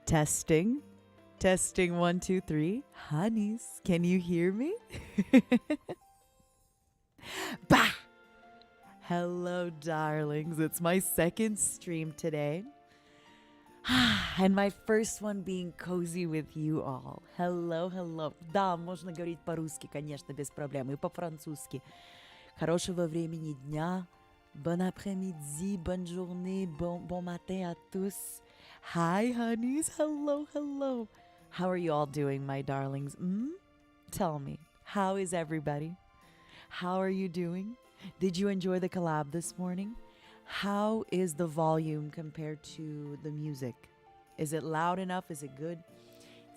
Testing. Testing 1, 2, 3. Honeys, can you hear me? Bah! Hello, darlings. It's my second stream today. And my first one being cozy with you all. Hello, hello. Да, можно говорить по-русски, конечно, без проблем. И по-французски. Хорошего времени дня. Bon après-midi, bonne journée, bon matin à tous. Hi, honeys. Hello, hello. How are you all doing, my darlings? Tell me, how is everybody? How are you doing? Did you enjoy the collab this morning? How is the volume compared to the music? Is it loud enough? Is it good?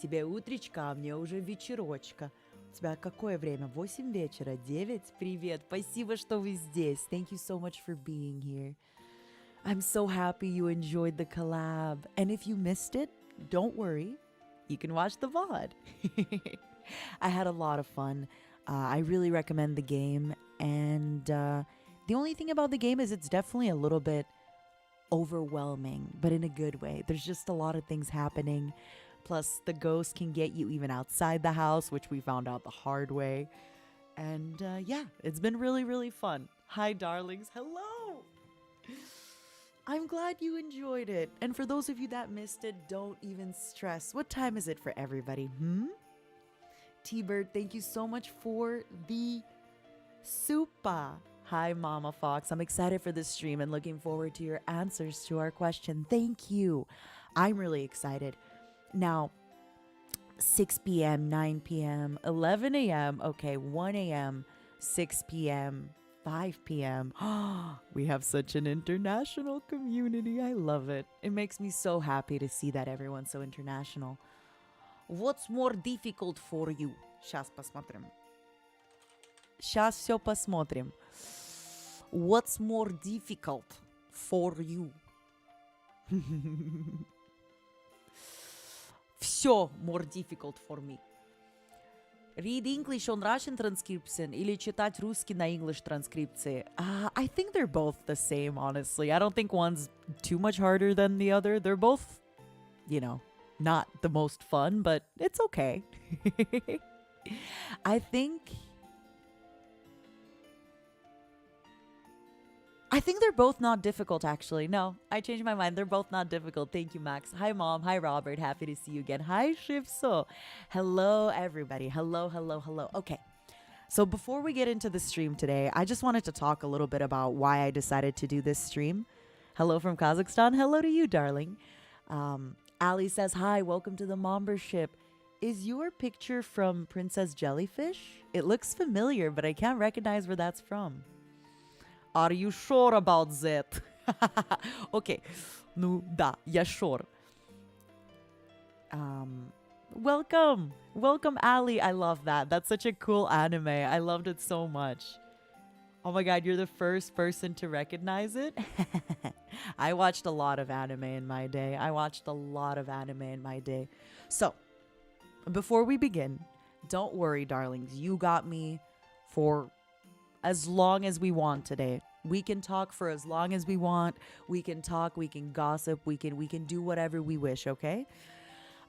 Тебе утречка, мне уже вечерочка. У тебя какое время? 8 вечера? 9? Привет. Спасибо, что вы здесь. Thank you so much for being here. I'm so happy you enjoyed the collab. And if you missed it, don't worry. You can watch the VOD. I had a lot of fun. I really recommend the game. And the only thing about the game is it's definitely a little bit overwhelming, but in a good way. There's just a lot of things happening. Plus, the ghost can get you even outside the house, which we found out the hard way. And yeah, it's been really, really fun. Hi, darlings. Hello. I'm glad you enjoyed it. And for those of you that missed it, don't even stress. What time is it for everybody? T-Bird, thank you so much for the super. Hi, Mama Fox. I'm excited for this stream and looking forward to your answers to our question. Thank you. I'm really excited. Now, 6 p.m., 9 p.m., 11 a.m., okay, 1 a.m., 6 p.m., 5 p.m. We have such an international community. I love it. It makes me so happy to see that everyone's so international. What's more difficult for you? Сейчас посмотрим. Сейчас все посмотрим. What's more difficult for you? Все more difficult for me. Read English on Russian transcription или читать русский на English транскрипции? I think they're both the same, honestly. I don't think one's too much harder than the other. They're both, you know, not the most fun, but it's okay. I think they're both not difficult, actually. No, I changed my mind. They're both not difficult. Thank you, Max. Hi, Mom. Hi, Robert. Happy to see you again. Hi, Shifso. Hello, everybody. Hello, hello, hello. Okay. So before we get into the stream today, I just wanted to talk a little bit about why I decided to do this stream. Hello from Kazakhstan. Hello to you, darling. Ali says, hi, welcome to the membership. Is your picture from Princess Jellyfish? It looks familiar, but I can't recognize where that's from. Are you sure about that? Okay. Ну да, я sure. Welcome. Welcome, Ali. I love that. That's such a cool anime. I loved it so much. Oh my god, you're the first person to recognize it? I watched a lot of anime in my day. So, before we begin, don't worry, darlings. You got me for as long as we want today. We can talk for as long as we want. We can talk, we can gossip, we can do whatever we wish, okay?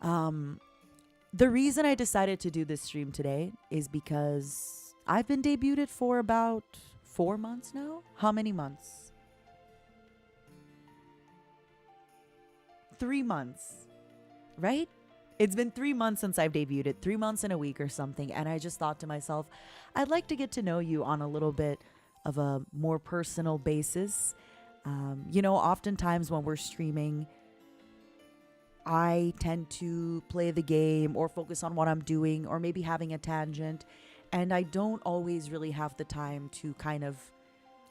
The reason I decided to do this stream today is because I've been debuted for about 4 months now. How many months? 3 months, right? It's been 3 months since I've debuted, 3 months and a week or something. And I just thought to myself, I'd like to get to know you on a little bit of a more personal basis. You know, oftentimes when we're streaming, I tend to play the game or focus on what I'm doing or maybe having a tangent. And I don't always really have the time to kind of,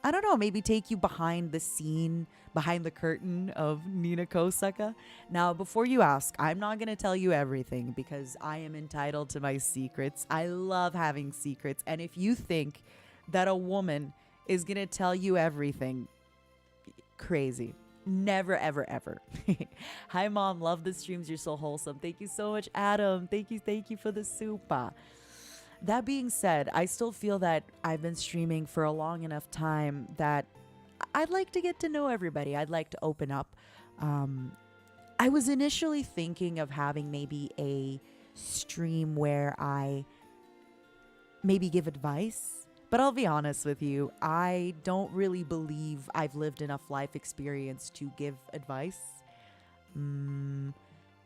I don't know, maybe take you behind the scene, behind the curtain of Nina Kosaka. Now, before you ask, I'm not going to tell you everything because I am entitled to my secrets. I love having secrets. And if you think that a woman is going to tell you everything, crazy. Never, ever, ever. Hi, Mom. Love the streams. You're so wholesome. Thank you so much, Adam. Thank you for the super. That being said, I still feel that I've been streaming for a long enough time that I'd like to get to know everybody. I'd like to open up. I was initially thinking of having maybe a stream where I maybe give advice. But I'll be honest with you, I don't really believe I've lived enough life experience to give advice.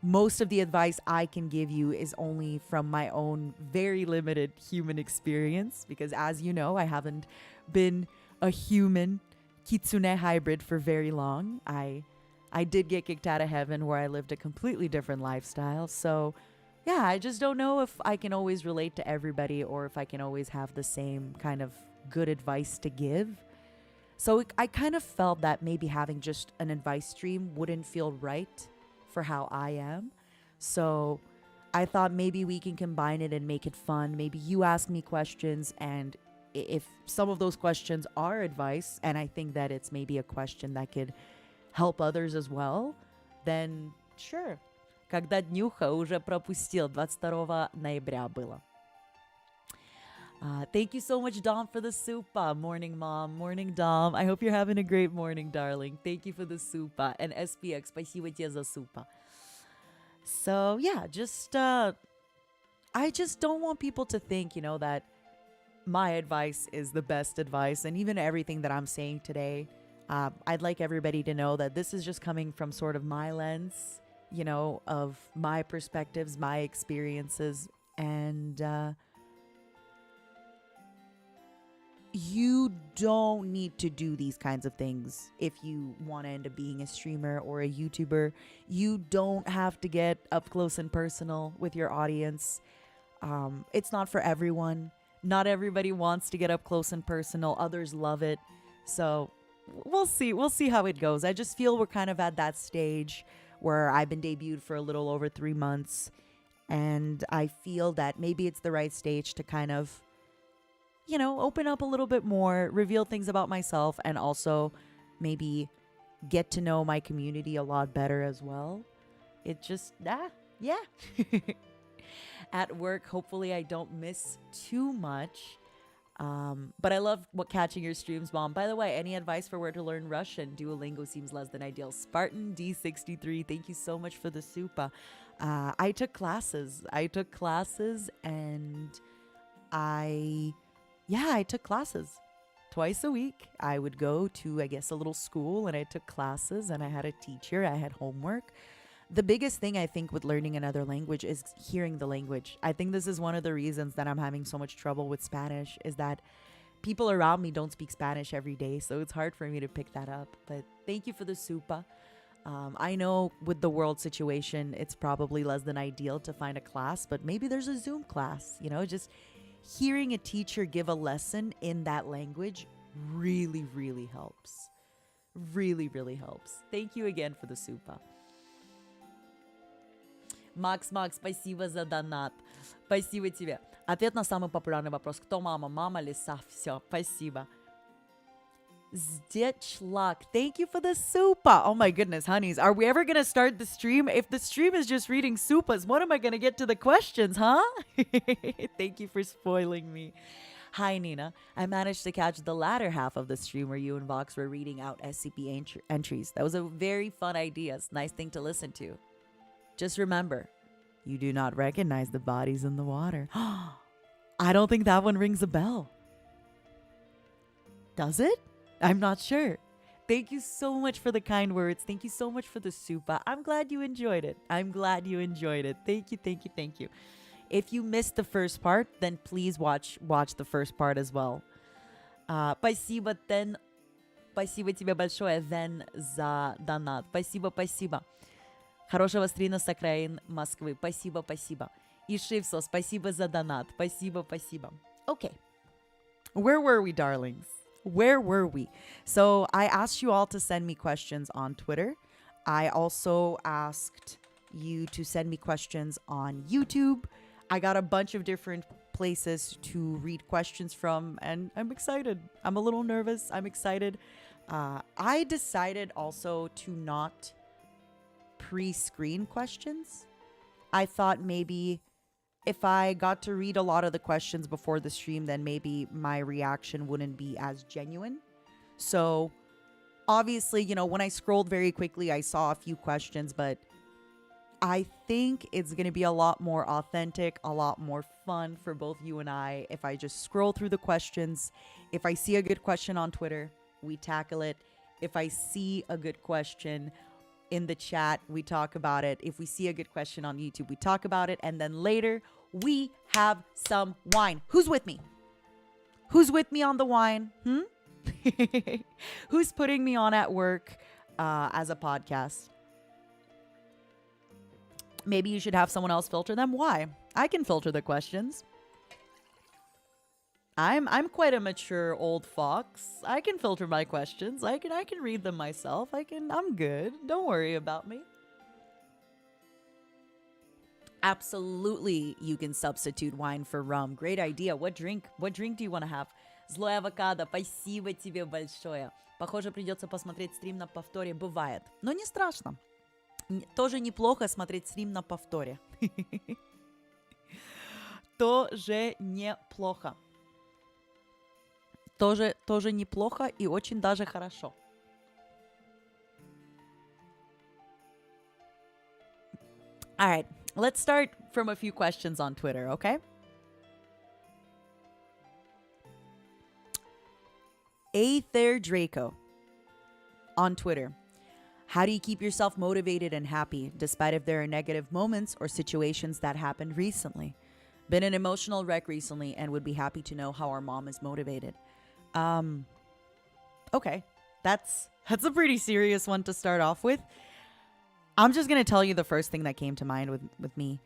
Most of the advice I can give you is only from my own very limited human experience, because as you know, I haven't been a human kitsune hybrid for very long. I did get kicked out of heaven where I lived a completely different lifestyle. So yeah, I just don't know if I can always relate to everybody or if I can always have the same kind of good advice to give. So I kind of felt that maybe having just an advice stream wouldn't feel right for how I am. So I thought maybe we can combine it and make it fun. Maybe you ask me questions, and if some of those questions are advice, and I think that it's maybe a question that could help others as well, then sure. Когда днюха уже пропустил, 22 ноября было. Thank you so much, Dom, for the supa. Morning, Mom. Morning, Dom. I hope you're having a great morning, darling. Thank you for the supa. And SPX, спасибо тебе за supa. So, yeah, I just don't want people to think, that my advice is the best advice. And even everything that I'm saying today, I'd like everybody to know that this is just coming from sort of my lens, of my perspectives, my experiences. And you don't need to do these kinds of things if you want to end up being a streamer or a YouTuber. You don't have to get up close and personal with your audience. It's not for everyone. Not everybody wants to get up close and personal. Others love it. So we'll see. We'll see how it goes. I just feel we're kind of at that stage where I've been debuted for a little over 3 months. And I feel that maybe it's the right stage to kind of, open up a little bit more, reveal things about myself, and also maybe get to know my community a lot better as well. It just, yeah. At work, hopefully I don't miss too much. But I love catching your streams, Mom. By the way, any advice for where to learn Russian? Duolingo seems less than ideal. Spartan D63, thank you so much for the supa. I took classes and I took classes twice a week. I would go to, I guess, a little school, and I took classes, and I had a teacher. I had homework. The biggest thing I think with learning another language is hearing the language. I think this is one of the reasons that I'm having so much trouble with Spanish, is that people around me don't speak Spanish every day, so it's hard for me to pick that up. But thank you for the supa. I know with the world situation, it's probably less than ideal to find a class, but maybe there's a Zoom class, just hearing a teacher give a lesson in that language really, really helps. Really, really helps. Thank you again for the supa. Макс, спасибо за донат. Спасибо тебе. Ответ на самый популярный вопрос. Кто мама? Мама, лиса? Все, спасибо. Zditchluk, thank you for the supa. Oh my goodness, honeys. Are we ever going to start the stream? If the stream is just reading supas, what am I going to get to the questions, huh? Thank you for spoiling me. Hi, Nina. I managed to catch the latter half of the stream where you and Vox were reading out SCP entries. That was a very fun idea. It's a nice thing to listen to. Just remember, you do not recognize the bodies in the water. I don't think that one rings a bell. Does it? I'm not sure. Thank you so much for the kind words. Thank you so much for the supa. I'm glad you enjoyed it. Thank you. If you missed the first part, then please watch the first part as well. Спасибо тебе большое, Вен, за донат. Спасибо. Хорошего стрима с окраин Москвы. Спасибо. И Шивсо, спасибо за донат. Спасибо. Okay. Where were we, darlings? Where were we? So I asked you all to send me questions on Twitter. I also asked you to send me questions on YouTube. I got a bunch of different places to read questions from, and I'm excited. I'm a little nervous. I'm excited. I decided also to not pre-screen questions. I thought maybe if I got to read a lot of the questions before the stream, then maybe my reaction wouldn't be as genuine. So obviously, when I scrolled very quickly, I saw a few questions, but I think it's going to be a lot more authentic, a lot more fun for both you and I if I just scroll through the questions. If I see a good question on Twitter, we tackle it. If I see a good question in the chat, we talk about it. If we see a good question on YouTube, we talk about it. And then later, we have some wine. Who's with me? Who's with me on the wine? Who's putting me on at work as a podcast? Maybe you should have someone else filter them. Why? I can filter the questions. I'm quite a mature old fox. I can filter my questions. I can read them myself. I'm good. Don't worry about me. Absolutely, you can substitute wine for rum. Great idea. What drink do you want to have? Злой авокадо, спасибо тебе большое. Похоже, придется посмотреть стрим на повторе. Бывает. Но не страшно. Тоже неплохо смотреть стрим на повторе. Тоже неплохо. Тоже неплохо и очень даже хорошо. All right, let's start from a few questions on Twitter, okay? Ethyria Draco on Twitter. How do you keep yourself motivated and happy despite if there are negative moments or situations that happened recently? Been an emotional wreck recently and would be happy to know how our mom is motivated. Okay, that's a pretty serious one to start off with. I'm just going to tell you the first thing that came to mind with me.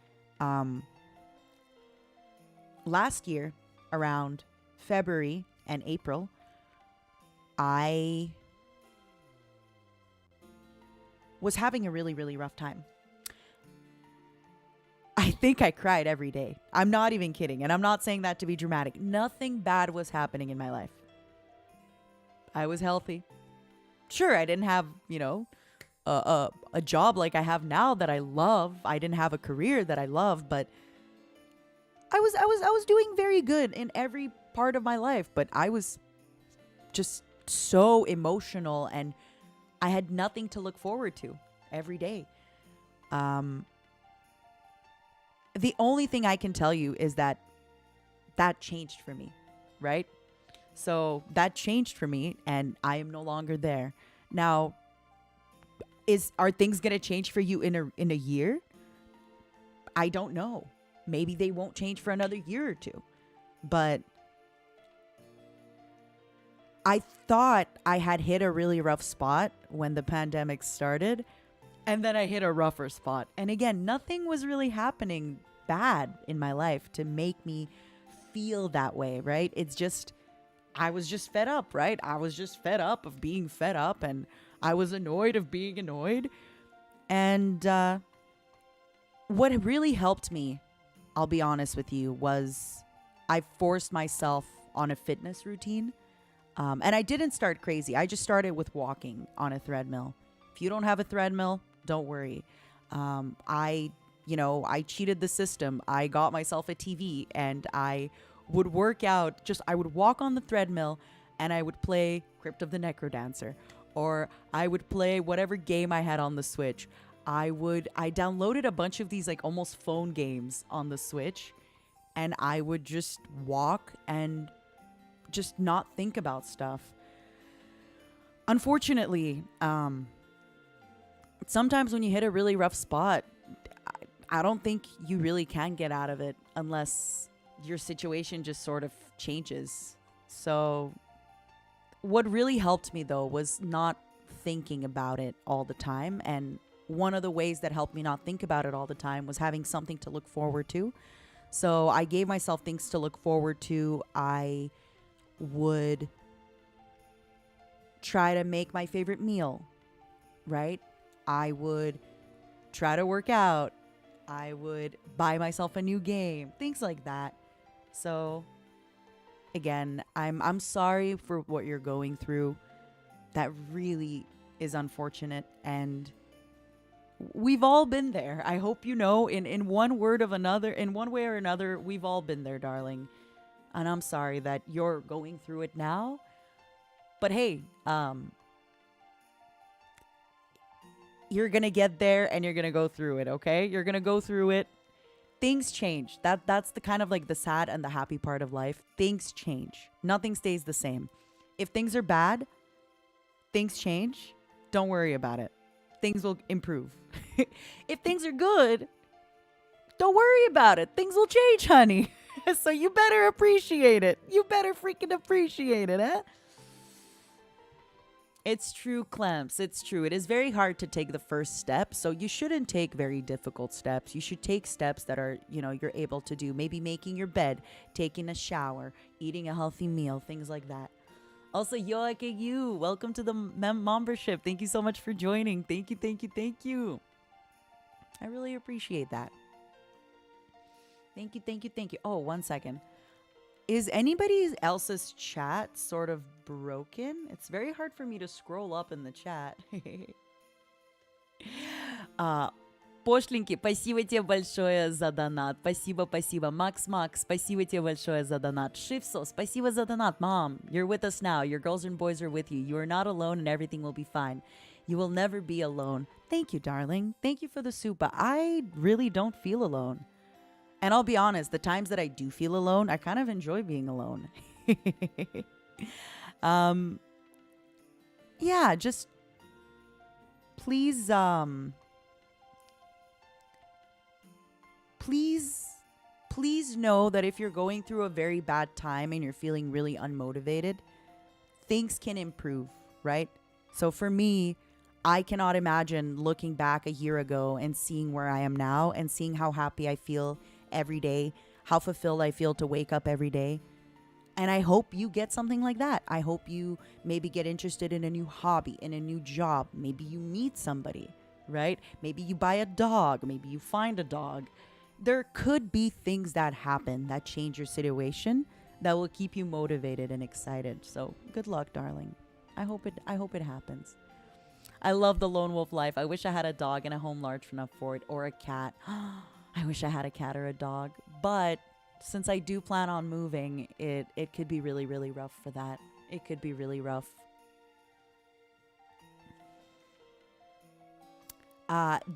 Last year, around February and April, I was having a really, really rough time. I think I cried every day. I'm not even kidding. And I'm not saying that to be dramatic. Nothing bad was happening in my life. I was healthy. Sure, I didn't have, a job like I have now that I love. I didn't have a career that I love, but I was doing very good in every part of my life, but I was just so emotional and I had nothing to look forward to every day. The only thing I can tell you is that changed for me, right? So that changed for me and I am no longer there. Now, are things going to change for you in a year? I don't know. Maybe they won't change for another year or two. But I thought I had hit a really rough spot when the pandemic started. And then I hit a rougher spot. And again, nothing was really happening bad in my life to make me feel that way, right? It's just, I was just fed up, right? I was just fed up of being fed up. And I was annoyed of being annoyed. And what really helped me, I'll be honest with you, was I forced myself on a fitness routine. And I didn't start crazy. I just started with walking on a treadmill. If you don't have a treadmill, don't worry. I cheated the system. I got myself a TV and I would work out. I would walk on the treadmill and I would play Crypt of the Necrodancer. Or I would play whatever game I had on the Switch. I downloaded a bunch of these like almost phone games on the Switch. And I would just walk and just not think about stuff. Unfortunately, sometimes when you hit a really rough spot, I don't think you really can get out of it unless your situation just sort of changes. So what really helped me though was not thinking about it all the time. And one of the ways that helped me not think about it all the time was having something to look forward to. So I gave myself things to look forward to. I would try to make my favorite meal, right? I would try to work out. I would buy myself a new game, things like that. So again, I'm sorry for what you're going through. That really is unfortunate, and we've all been there. I hope you know, in one way or another, we've all been there, darling. And I'm sorry that you're going through it now. But hey, You're going to get there and you're going to go through it, okay? You're going to go through it. Things change. That's the kind of like the sad and the happy part of life. Things change. Nothing stays the same. If things are bad, things change. Don't worry about it. Things will improve. If things are good, don't worry about it. Things will change, honey. So you better appreciate it. You better freaking appreciate it, huh? It's true, Clamps. It's true. It is very hard to take the first step, so you shouldn't take very difficult steps. You should take steps that are, you're able to do. Maybe making your bed, taking a shower, eating a healthy meal, things like that. Also, Yoake you, welcome to the membership. Thank you so much for joining. Thank you, thank you, thank you. I really appreciate that. Thank you, thank you, thank you. Oh, 1 second. Is anybody else's chat sort of broken? It's very hard for me to scroll up in the chat. Пошленьки, спасибо тебе большое за донат. Спасибо, спасибо. Макс, спасибо тебе большое за донат. Шифсо, спасибо за донат. Mom, you're with us now. Your girls and boys are with you. You are not alone and everything will be fine. You will never be alone. Thank you, darling. Thank you for the soup. I really don't feel alone. And I'll be honest, the times that I do feel alone, I kind of enjoy being alone. Yeah, just please, please know that if you're going through a very bad time and you're feeling really unmotivated, things can improve, right? So for me, I cannot imagine looking back a year ago and seeing where I am now and seeing how happy I feel every day, how fulfilled I feel to wake up every day. And I hope you get something like that. I hope you maybe get interested in a new hobby, in a new job. Maybe you meet somebody, right? Maybe you buy a dog. Maybe you find a dog. There could be things that happen that change your situation that will keep you motivated and excited. So good luck, darling. I hope it happens. I love the lone wolf life. I wish I had a dog and a home large enough for it, or a cat. I wish I had a cat or a dog. But since I do plan on moving, it could be really, really rough for that. It could be really rough.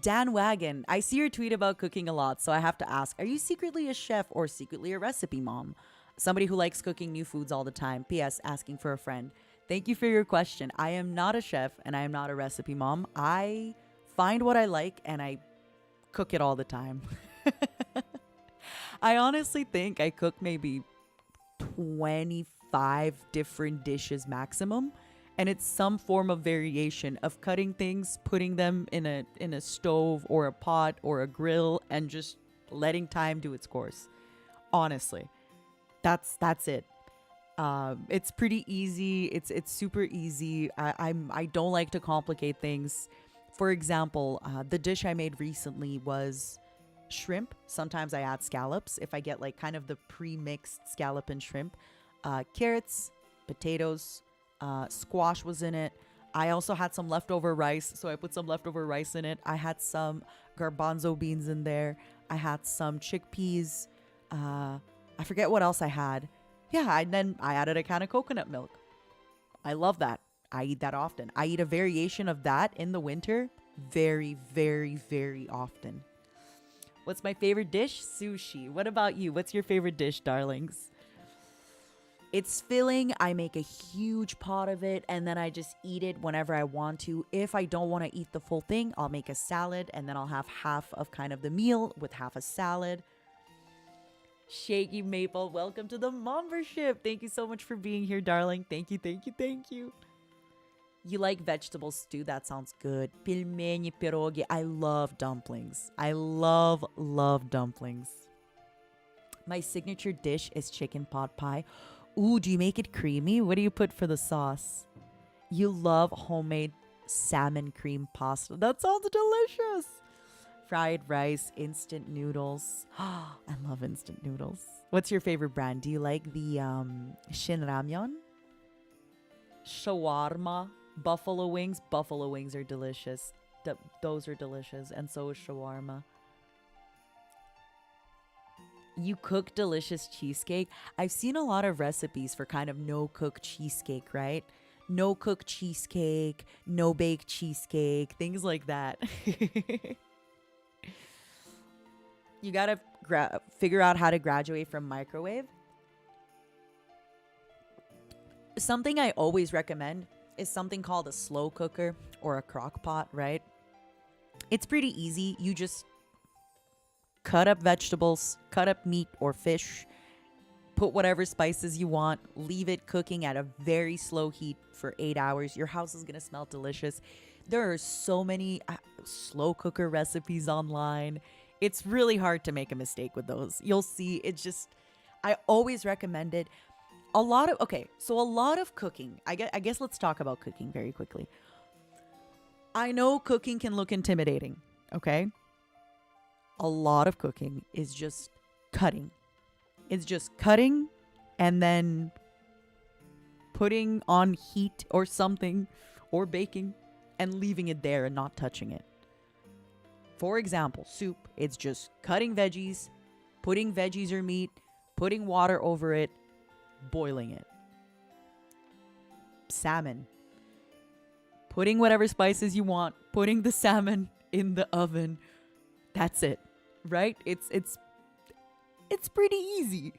Dan Wagon, I see your tweet about cooking a lot, so I have to ask, are you secretly a chef or secretly a recipe mom? Somebody who likes cooking new foods all the time. P.S. Asking for a friend. Thank you for your question. I am not a chef and I am not a recipe mom. I find what I like and I cook it all the time. I honestly think I cook maybe 25 different dishes maximum. And it's some form of variation of cutting things, putting them in a stove or a pot or a grill, and just letting time do its course. Honestly, that's it. It's pretty easy. It's super easy. I don't like to complicate things. For example, the dish I made recently was shrimp. Sometimes I add scallops if I get like kind of the pre-mixed scallop and shrimp. Carrots, potatoes. Squash was in it. I also had some leftover rice, so I put some leftover rice in it. I had some garbanzo beans in there. I had some chickpeas. I forget what else I had. Yeah, and then I added a can of coconut milk. I love that. I eat that often. I eat a variation of that in the winter very, very, very often. What's my favorite dish? Sushi. What about you? What's your favorite dish, darlings? It's filling. I make a huge pot of it and then I just eat it whenever I want to. If I don't want to eat the full thing, I'll make a salad and then I'll have half of kind of the meal with half a salad. Shaky Maple, welcome to the membership. Thank you so much for being here, darling. Thank you, thank you, thank you. You like vegetable stew? That sounds good. Пельмени, пироги. I love dumplings. I love dumplings. My signature dish is chicken pot pie. Ooh, do you make it creamy? What do you put for the sauce? You love homemade salmon cream pasta. That sounds delicious. Fried rice, instant noodles. I love instant noodles. What's your favorite brand? Do you like the Shin Ramyeon? Shawarma, buffalo wings. Buffalo wings are delicious. Those are delicious. And so is shawarma. You cook delicious cheesecake. I've seen a lot of recipes for kind of no-cook cheesecake, right? no cook cheesecake, no bake cheesecake, things like that. You gotta figure out how to graduate from microwave. Something I always recommend is something called a slow cooker or a crock pot, right? It's pretty easy. You just cut up vegetables, cut up meat or fish, put whatever spices you want, leave it cooking at a very slow heat for 8 hours. Your house is gonna smell delicious. There are so many slow cooker recipes online. It's really hard to make a mistake with those. You'll see, I always recommend it. A lot of cooking. I guess let's talk about cooking very quickly. I know cooking can look intimidating, okay? A lot of cooking is just cutting. It's just cutting and then putting on heat or something or baking and leaving it there and not touching it. For example, soup, it's just cutting veggies, putting veggies or meat, putting water over it, boiling it. Salmon, putting whatever spices you want, putting the salmon in the oven. That's it, right? It's pretty easy.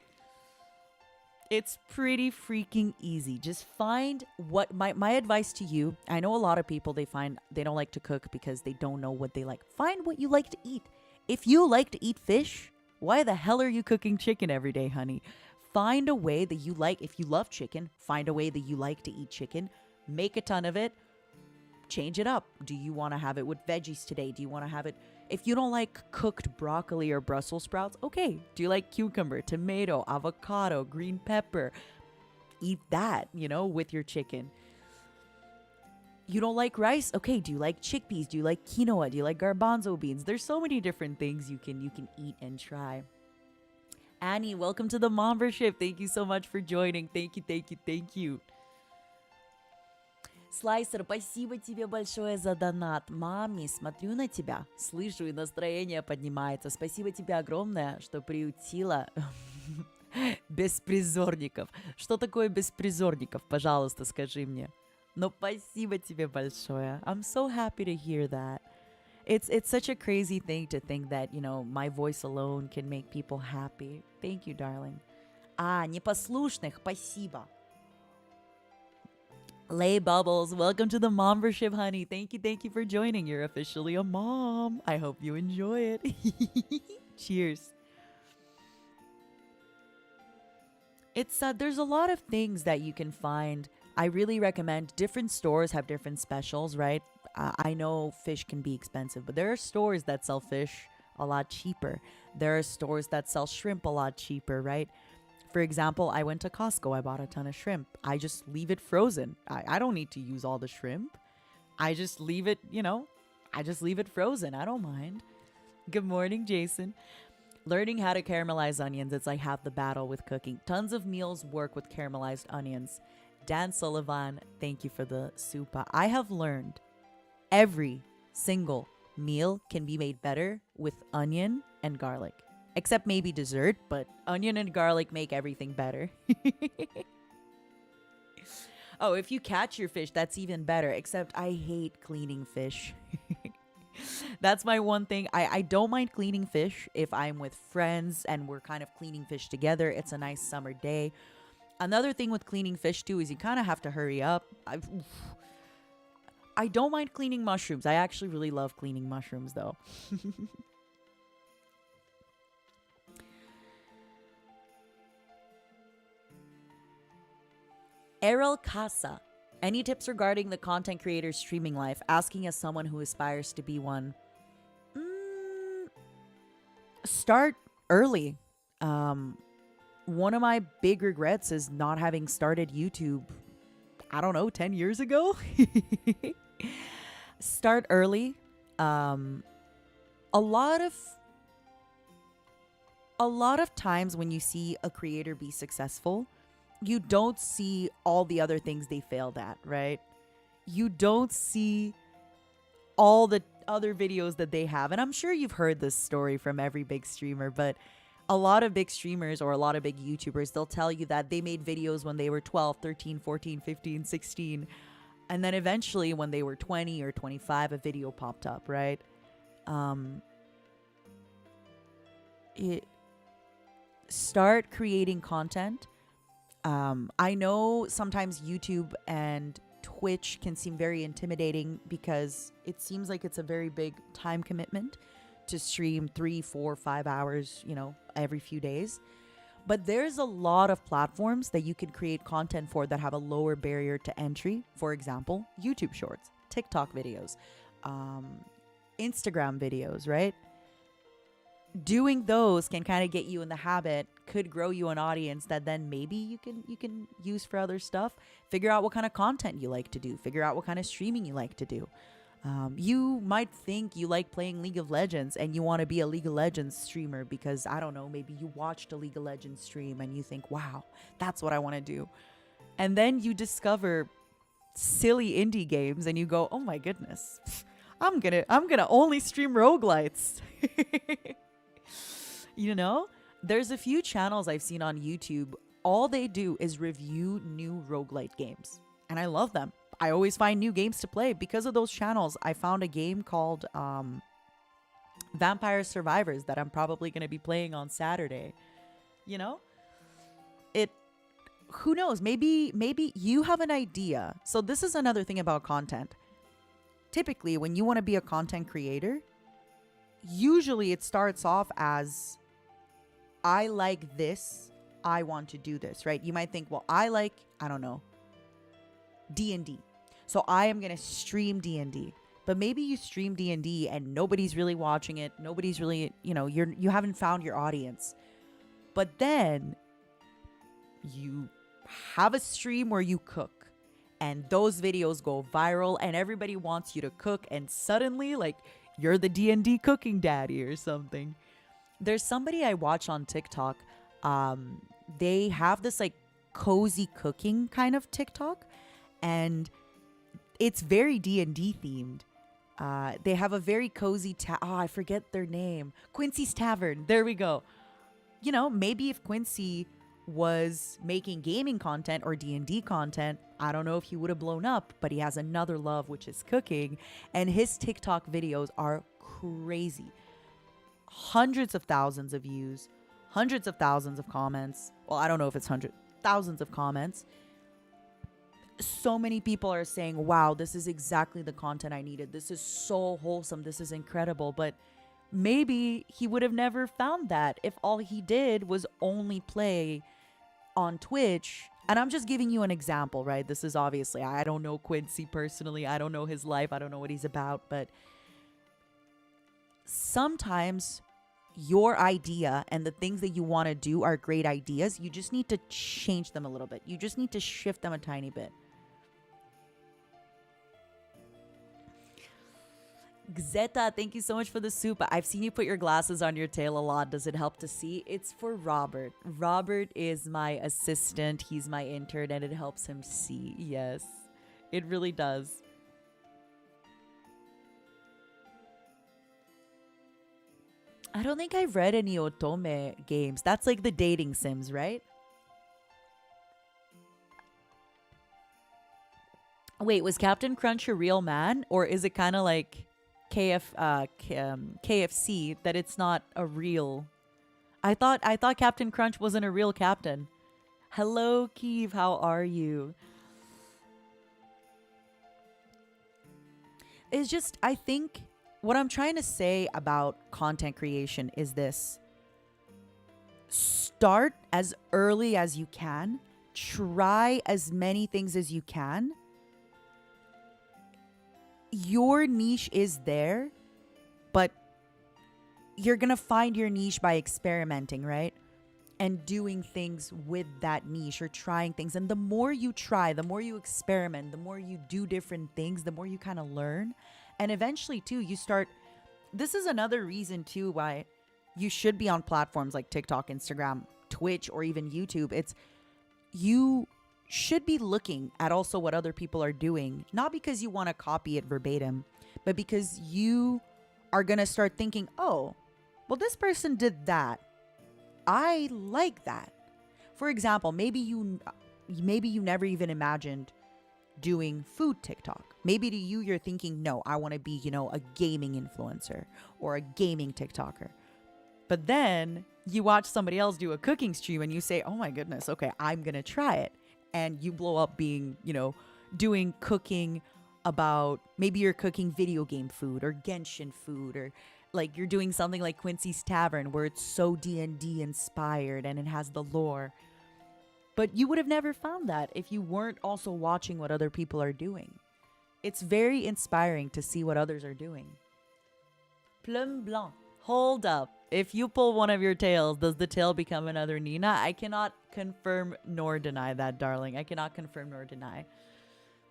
It's pretty freaking easy. Just find what my advice to you. I know a lot of people, they don't like to cook because they don't know what they like. Find what you like to eat. If you like to eat fish, why the hell are you cooking chicken every day, honey? Find a way that you like. If you love chicken, find a way that you like to eat chicken. Make a ton of it. Change it up. Do you want to have it with veggies today? Do you want to have it... If you don't like cooked broccoli or Brussels sprouts, okay. Do you like cucumber, tomato, avocado, green pepper? Eat that, with your chicken. You don't like rice? Okay, do you like chickpeas? Do you like quinoa? Do you like garbanzo beans? There's so many different things you can eat and try. Annie, welcome to the Mombership. Thank you so much for joining. Thank you. Слайсер, спасибо тебе большое за донат. Мами, смотрю на тебя, слышу, и настроение поднимается. Спасибо тебе огромное, что приютила беспризорников. Что такое беспризорников? Пожалуйста, скажи мне. Но спасибо тебе большое. I'm so happy to hear that. It's such a crazy thing to think that, my voice alone can make people happy. Thank you, darling. Непослушных, спасибо. Lay Bubbles, welcome to the Mombership, honey. Thank you for joining. You're officially a mom. I hope you enjoy it. Cheers. It's there's a lot of things that you can find. I really recommend. Different stores have different specials, right? I know fish can be expensive, but there are stores that sell fish a lot cheaper. There are stores that sell shrimp a lot cheaper, right? For example, I went to Costco. I bought a ton of shrimp. I just leave it frozen. I don't need to use all the shrimp. I just leave it, I just leave it frozen. I don't mind. Good morning, Jason. Learning how to caramelize onions. It's like half the battle with cooking. Tons of meals work with caramelized onions. Dan Sullivan, thank you for the soupa. I have learned every single meal can be made better with onion and garlic. Except maybe dessert, but onion and garlic make everything better. Oh, if you catch your fish, that's even better. Except I hate cleaning fish. That's my one thing. I don't mind cleaning fish if I'm with friends and we're kind of cleaning fish together. It's a nice summer day. Another thing with cleaning fish too is you kind of have to hurry up. I don't mind cleaning mushrooms. I actually really love cleaning mushrooms though. Errol Casa. Any tips regarding the content creator's streaming life? Asking as someone who aspires to be one. Start early. One of my big regrets is not having started YouTube, 10 years ago. Start early. A lot of times when you see a creator be successful, you don't see all the other things they failed at, right? You don't see all the other videos that they have. And I'm sure you've heard this story from every big streamer, but a lot of big streamers or a lot of big YouTubers, they'll tell you that they made videos when they were 12, 13, 14, 15, 16. And then eventually when they were 20 or 25, a video popped up, right? Start creating content. I know sometimes YouTube and Twitch can seem very intimidating because it seems like it's a very big time commitment to stream 3, 4, 5 hours, every few days. But there's a lot of platforms that you can create content for that have a lower barrier to entry. For example, YouTube Shorts, TikTok videos, Instagram videos, right? Doing those can kind of get you in the habit, could grow you an audience that then maybe you can use for other stuff. Figure out what kind of content you like to do. Figure out what kind of streaming you like to do. You might think you like playing League of Legends and you want to be a League of Legends streamer because, I don't know, maybe you watched a League of Legends stream and you think, wow, that's what I want to do. And then you discover silly indie games and you go, oh my goodness, I'm gonna only stream roguelites. There's a few channels I've seen on YouTube. All they do is review new roguelite games. And I love them. I always find new games to play. Because of those channels, I found a game called Vampire Survivors that I'm probably going to be playing on Saturday. Who knows? Maybe you have an idea. So this is another thing about content. Typically, when you want to be a content creator, usually it starts off as, I like this, I want to do this, right? You might think, well, I like, I don't know, D&D. So I am going to stream D&D. But maybe you stream D&D and nobody's really watching it. Nobody's really, you haven't found your audience. But then you have a stream where you cook and those videos go viral and everybody wants you to cook, and suddenly you're the D&D cooking daddy or something. There's somebody I watch on TikTok. They have this cozy cooking kind of TikTok, and it's very D&D themed. They have a very cozy I forget their name. Quincy's Tavern. There we go. Maybe if Quincy was making gaming content or D&D content, I don't know if he would have blown up, but he has another love, which is cooking, and his TikTok videos are crazy. Hundreds of thousands of views, hundreds of thousands of comments. Well, I don't know if it's thousands of comments. So many people are saying, wow, this is exactly the content I needed. This is so wholesome. This is incredible. But maybe he would have never found that if all he did was only play on Twitch. And I'm just giving you an example, right? This is obviously, I don't know Quincy personally. I don't know his life. I don't know what he's about. But sometimes your idea and the things that you want to do are great ideas. You just need to change them a little bit. You just need to shift them a tiny bit. Gzeta, thank you so much for the soup. I've seen you put your glasses on your tail a lot. Does it help to see? It's for Robert. Robert is my assistant. He's my intern, and it helps him see. Yes, it really does. I don't think I've read any Otome games. That's like the dating sims, right? Wait, was Captain Crunch a real man? Or is it kind of like KFC, that it's not a real... I thought Captain Crunch wasn't a real captain. Hello, Keeve. How are you? It's just, I think... What I'm trying to say about content creation is this. Start as early as you can. Try as many things as you can. Your niche is there, but you're going to find your niche by experimenting, right? And doing things with that niche or trying things. And the more you try, the more you experiment, the more you do different things, the more you kind of learn. And eventually, too, you start... This is another reason, too, why you should be on platforms like TikTok, Instagram, Twitch, or even YouTube. It's... You should be looking at also what other people are doing. Not because you want to copy it verbatim, but because you are going to start thinking, oh, well, this person did that. I like that. For example, maybe you never even imagined doing food TikTok. Maybe to you, you're thinking, no, I want to be, a gaming influencer or a gaming TikToker. But then you watch somebody else do a cooking stream and you say, oh my goodness, okay, I'm going to try it. And you blow up being, doing cooking about, maybe you're cooking video game food or Genshin food, or like you're doing something like Quincy's Tavern where it's so D&D inspired and it has the lore. But you would have never found that if you weren't also watching what other people are doing. It's very inspiring to see what others are doing. Plume Blanc. Hold up. If you pull one of your tails, does the tail become another Nina? I cannot confirm nor deny that, darling. I cannot confirm nor deny.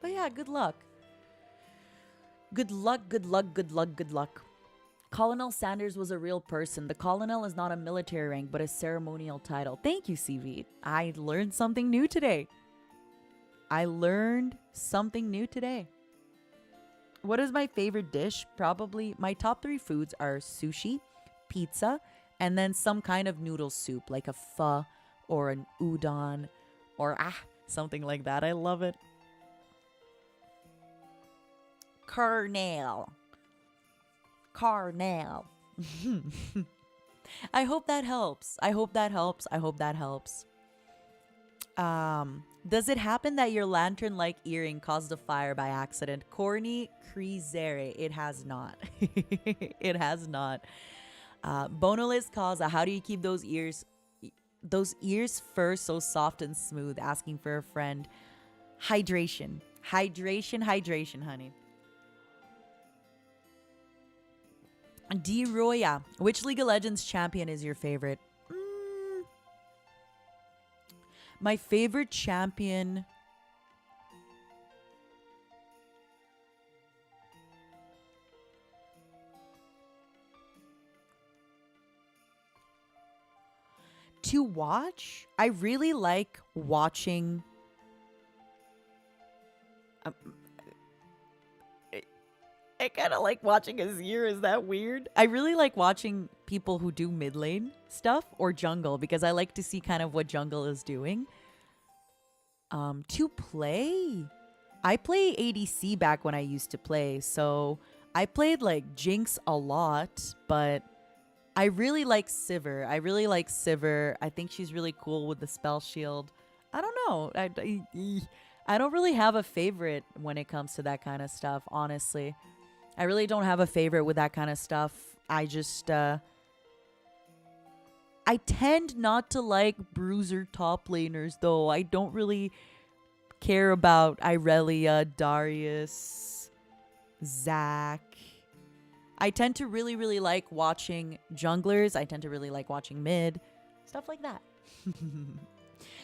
But yeah, good luck. Good luck, good luck, good luck, good luck. Colonel Sanders was a real person. The colonel is not a military rank, but a ceremonial title. Thank you, CV. I learned something new today. What is my favorite dish? Probably my top 3 foods are sushi, pizza, and then some kind of noodle soup, like a pho or an udon or something like that. I love it. Carnel. I hope that helps. Does it happen that your lantern-like earring caused a fire by accident? Corny Crisere. It has not. It has not. Bonolis Causa. How do you keep those ears fur so soft and smooth? Asking for a friend. Hydration, honey. D. Roya. Which League of Legends champion is your favorite? My favorite champion... to watch? I really like watching... I kind of like watching Azir. Is that weird? I really like watching people who do mid lane stuff or jungle because I like to see kind of what jungle is doing. To play, I play ADC back when I used to play, so I played like Jinx a lot, but I really like Sivir. I think she's really cool with the spell shield. I don't know. I don't really have a favorite when it comes to that kind of stuff, honestly. I really don't have a favorite with that kind of stuff. I just, I tend not to like bruiser top laners, though. I don't really care about Irelia, Darius, Zac. I tend to really, really like watching junglers. I tend to really like watching mid. Stuff like that.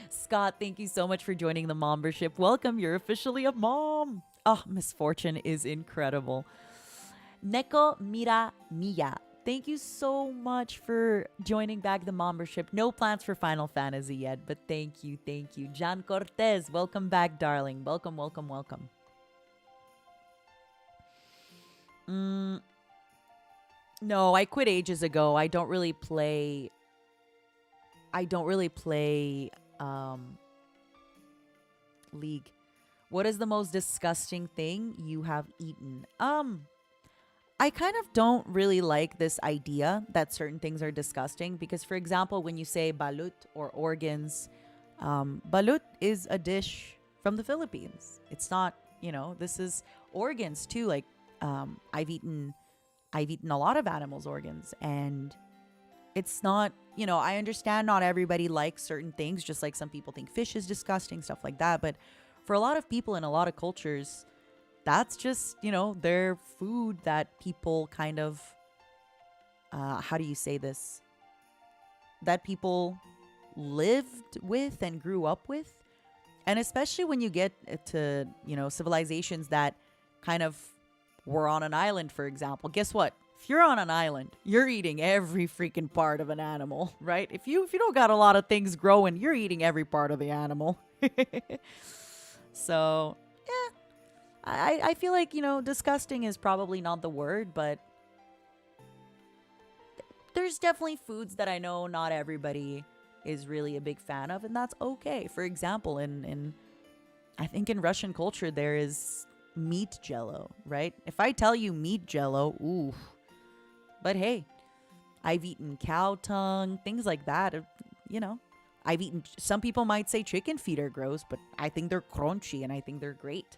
Scott, thank you so much for joining the mombership. Welcome. You're officially a mom. Oh, misfortune is incredible. Neko Mira Miya. Thank you so much for joining back the membership. No plans for Final Fantasy yet, but thank you. John Cortez, welcome back, darling. Welcome. No, I quit ages ago. I don't really play League. What is the most disgusting thing you have eaten? I kind of don't really like this idea that certain things are disgusting because, for example, when you say balut or organs, balut is a dish from the Philippines. It's not, this is organs too. Like, I've eaten a lot of animals' organs, and it's not, I understand not everybody likes certain things, just like some people think fish is disgusting, stuff like that. But for a lot of people in a lot of cultures, that's just, their food that people kind of, how do you say this? That people lived with and grew up with. And especially when you get to, civilizations that kind of were on an island, for example. Guess what? If you're on an island, you're eating every freaking part of an animal, right? If you don't got a lot of things growing, you're eating every part of the animal. So, yeah. I feel like, disgusting is probably not the word, but there's definitely foods that I know not everybody is really a big fan of, and that's okay. For example, in I think in Russian culture there is meat jello, right? If I tell you meat jello, ooh. But hey, I've eaten cow tongue, things like that. You know, I've eaten, some people might say chicken feet are gross, but I think they're crunchy and I think they're great.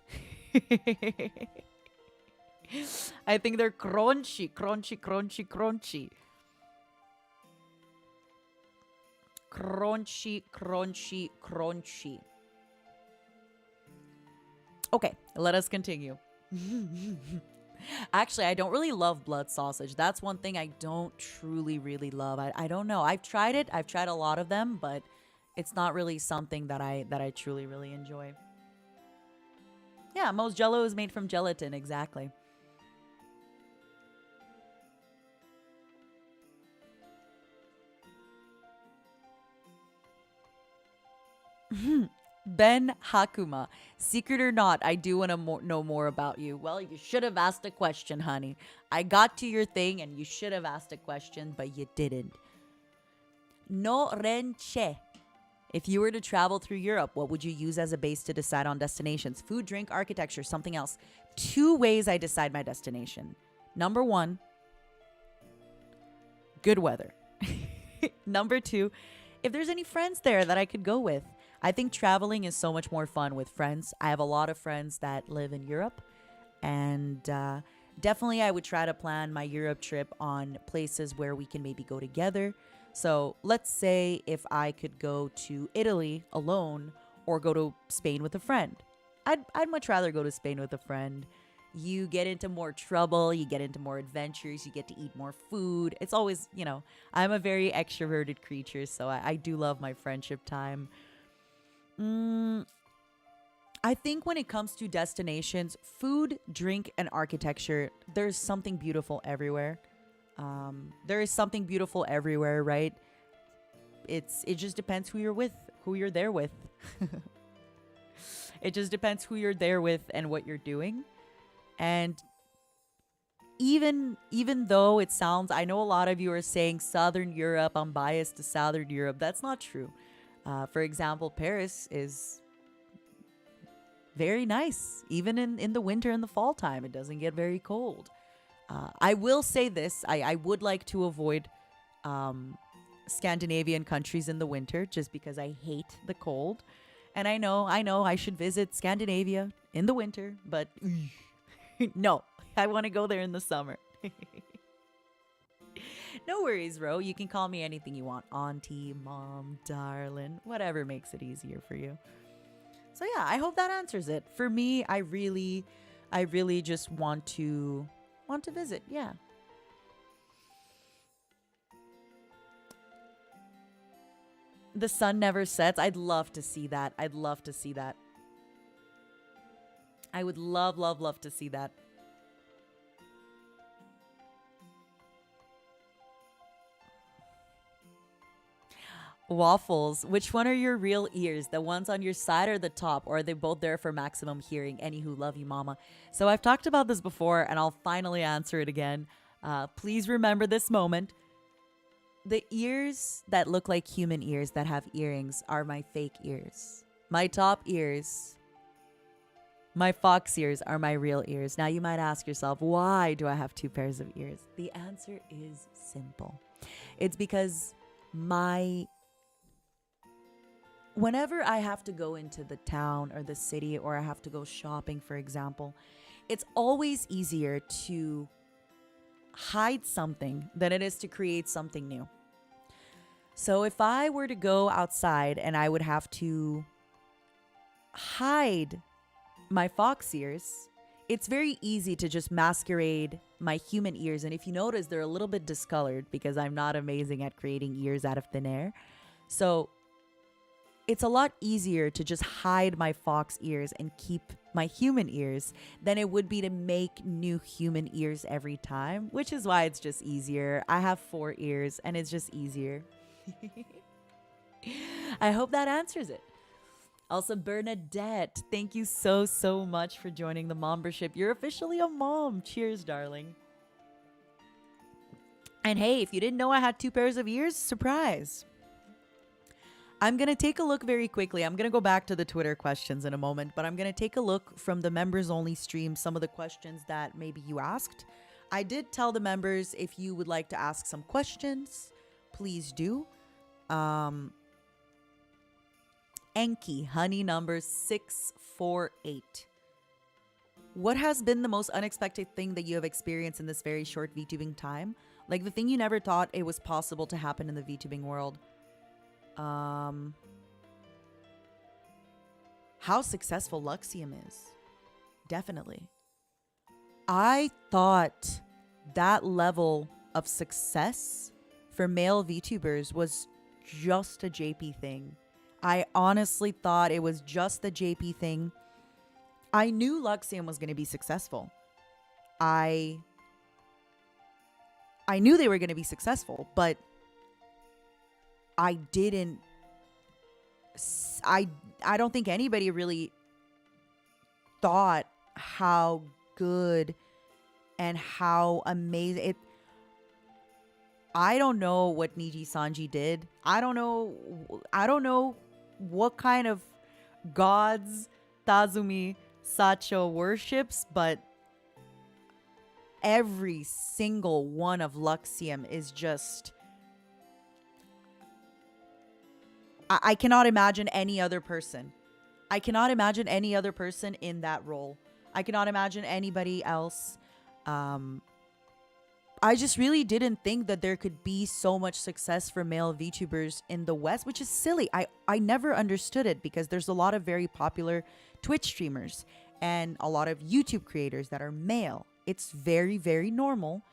I think they're crunchy, crunchy, crunchy, crunchy. Crunchy, crunchy, crunchy. Okay, let us continue. Actually, I don't really love blood sausage. That's one thing I don't truly really love. I don't know. I've tried it. I've tried a lot of them, but it's not really something that I truly really enjoy. Yeah, most jello is made from gelatin, exactly. Ben Hakuma, secret or not, I do want to know more about you. Well, you should have asked a question, honey. I got to your thing and you should have asked a question, but you didn't. No renche. If you were to travel through Europe, what would you use as a base to decide on destinations? Food, drink, architecture, something else. 2 ways I decide my destination. Number 1, good weather. Number 2, if there's any friends there that I could go with. I think traveling is so much more fun with friends. I have a lot of friends that live in Europe, and definitely I would try to plan my Europe trip on places where we can maybe go together. So let's say if I could go to Italy alone or go to Spain with a friend. I'd much rather go to Spain with a friend. You get into more trouble, you get into more adventures, you get to eat more food. It's always, you know, I'm a very extroverted creature, so I do love my friendship time. I think when it comes to destinations, food, drink, and architecture, there's something beautiful everywhere. There is something beautiful everywhere, right? It just depends who you're with, who you're there with. It just depends who you're there with and what you're doing. And even though it sounds, I know a lot of you are saying Southern Europe, I'm biased to Southern Europe. That's not true. For example, Paris is very nice. Even in the winter and the fall time, it doesn't get very cold. I will say this. I would like to avoid Scandinavian countries in the winter just because I hate the cold. And I know I should visit Scandinavia in the winter, but no, I want to go there in the summer. No worries, Ro. You can call me anything you want. Auntie, mom, darling, whatever makes it easier for you. So yeah, I hope that answers it. For me, I really just want to visit. Yeah. The sun never sets. I'd love to see that. I'd love to see that. I would love, love, love to see that. Waffles. Which one are your real ears? The ones on your side or the top? Or are they both there for maximum hearing? Anywho, love you, mama. So I've talked about this before, and I'll finally answer it again. Please remember this moment. The ears that look like human ears that have earrings are my fake ears. My top ears, my fox ears, are my real ears. Now you might ask yourself, why do I have 2 pairs of ears? The answer is simple. It's because whenever I have to go into the town or the city, or I have to go shopping, for example, it's always easier to hide something than it is to create something new. So if I were to go outside and I would have to hide my fox ears, it's very easy to just masquerade my human ears. And if you notice, they're a little bit discolored because I'm not amazing at creating ears out of thin air. So it's a lot easier to just hide my fox ears and keep my human ears than it would be to make new human ears every time, which is why it's just easier. I have 4 ears and it's just easier. I hope that answers it. Also, Bernadette, thank you so, so much for joining the mombership. You're officially a mom. Cheers, darling. And hey, if you didn't know I had 2 pairs of ears, surprise. I'm going to take a look very quickly. I'm going to go back to the Twitter questions in a moment, but I'm going to take a look from the members only stream, some of the questions that maybe you asked. I did tell the members, if you would like to ask some questions, please do. Enki, honey number 648. What has been the most unexpected thing that you have experienced in this very short VTubing time? Like the thing you never thought it was possible to happen in the VTubing world. How successful Luxium is. Definitely. I thought that level of success for male VTubers was just a JP thing. I honestly thought it was just the JP thing. I knew Luxium was going to be successful. I knew they were going to be successful, but I didn't. I don't think anybody really thought how good and how amazing it. I don't know what NIJISANJI did. I don't know what kind of gods Tazumi Sacho worships, but every single one of Luxium is just... I cannot imagine any other person. I cannot imagine any other person in that role. I cannot imagine anybody else. I just really didn't think that there could be so much success for male VTubers in the West, which is silly. I never understood it because there's a lot of very popular Twitch streamers and a lot of YouTube creators that are male. It's very, very normal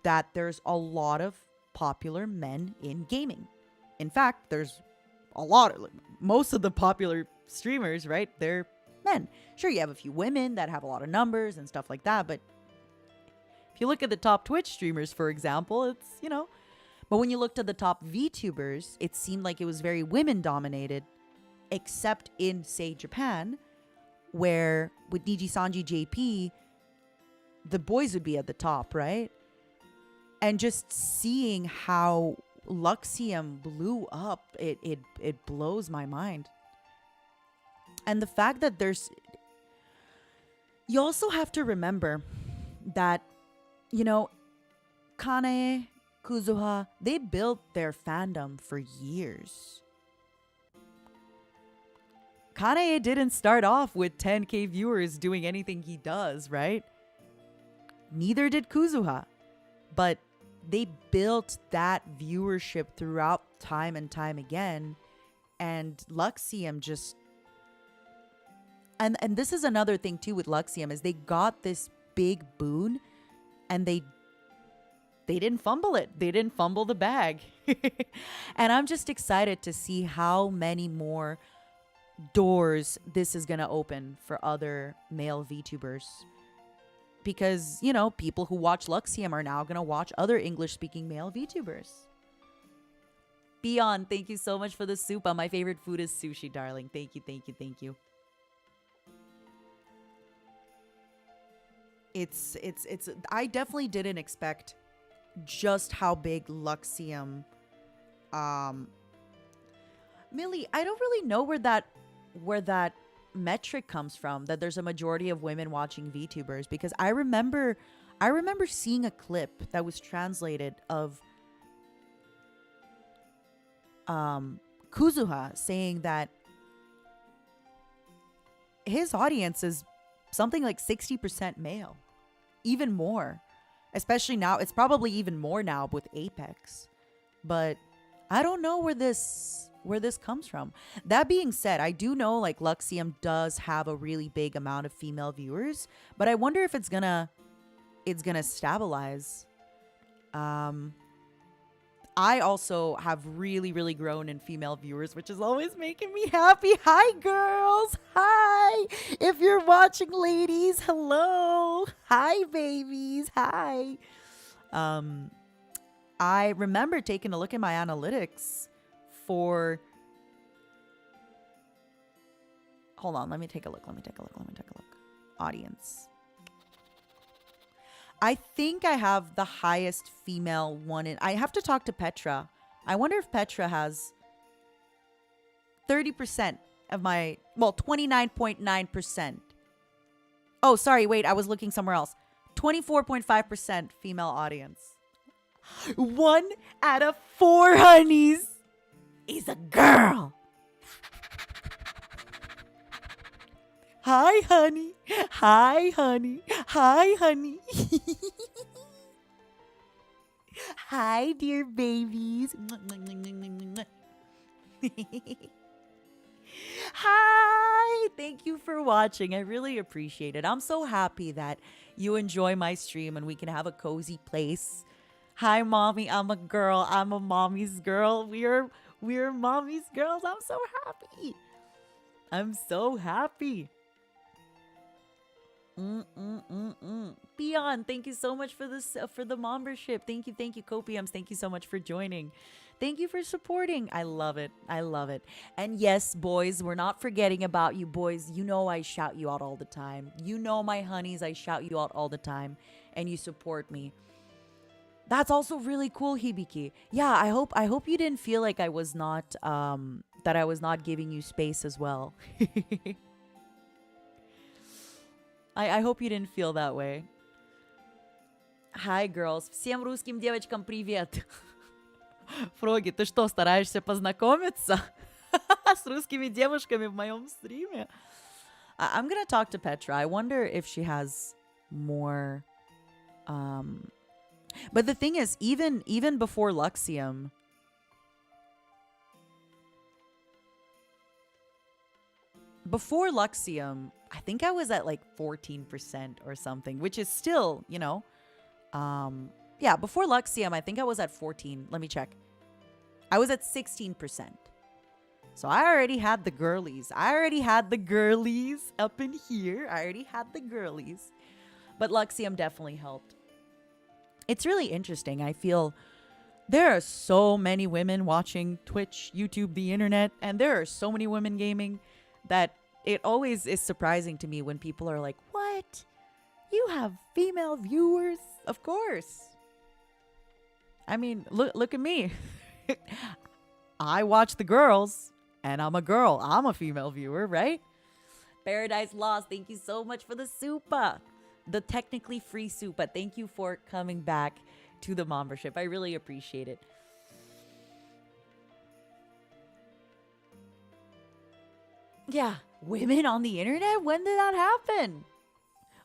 that there's a lot of popular men in gaming. In fact, there's a lot of, most of the popular streamers, right? They're men. Sure, you have a few women that have a lot of numbers and stuff like that, but if you look at the top Twitch streamers, for example, it's, you know, but when you looked at the top VTubers, it seemed like it was very women dominated, except in, say, Japan, where with NIJISANJI JP, the boys would be at the top, right? And just seeing how Luxium blew up, it blows my mind. And the fact that there's... You also have to remember that, you know, Kanae, Kuzuha, they built their fandom for years. Kanae didn't start off with 10k viewers doing anything he does, right? Neither did Kuzuha. But they built that viewership throughout time and time again. And Luxium just... And this is another thing too with Luxium, is they got this big boon and they didn't fumble it. They didn't fumble the bag. And I'm just excited to see how many more doors this is going to open for other male VTubers. Because, you know, people who watch Luxium are now going to watch other English-speaking male VTubers. Beyond, thank you so much for the soup. My favorite food is sushi, darling. Thank you, thank you, thank you. It's I definitely didn't expect just how big Luxium... Millie, I don't really know where that metric comes from, that there's a majority of women watching VTubers, because I remember seeing a clip that was translated of Kuzuha saying that his audience is something like 60% male, even more, especially now. It's probably even more now with Apex, but I don't know where this comes from. That being said, I do know like Luxium does have a really big amount of female viewers, but I wonder if it's gonna stabilize. I also have really, really grown in female viewers, which is always making me happy. Hi, girls. Hi. If you're watching, ladies, hello. Hi, babies. Hi. I remember taking a look at my analytics for... Hold on. Let me take a look. Audience. I think I have the highest female one in. I have to talk to Petra. I wonder if Petra has 30% of my, well, 29.9%. Oh, sorry, wait, I was looking somewhere else. 24.5% female audience. 1 out of 4 honeys is a girl. Hi, honey. Hi, honey. Hi, honey. Hi, dear babies. Hi. Thank you for watching. I really appreciate it. I'm so happy that you enjoy my stream and we can have a cozy place. Hi, mommy. I'm a girl. I'm a mommy's girl. We're mommy's girls. I'm so happy. I'm so happy. Beyond, thank you so much for this for the membership. Thank you, Copiums. Thank you so much for joining. Thank you for supporting. I love it. I love it. And yes, boys, we're not forgetting about you, boys. You know I shout you out all the time. You know, my honeys, I shout you out all the time, and you support me. That's also really cool, Hibiki. Yeah, I hope you didn't feel like I was not that I was not giving you space as well. I hope you didn't feel that way. Hi, girls. Всем русским девочкам привет. Фроги, ты что, стараешься познакомиться с русскими девушками в моем стриме? I'm gonna talk to Petra. I wonder if she has more. But the thing is, even before Luxium, I think I was at like 14% or something, which is still, you know, yeah, before Luxium, I think I was at 14. Let me check. I was at 16%. So I already had the girlies. Up in here. I already had the girlies. But Luxium definitely helped. It's really interesting. I feel there are so many women watching Twitch, YouTube, the internet, and there are so many women gaming that it always is surprising to me when people are like, what? You have female viewers? Of course. I mean, look at me. I watch the girls, and I'm a girl. I'm a female viewer, right? Paradise Lost, thank you so much for the super. The technically free super. Thank you for coming back to the membership. I really appreciate it. Yeah, women on the internet? When did that happen?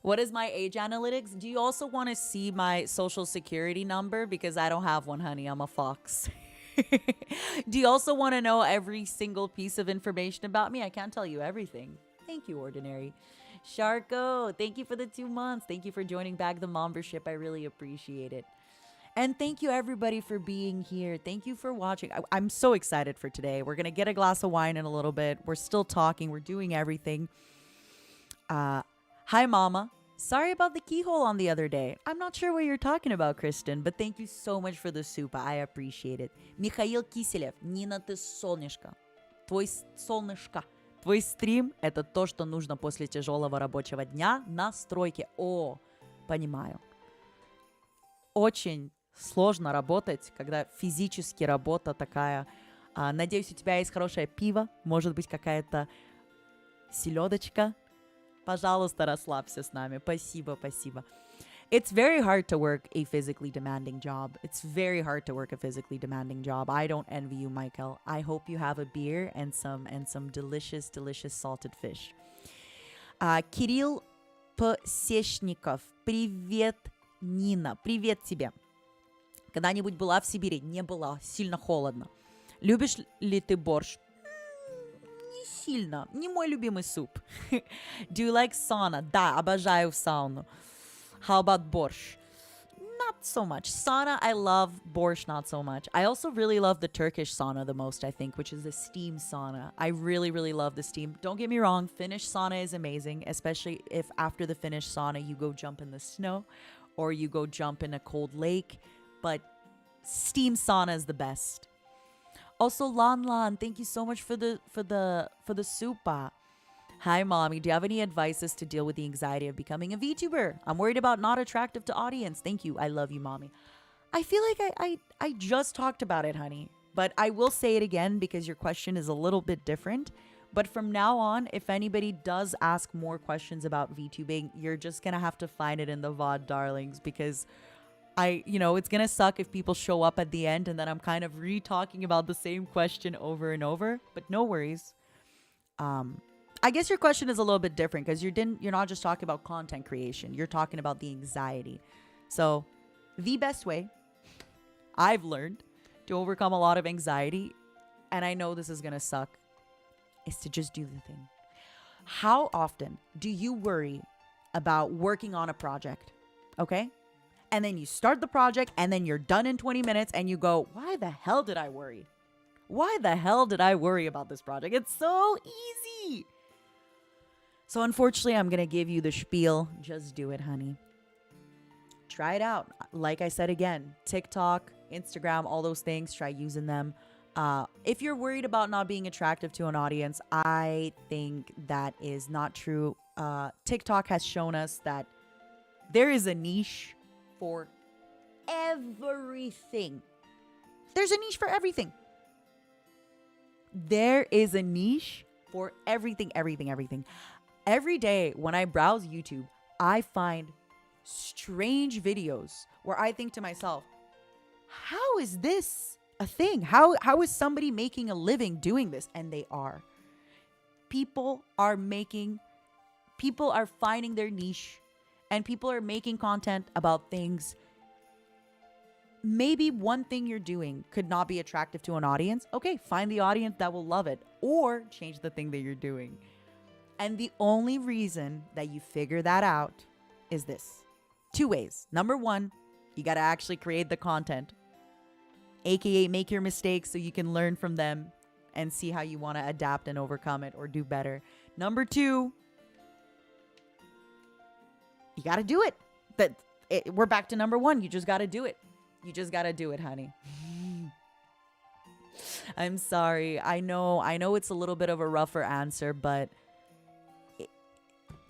What is my age analytics? Do you also want to see my social security number? Because I don't have one, honey. I'm a fox. Do you also want to know every single piece of information about me? I can't tell you everything. Thank you, Ordinary. Sharko, thank you for the 2 months. Thank you for joining back the membership. I really appreciate it. And thank you, everybody, for being here. Thank you for watching. I'm so excited for today. We're going to get a glass of wine in a little bit. We're still talking. We're doing everything. Hi, Mama. Sorry about the keyhole on the other day. I'm not sure what you're talking about, Kristen, but thank you so much for the soup. I appreciate it. Mikhail Kiselев. Нина, ты солнышко. Солнышко. Твой стрим – это то, что нужно после тяжелого рабочего дня на стройке. О, понимаю. Очень сложно работать, когда физически работа такая. Надеюсь, у тебя есть хорошее пиво, может быть, какая-то селедочка. Пожалуйста, расслабься с нами. Спасибо, спасибо. It's very hard to work a physically demanding job. It's very hard to work a physically demanding job. I don't envy you, Michael. I hope you have a beer and some delicious, delicious salted fish. Кирилл Посечников. Привет, Нина. Привет тебе. Когда-нибудь была в Сибири? Не была. Сильно холодно. Любишь ли ты борщ? Не сильно. Не мой любимый суп. Do you like sauna? Да, обожаю сауну. How about borscht? Not so much. Sauna, I love. Borscht, not so much. I also really love the Turkish sauna the most, I think, which is the steam sauna. I really, really love the steam. Don't get me wrong, Finnish sauna is amazing, especially if after the Finnish sauna you go jump in the snow or you go jump in a cold lake. But steam sauna is the best. Also, Lan Lan, thank you so much for the supa. Hi, mommy. Do you have any advices to deal with the anxiety of becoming a VTuber? I'm worried about not attractive to audience. Thank you. I love you, mommy. I feel like I just talked about it, honey. But I will say it again because your question is a little bit different. But from now on, if anybody does ask more questions about VTubing, you're just going to have to find it in the VOD, darlings, because it's going to suck if people show up at the end and then I'm kind of re-talking about the same question over and over. But no worries. I guess your question is a little bit different because you're not just talking about content creation. You're talking about the anxiety. So the best way I've learned to overcome a lot of anxiety, and I know this is going to suck, is to just do the thing. How often do you worry about working on a project? Okay? And then you start the project and then you're done in 20 minutes and you go, why the hell did I worry? Why the hell did I worry about this project? It's so easy. So unfortunately, I'm going to give you the spiel. Just do it, honey. Try it out. Like I said again, TikTok, Instagram, all those things, try using them. If you're worried about not being attractive to an audience, I think that is not true. TikTok has shown us that there is a niche for everything. There's a niche for everything. There is a niche for everything. Every day when I browse YouTube, I find strange videos where I think to myself, how is this a thing? How is somebody making a living doing this? And they are. People are finding their niche, and people are making content about things. Maybe one thing you're doing could not be attractive to an audience. Okay, find the audience that will love it, or change the thing that you're doing. And the only reason that you figure that out is this. 2 ways. Number 1, you got to actually create the content, aka make your mistakes so you can learn from them and see how you want to adapt and overcome it or do better. Number 2, you got to do it. We're back to number 1. You just got to do it. You just got to do it, honey. I'm sorry. I know it's a little bit of a rougher answer, but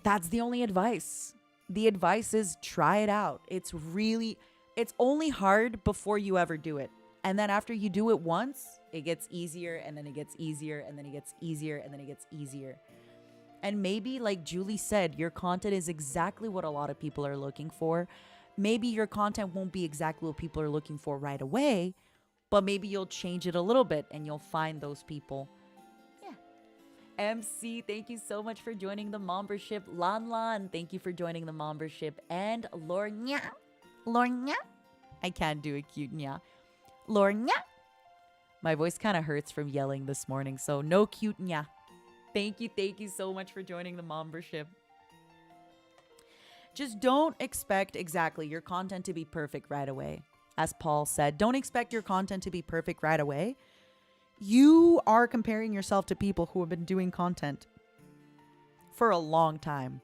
that's the only advice. The advice is try it out. It's only hard before you ever do it. And then after you do it once, it gets easier, and then it gets easier, and then it gets easier, and then it gets easier. And maybe, like Julie said, your content is exactly what a lot of people are looking for. Maybe your content won't be exactly what people are looking for right away, but maybe you'll change it a little bit and you'll find those people. Yeah. MC, thank you so much for joining the membership. Lan, thank you for joining the membership. And Lornya. I can't do a cute nya. Lornya. My voice kind of hurts from yelling this morning, so no cute nya. Thank you so much for joining the membership. Just don't expect exactly your content to be perfect right away. As Paul said, don't expect your content to be perfect right away. You are comparing yourself to people who have been doing content for a long time.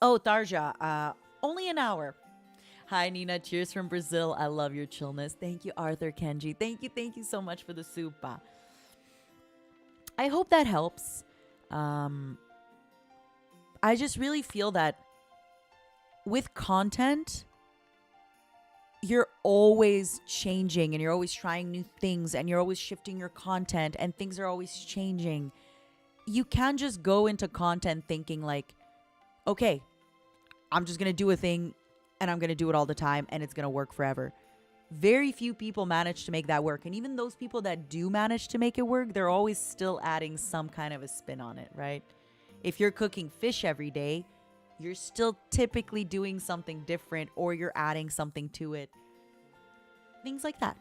Oh, Tarja, only an hour. Hi, Nina. Cheers from Brazil. I love your chillness. Thank you, Arthur Kenji. Thank you so much for the soup. I hope that helps. I just really feel that with content, you're always changing and you're always trying new things and you're always shifting your content and things are always changing. You can't just go into content thinking like, okay, I'm just going to do a thing and I'm going to do it all the time and it's going to work forever. Very few people manage to make that work. And even those people that do manage to make it work, they're always still adding some kind of a spin on it, right? If you're cooking fish every day, you're still typically doing something different or you're adding something to it. Things like that.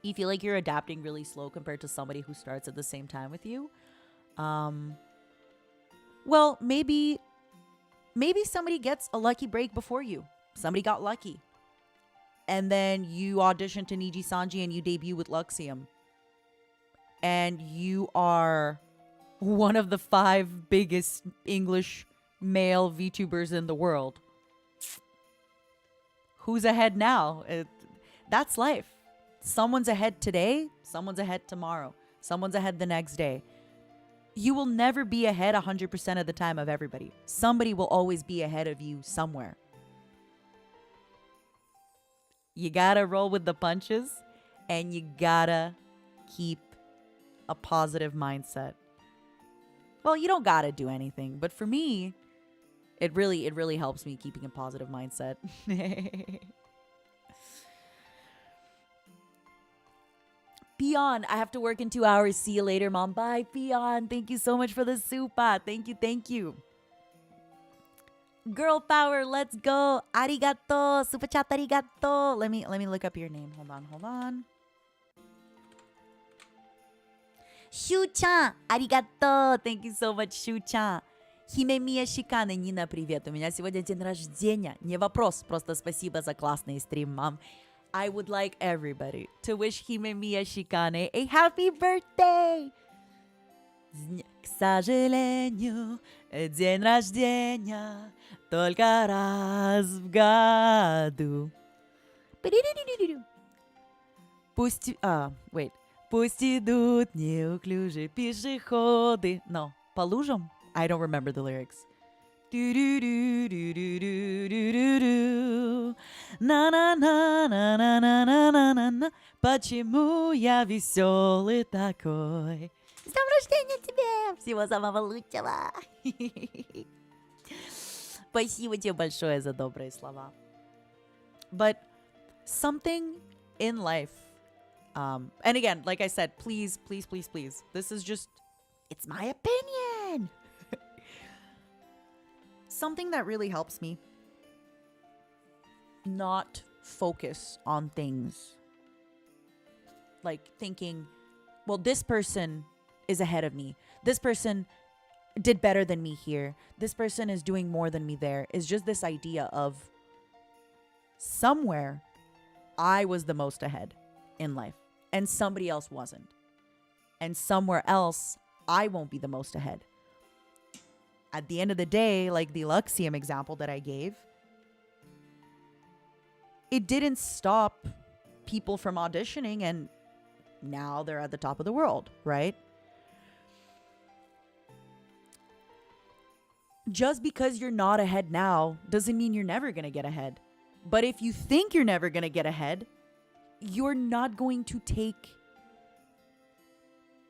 You feel like you're adapting really slow compared to somebody who starts at the same time with you. Well, maybe somebody gets a lucky break before you. Somebody got lucky. And then you audition to NIJISANJI and you debut with Luxium. And you are one of the 5 biggest English male VTubers in the world. Who's ahead now? That's life. Someone's ahead today, someone's ahead tomorrow, someone's ahead the next day. You will never be ahead 100% of the time of everybody. Somebody will always be ahead of you somewhere. You gotta roll with the punches, and you gotta keep a positive mindset. Well, you don't gotta do anything, but for me, it really helps me keeping a positive mindset. Peon, I have to work in 2 hours. See you later, Mom. Bye, Peon. Thank you so much for the super. Thank you. Girl power, let's go. Arigato. Super chat arigato. Let me look up your name. Hold on. Shu-chan, arigato. Thank you so much, Shu-chan. Химемия Шикана, Нина, привет. У меня сегодня день рождения. Не вопрос, просто спасибо за классный стрим, мам. I would like everybody to wish Himemiya Shikane a happy birthday! К сожалению, день рождения только раз в году. Пусть идут неуклюжие пешеходы. No, по лужам? I don't remember the lyrics. На-на-на-на-на-на-на-на-на. Почему я веселый такой? С днем рождения тебе! Всего самого лучшего! Спасибо тебе большое за добрые слова. But something in life, and again, like I said, please, this is just, it's my opinion. Something that really helps me not focus on things like thinking, well, this person is ahead of me. This person did better than me here. This person is doing more than me there. Is just this idea of somewhere I was the most ahead in life and somebody else wasn't. And somewhere else I won't be the most ahead. At the end of the day, like the Luxium example that I gave, it didn't stop people from auditioning and now they're at the top of the world, right? Just because you're not ahead now doesn't mean you're never going to get ahead. But if you think you're never going to get ahead, you're not going to take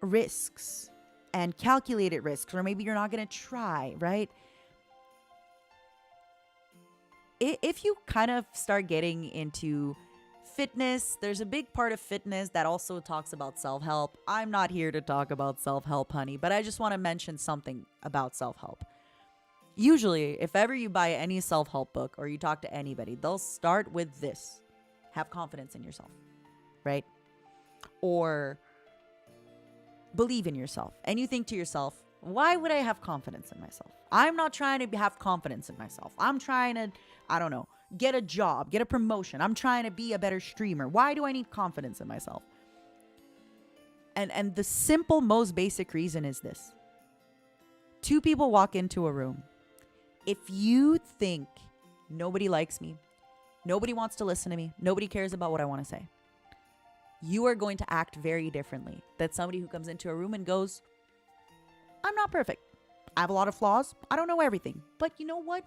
risks. And calculated risks, or maybe you're not going to try, right? If you kind of start getting into fitness, there's a big part of fitness that also talks about self-help. I'm not here to talk about self-help, honey, but I just want to mention something about self-help. Usually, if ever you buy any self-help book or you talk to anybody, they'll start with this. Have confidence in yourself, right? Or believe in yourself. And you think to yourself, why would I have confidence in myself? I'm not trying to have confidence in myself. I'm trying to, I don't know, get a job, get a promotion. I'm trying to be a better streamer. Why do I need confidence in myself? And the simple, most basic reason is this. Two people walk into a room. If you think nobody likes me, nobody wants to listen to me, nobody cares about what I want to say, you are going to act very differently than somebody who comes into a room and goes, I'm not perfect. I have a lot of flaws. I don't know everything. But you know what?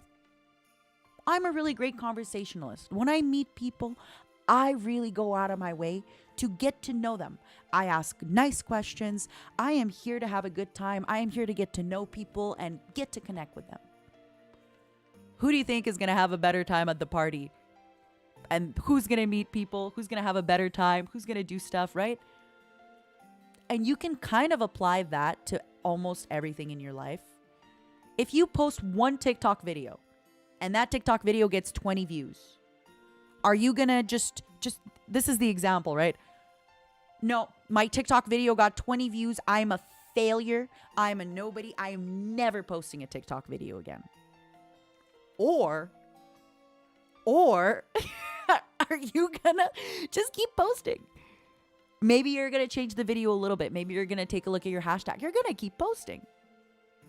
I'm a really great conversationalist. When I meet people, I really go out of my way to get to know them. I ask nice questions. I am here to have a good time. I am here to get to know people and get to connect with them. Who do you think is going to have a better time at the party? And who's going to meet people? Who's going to have a better time? Who's going to do stuff, right? And you can kind of apply that to almost everything in your life. If you post one TikTok video and that TikTok video gets 20 views, are you going to just this is the example, right? No, my TikTok video got 20 views. I'm a failure. I'm a nobody. I am never posting a TikTok video again. Or are you gonna just keep posting? Maybe you're gonna change the video a little bit. Maybe you're gonna take a look at your hashtag. You're gonna keep posting.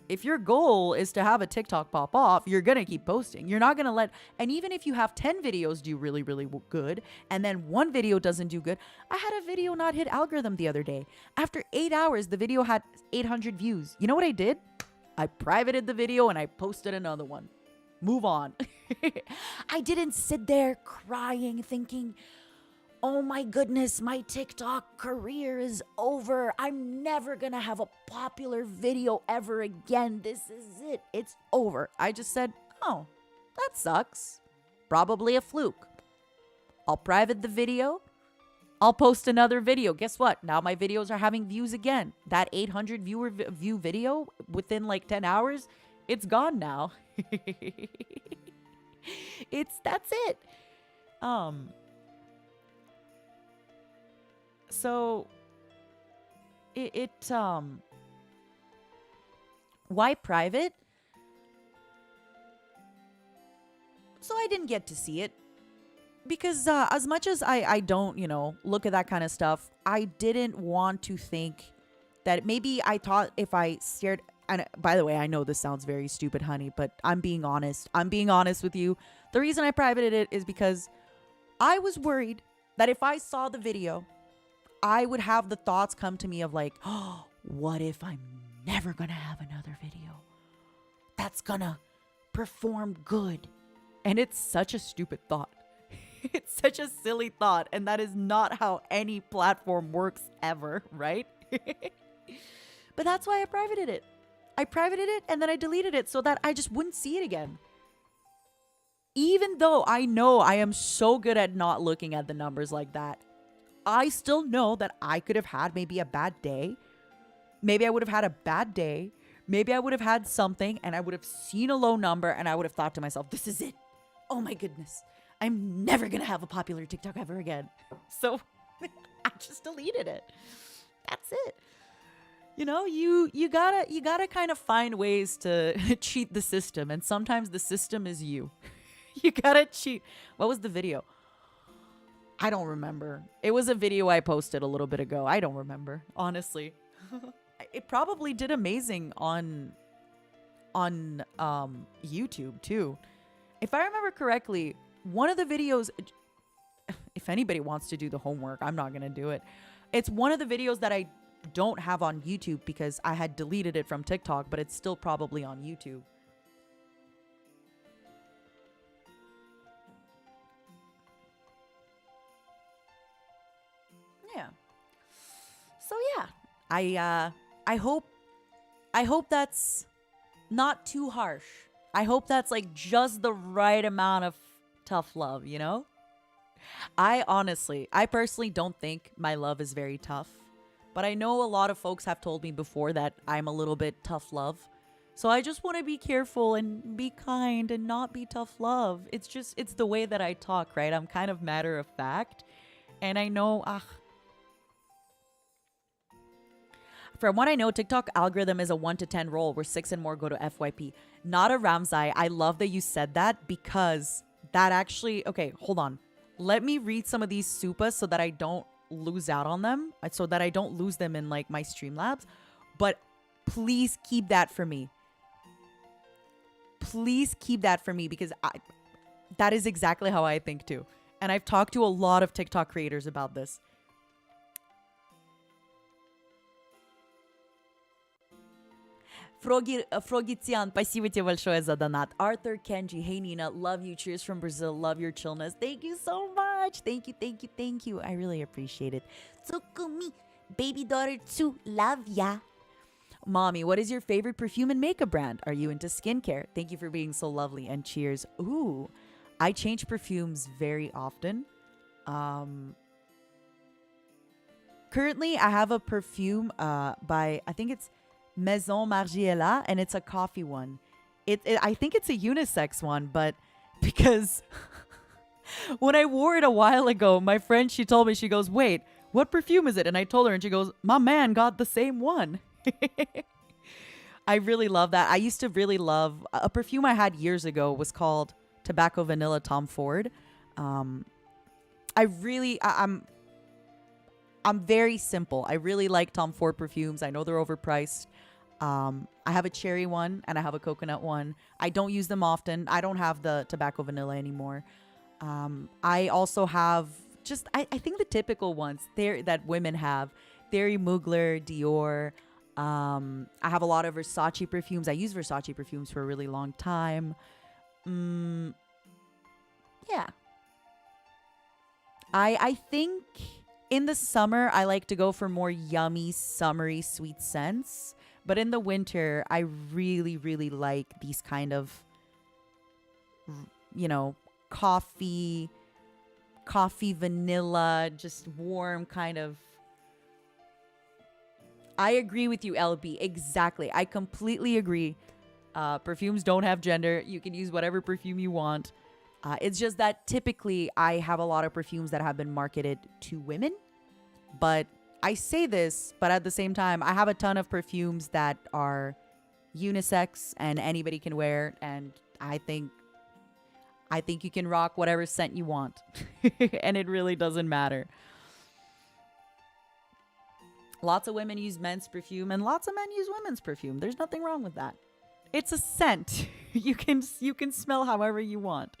if your goal is to have a TikTok pop off, you're going to keep posting. You're not going to let, and even if you have 10 videos do really, really good, and then one video doesn't do good. I had a video not hit algorithm the other day. After 8 hours, the video had 800 views. You know what I did? I privated the video and I posted another one. Move on. I didn't sit there crying, thinking, oh my goodness, my TikTok career is over. I'm never gonna have a popular video ever again. This is it. It's over. I just said, oh, that sucks. Probably a fluke. I'll private the video. I'll post another video. Guess what? Now my videos are having views again. That 800 view video within like 10 hours, it's gone now. That's it. So why private? So I didn't get to see it because as much as I don't, look at that kind of stuff, I didn't want to think that maybe I thought if I stared. And by the way, I know this sounds very stupid, honey, but I'm being honest. I'm being honest with you. The reason I privated it is because I was worried that if I saw the video, I would have the thoughts come to me of like, oh, what if I'm never going to have another video that's going to perform good? And it's such a stupid thought. It's such a silly thought. And that is not how any platform works ever, right? But that's why I privated it. I privated it and then I deleted it so that I just wouldn't see it again. Even though I know I am so good at not looking at the numbers like that, I still know that I could have had maybe a bad day. Maybe I would have had a bad day. Maybe I would have had something and I would have seen a low number and I would have thought to myself, this is it. Oh my goodness. I'm never going to have a popular TikTok ever again. So I just deleted it. That's it. You gotta kind of find ways to cheat the system. And sometimes the system is you. You gotta cheat. What was the video? I don't remember. It was a video I posted a little bit ago. I don't remember, honestly. It probably did amazing on YouTube too. If I remember correctly, one of the videos, if anybody wants to do the homework, I'm not gonna do it. It's one of the videos that I don't have on YouTube because I had deleted it from TikTok, but it's still probably on YouTube. Yeah. So yeah, I hope that's not too harsh. I hope that's like just the right amount of tough love, I personally don't think my love is very tough. But I know a lot of folks have told me before that I'm a little bit tough love. So I just want to be careful and be kind and not be tough love. It's the way that I talk, right? I'm kind of matter of fact. And I know, from what I know, TikTok algorithm is a 1 to 10 roll where 6 and more go to FYP. Not a Ramzai. I love that you said that because that actually, okay, hold on. Let me read some of these supas so that I don't lose out on them, so that I don't lose them in like my Streamlabs. But please keep that for me. Please keep that for me because that is exactly how I think too. And I've talked to a lot of TikTok creators about this. Frogitian, спасибо тебе большое за донат. Arthur Kenji, hey Nina, love you. Cheers from Brazil. Love your chillness. Thank you so much. Thank you. I really appreciate it. Tsukumi, baby daughter too. Love ya. Mommy, what is your favorite perfume and makeup brand? Are you into skincare? Thank you for being so lovely and cheers. Ooh, I change perfumes very often. Currently, I have a perfume by, I think it's Maison Margiela, and it's a coffee one. I think it's a unisex one, but because when I wore it a while ago, my friend, she told me, she goes, wait, what perfume is it? And I told her and she goes, my man got the same one. I really love that. I used to really love a perfume I had years ago was called Tobacco Vanilla Tom Ford. I'm very simple. I really like Tom Ford perfumes. I know they're overpriced. I have a cherry one and I have a coconut one. I don't use them often. I don't have the tobacco vanilla anymore. I also have just, I think the typical ones there that women have. Thierry Mugler, Dior. I have a lot of Versace perfumes. I use Versace perfumes for a really long time. Yeah. I think in the summer, I like to go for more yummy, summery, sweet scents. But in the winter, I really, really like these kind of, you know, coffee, vanilla, just warm kind of. I agree with you, LB. Exactly. I completely agree. Perfumes don't have gender. You can use whatever perfume you want. It's just that typically I have a lot of perfumes that have been marketed to women. But I say this, but at the same time, I have a ton of perfumes that are unisex and anybody can wear. And I think you can rock whatever scent you want. And it really doesn't matter. Lots of women use men's perfume and lots of men use women's perfume. There's nothing wrong with that. It's a scent. You can smell however you want.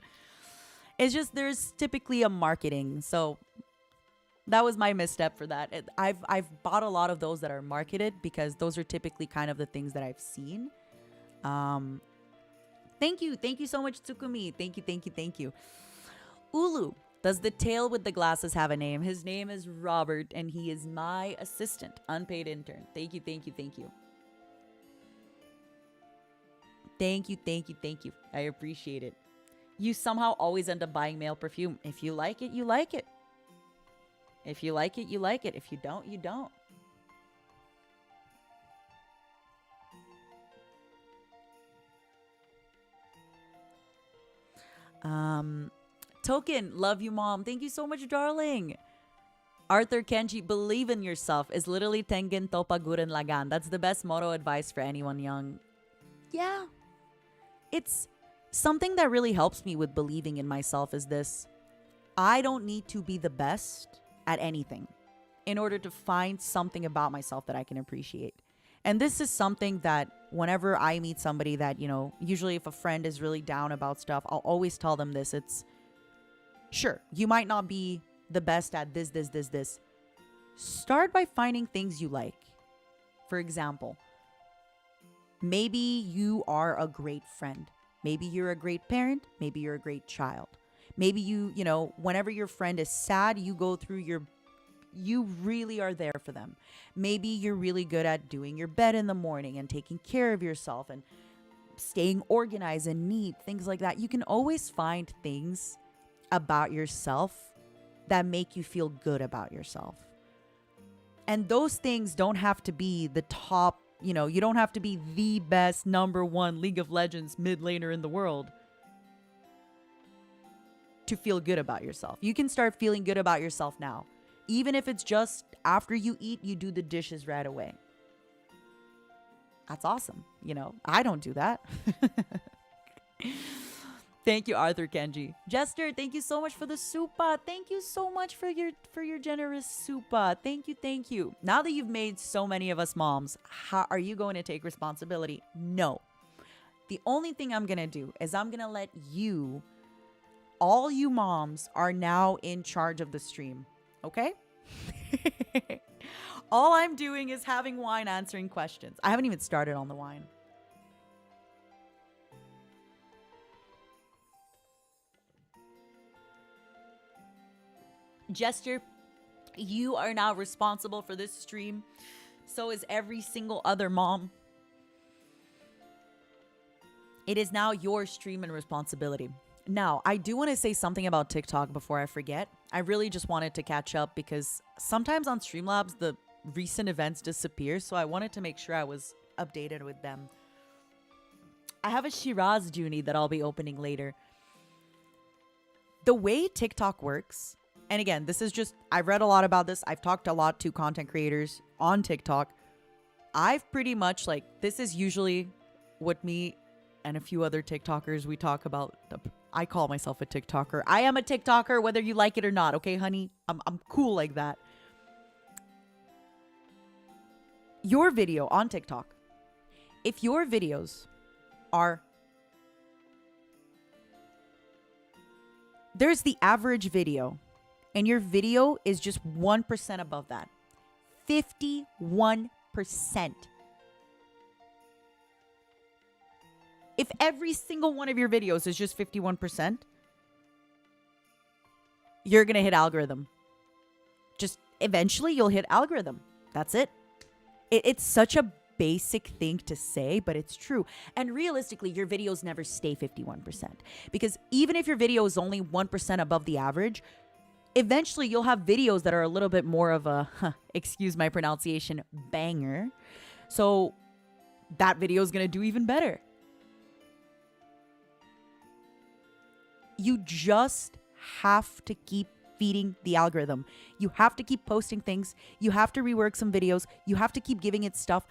It's just there's typically a marketing. So that was my misstep for that. I've bought a lot of those that are marketed because those are typically kind of the things that I've seen. Thank you so much, Tsukumi. Thank you. Ulu, does the tail with the glasses have a name? His name is Robert, and he is my assistant, unpaid intern. Thank you. Thank you. I appreciate it. You somehow always end up buying male perfume. If you like it, you like it. If you like it, you like it. If you don't, you don't. Token, love you, mom. Thank you so much, darling. Arthur Kenji, believe in yourself is literally Tengen Topa Guren Lagan. That's the best motto advice for anyone young. Yeah. It's something that really helps me with believing in myself is this. I don't need to be the best at anything in order to find something about myself that I can appreciate. And this is something that whenever I meet somebody that, you know, usually if a friend is really down about stuff, I'll always tell them this. It's, sure, you might not be the best at this. Start by finding things you like. For example, maybe you are a great friend. Maybe you're a great parent. Maybe you're a great child. Maybe you know, whenever your friend is sad, you go through you really are there for them. Maybe you're really good at doing your bed in the morning and taking care of yourself and staying organized and neat, things like that. You can always find things about yourself that make you feel good about yourself. And those things don't have to be the top, you know, you don't have to be the best #1 League of Legends mid laner in the world to feel good about yourself. You can start feeling good about yourself now. Even if it's just after you eat, you do the dishes right away. That's awesome. You know, I don't do that. Thank you, Arthur Kenji. Jester, thank you so much for the supa. Thank you so much for your generous supa. Thank you. Now that you've made so many of us moms, how are you going to take responsibility? No. The only thing I'm going to do is I'm going to let you, all you moms are now in charge of the stream. Okay? All I'm doing is having wine answering questions. I haven't even started on the wine. Jester, you are now responsible for this stream. So is every single other mom. It is now your stream and responsibility. Now, I do want to say something about TikTok before I forget. I really just wanted to catch up because sometimes on Streamlabs, the recent events disappear. So I wanted to make sure I was updated with them. I have a Shiraz Junie that I'll be opening later. The way TikTok works, and again, this is just, I've read a lot about this. I've talked a lot to content creators on TikTok. I've pretty much this is usually what me and a few other TikTokers, we talk about. I call myself a TikToker. I am a TikToker, whether you like it or not. Okay, honey? I'm cool like that. Your video on TikTok if your videos are, there's the average video, and your video is just 1% above that. 51%. If every single one of your videos is just 51%, you're going to hit algorithm. Just eventually you'll hit algorithm. That's it. It's such a basic thing to say, but it's true. And realistically, your videos never stay 51%. Because even if your video is only 1% above the average, eventually you'll have videos that are a little bit more of a, excuse my pronunciation, banger. So that video is going to do even better. You just have to keep feeding the algorithm. You have to keep posting things. You have to rework some videos. You have to keep giving it stuff.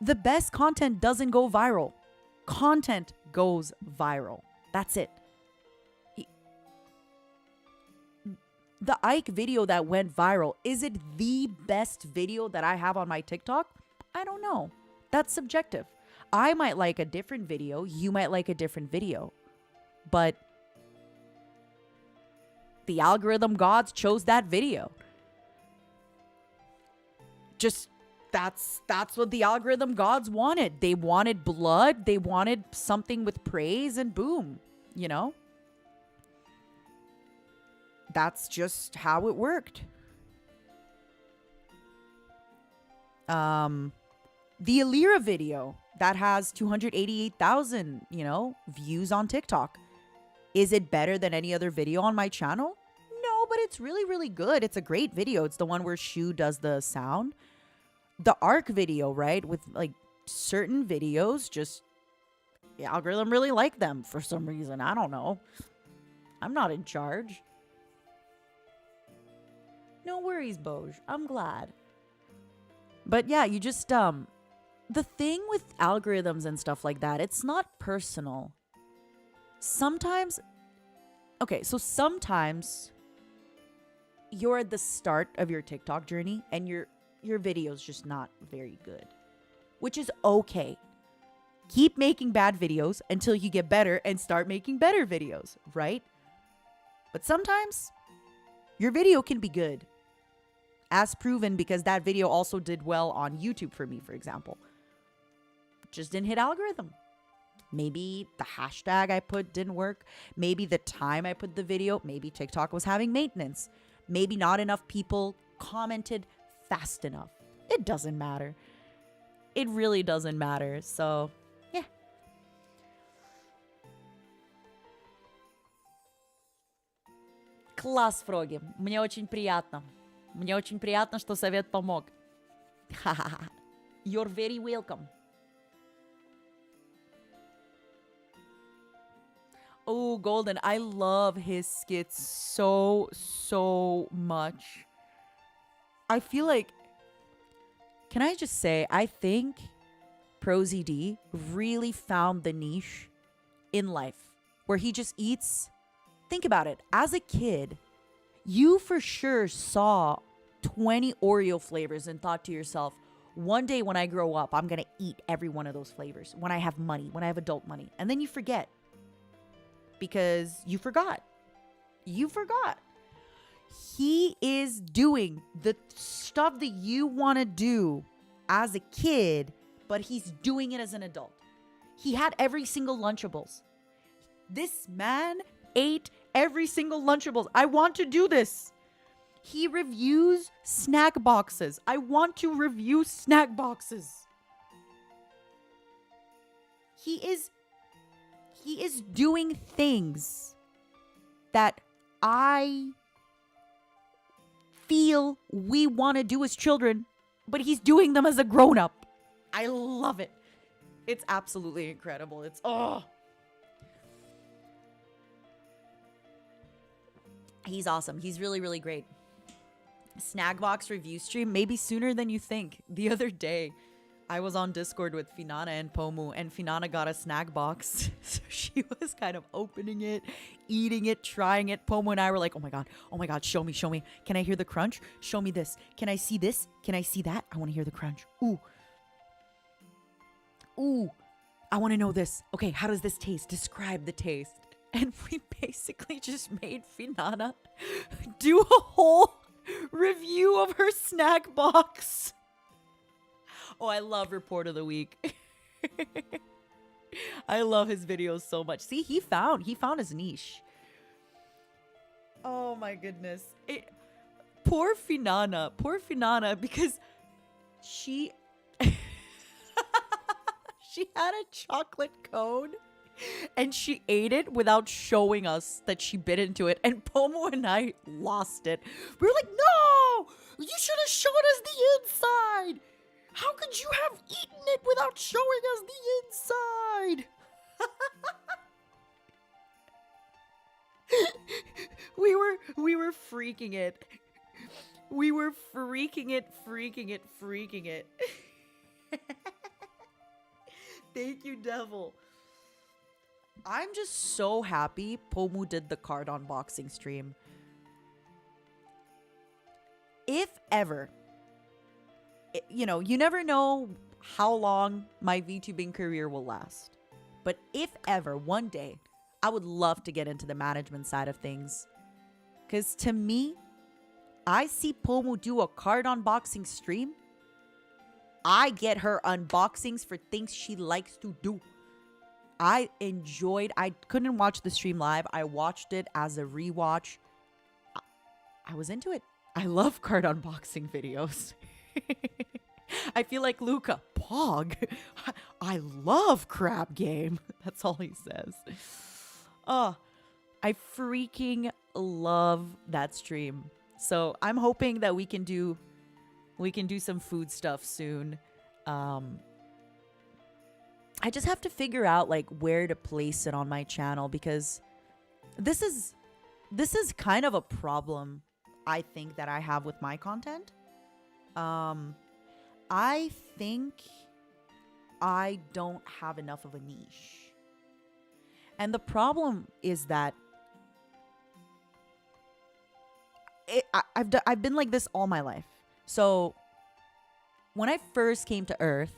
The best content doesn't go viral. Content goes viral. That's it. The Ike video that went viral, is it the best video that I have on my TikTok? I don't know. That's subjective. I might like a different video. You might like a different video. But the algorithm gods chose that video. Just that's what the algorithm gods wanted. They wanted blood. They wanted something with praise, and boom, you know? That's just how it worked. The Ethyria video that has 288,000, views on TikTok. Is it better than any other video on my channel? No, but it's really, really good. It's a great video. It's the one where Shu does the sound. The ARC video, right? With like certain videos, just the algorithm really liked them for some reason. I don't know. I'm not in charge. No worries, Boj. I'm glad. But yeah, you just, the thing with algorithms and stuff like that, it's not personal. Sometimes you're at the start of your TikTok journey and your video's just not very good, which is okay. Keep making bad videos until you get better and start making better videos, right? But sometimes your video can be good, as proven because that video also did well on YouTube for me, for example. Just didn't hit algorithm. Maybe the hashtag I put didn't work. Maybe the time I put the video, maybe TikTok was having maintenance. Maybe not enough people commented fast enough. It doesn't matter. It really doesn't matter. So, yeah. Класс, Фроги. Мне очень приятно. Мне очень приятно, что совет помог. You're very welcome. Oh, Golden. I love his skits so much. I feel like, can I just say, I think ProZD really found the niche in life where he just eats. Think about it. As a kid, you for sure saw 20 Oreo flavors and thought to yourself, one day when I grow up, I'm going to eat every one of those flavors when I have money, when I have adult money. And then you forget. Because you forgot. You forgot. He is doing the stuff that you want to do as a kid, but he's doing it as an adult. He had every single Lunchables. This man ate every single Lunchables. I want to do this. He reviews snack boxes. I want to review snack boxes. He is doing things that I feel we want to do as children, but he's doing them as a grown-up. I love it. It's absolutely incredible. It's, oh. He's awesome. He's really, really great. Snack box review stream, maybe sooner than you think. The other day, I was on Discord with Finana and Pomu, and Finana got a snack box. So she was kind of opening it, eating it, trying it. Pomu and I were like, oh my God, show me. Can I hear the crunch? Show me this. Can I see this? Can I see that? I want to hear the crunch. Ooh. ooh, I want to know this. Okay, how does this taste? Describe the taste. And we basically just made Finana do a whole review of her snack box. Oh, I love Report of the Week. I love his videos so much. See, he found his niche. Oh my goodness. Poor Finana, because she she had a chocolate cone and she ate it without showing us that she bit into it, and Pomo and I lost it. We were like, no, you should have shown us the inside. How could you have eaten it without showing us the inside? We were freaking it. We were freaking it. Thank you, Devil. I'm just so happy Pomu did the card unboxing stream. If ever, you know, you never know how long my VTubing career will last. But if ever, one day, I would love to get into the management side of things. Because to me, I see Pomu do a card unboxing stream. I get her unboxings for things she likes to do. I couldn't watch the stream live. I watched it as a rewatch. I was into it. I love card unboxing videos. I feel like Luca. Pog. I love crab game. That's all he says. Oh, I freaking love that stream. So I'm hoping that we can do some food stuff soon. I just have to figure out like where to place it on my channel, because this is kind of a problem I think that I have with my content. I think I don't have enough of a niche. And the problem is that I've been like this all my life. So when I first came to Earth,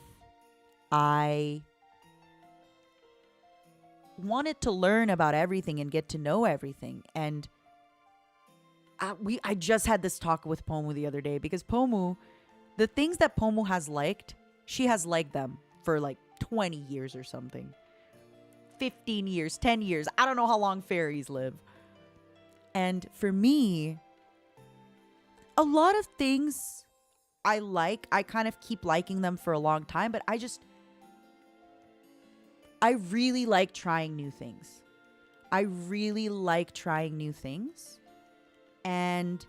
I wanted to learn about everything and get to know everything. And I just had this talk with Pomu the other day, because Pomu, the things that Pomu has liked, she has liked them for like 20 years or something. 15 years, 10 years. I don't know how long fairies live. And for me, a lot of things I like, I kind of keep liking them for a long time, but I really like trying new things. And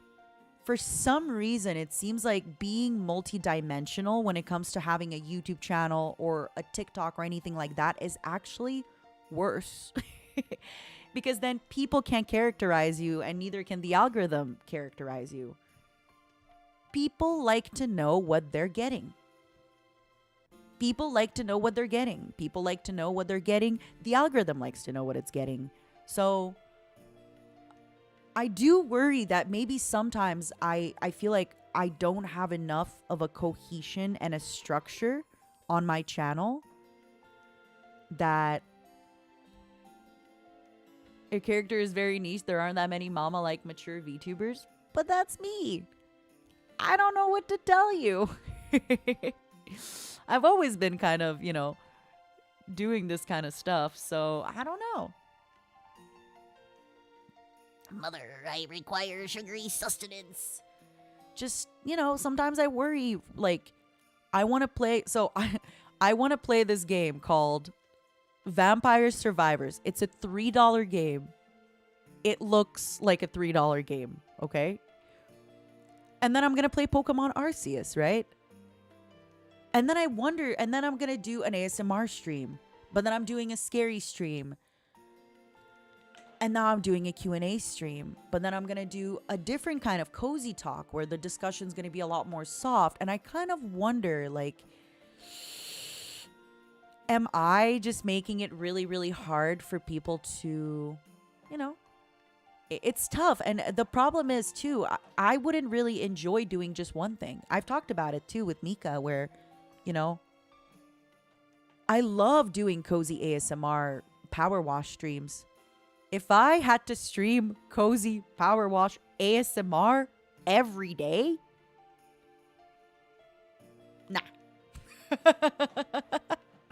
for some reason, it seems like being multidimensional when it comes to having a YouTube channel or a TikTok or anything like that is actually worse. Because then people can't characterize you, and neither can the algorithm characterize you. People like to know what they're getting. People like to know what they're getting. The algorithm likes to know what it's getting. So I do worry that maybe sometimes I feel like I don't have enough of a cohesion and a structure on my channel, that a character is very niche. There aren't that many mama-like mature VTubers, but that's me. I don't know what to tell you. I've always been kind of, you know, doing this kind of stuff, so I don't know. Mother, I require sugary sustenance. Just, you know, sometimes I worry, like, I want to play, so I want to play this game called Vampire Survivors. It's a $3 game. It looks like a $3 game, okay? And then I'm going to play Pokemon Arceus, right? And then I wonder, and then I'm going to do an ASMR stream. But then I'm doing a scary stream. And now I'm doing a Q&A stream. But then I'm going to do a different kind of cozy talk where the discussion's going to be a lot more soft. And I kind of wonder, like, am I just making it really, really hard for people to, you know, it's tough. And the problem is, too, I wouldn't really enjoy doing just one thing. I've talked about it, too, with Mika, where, you know, I love doing cozy ASMR power wash streams. If I had to stream cozy power wash ASMR every day, nah.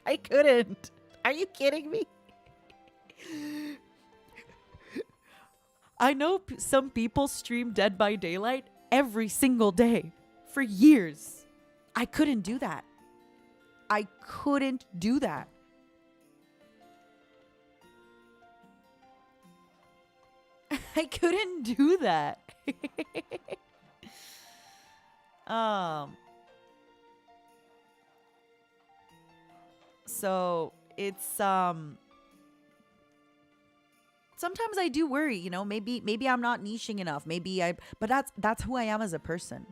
I couldn't. Are you kidding me? I know some people stream Dead by Daylight every single day for years. I couldn't do that. I couldn't do that. I couldn't do that. So it's sometimes I do worry, you know, maybe I'm not niching enough. But that's who I am as a person.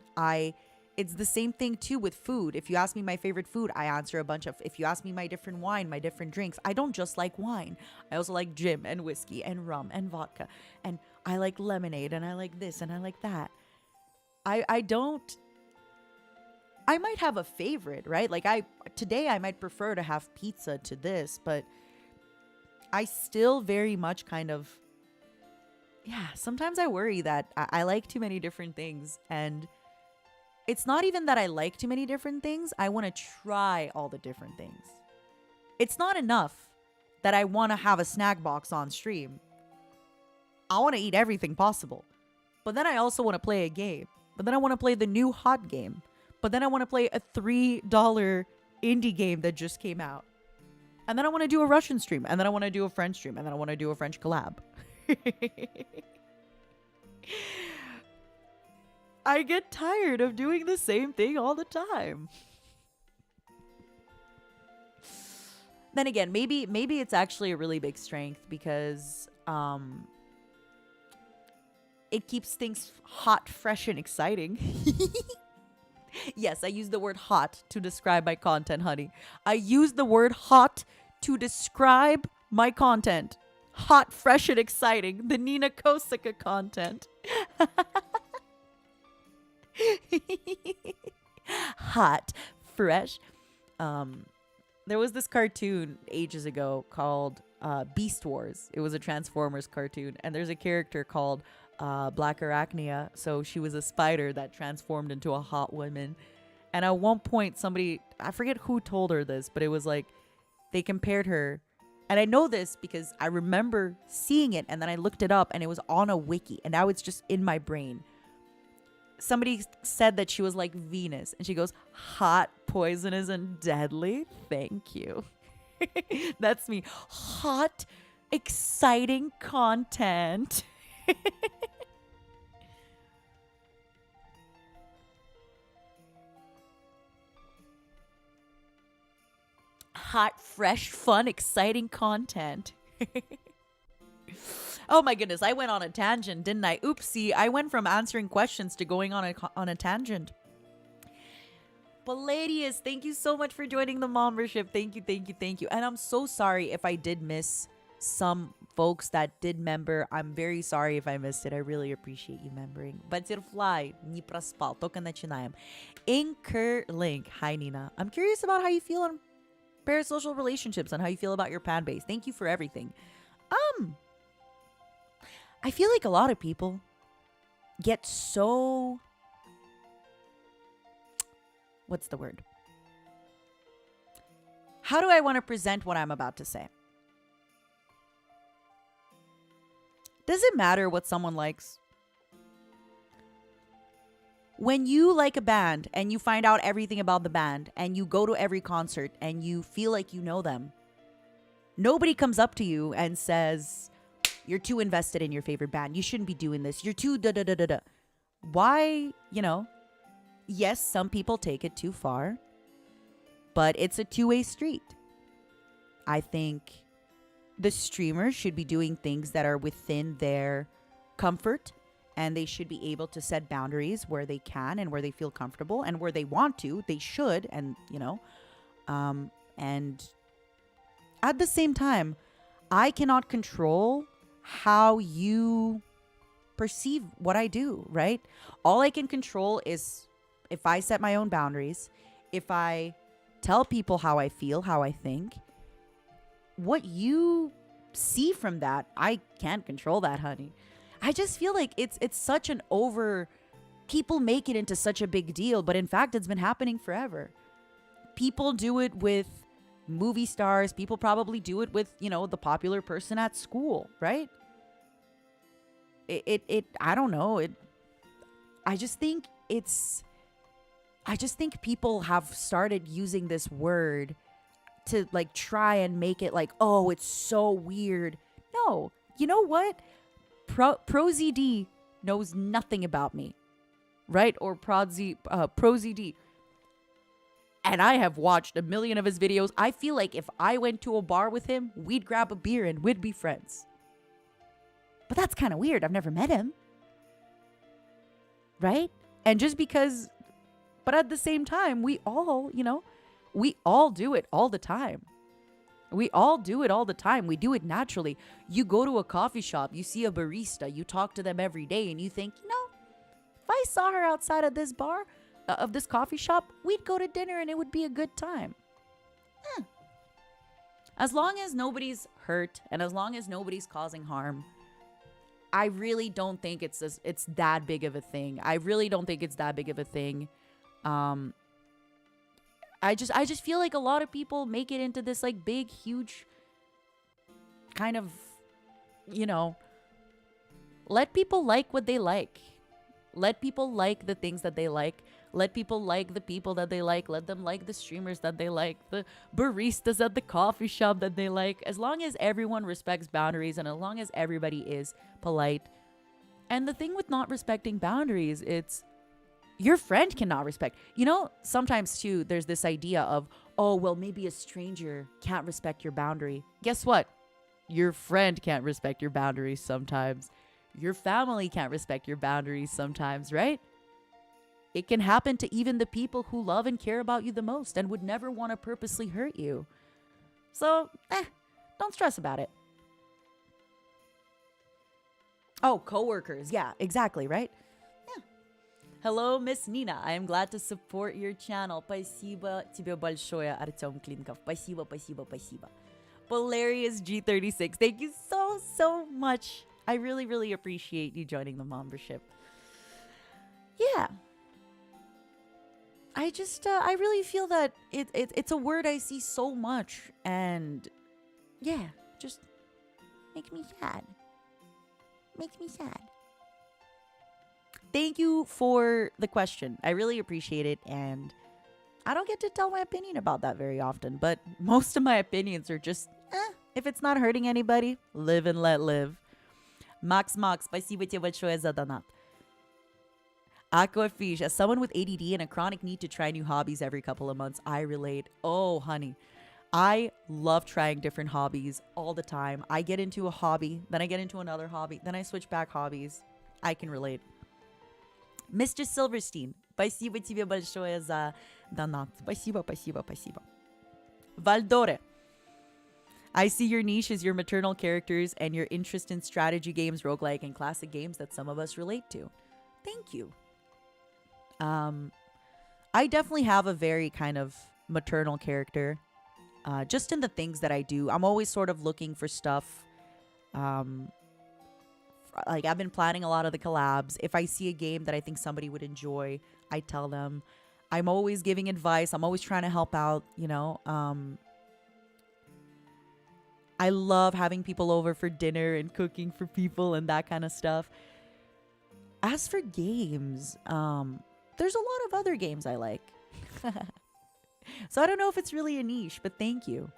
It's the same thing too with food. If you ask me my favorite food, I answer a bunch of. If you ask me my different wine, my different drinks, I don't just like wine. I also like gin and whiskey and rum and vodka. And I like lemonade and I like this and I like that. I might have a favorite, right? Like today I might prefer to have pizza to this, but I still very much kind of, sometimes I worry that I like too many different things. And it's not even that I like too many different things. I want to try all the different things. It's not enough that I want to have a snack box on stream. I want to eat everything possible. But then I also want to play a game. But then I want to play the new hot game. But then I want to play a $3 indie game that just came out. And then I want to do a Russian stream. And then I want to do a French stream. And then I want to do a French collab. I get tired of doing the same thing all the time. Then again, maybe it's actually a really big strength because it keeps things hot, fresh, and exciting. Yes, I use the word hot to describe my content, honey. I use the word hot to describe my content. Hot, fresh, and exciting. The Nina Kosaka content. Hot, fresh. There was this cartoon ages ago called Beast Wars. It was a Transformers cartoon. And there's a character called Black Arachnia. So she was a spider that transformed into a hot woman. And at one point somebody, I forget who told her this, but it was like they compared her. And I know this because I remember seeing it and then I looked it up and it was on a wiki and now it's just in my brain. Somebody said that she was like Venus and she goes, hot, poisonous, and deadly. Thank you. That's me. Hot, exciting content. Hot, fresh, fun, exciting content. Oh my goodness, I went on a tangent, didn't I? Oopsie, I went from answering questions to going on a tangent. Palladius, thank you so much for joining the membership. Thank you, thank you, thank you. And I'm so sorry if I did miss some folks that did member. I'm very sorry if I missed it. I really appreciate you membering. Butterfly, не проспал, только начинаем. Anchor Link, hi Nina. I'm curious about how you feel on parasocial relationships and how you feel about your fan base. Thank you for everything. I feel like a lot of people get so... What's the word? How do I want to present what I'm about to say? Does it matter what someone likes? When you like a band and you find out everything about the band and you go to every concert and you feel like you know them, nobody comes up to you and says, you're too invested in your favorite band. You shouldn't be doing this. You're too da-da-da-da-da. Why, yes, some people take it too far, but it's a two-way street. I think the streamers should be doing things that are within their comfort, and they should be able to set boundaries where they can and where they feel comfortable, and where they want to, they should, and at the same time, I cannot control how you perceive what I do, right? All I can control is if I set my own boundaries, if I tell people how I feel, how I think. What you see from that, I can't control that, honey. I just feel like it's such an people make it into such a big deal, but in fact it's been happening forever. People do it with movie stars, people probably do it with, the popular person at school, right? I don't know. I just think people have started using this word to like try and make it like, oh, it's so weird. No, you know what? ProZD knows nothing about me, right? Or ProZD. And I have watched a million of his videos. I feel like if I went to a bar with him, we'd grab a beer and we'd be friends. But that's kind of weird. I've never met him. Right? And just because, but at the same time, we all do it all the time. We all do it all the time. We do it naturally. You go to a coffee shop, you see a barista, you talk to them every day, and you think, if I saw her outside of this bar, of this coffee shop, we'd go to dinner and it would be a good time. As long as nobody's hurt and as long as nobody's causing harm, I really don't think it's that big of a thing. I really don't think it's that big of a thing. I just feel like a lot of people make it into this like big, huge kind of, let people like what they like. Let people like the things that they like. Let people like the people that they like. Let them like the streamers that they like. The baristas at the coffee shop that they like. As long as everyone respects boundaries and as long as everybody is polite. And the thing with not respecting boundaries, it's your friend cannot respect. Sometimes too, there's this idea of, oh, well, maybe a stranger can't respect your boundary. Guess what? Your friend can't respect your boundaries sometimes. Your family can't respect your boundaries sometimes, right? It can happen to even the people who love and care about you the most and would never want to purposely hurt you. So, don't stress about it. Oh, coworkers. Yeah, exactly, right? Yeah. Hello, Miss Nina. I am glad to support your channel. Спасибо тебе большое, Артем Клинков. Спасибо, спасибо, спасибо. Hilarious G36. Thank you so much. I really, really appreciate you joining the membership. Yeah. I really feel that it's a word I see so much. And yeah, just makes me sad. Makes me sad. Thank you for the question. I really appreciate it. And I don't get to tell my opinion about that very often. But most of my opinions are just, if it's not hurting anybody, live and let live. Max, спасибо тебе большое за донат. Aquafish, as someone with ADD and a chronic need to try new hobbies every couple of months, I relate. Oh, honey. I love trying different hobbies all the time. I get into a hobby, then I get into another hobby, then I switch back hobbies. I can relate. Mr. Silverstein, спасибо тебе большое за донат. Спасибо. Valdore. I see your niche as your maternal characters and your interest in strategy games, roguelike, and classic games that some of us relate to. Thank you. I definitely have a very kind of maternal character. Just in the things that I do. I'm always sort of looking for stuff. Like I've been planning a lot of the collabs. If I see a game that I think somebody would enjoy, I tell them. I'm always giving advice. I'm always trying to help out, I love having people over for dinner and cooking for people and that kind of stuff. As for games, there's a lot of other games I like. So I don't know if it's really a niche, but thank you.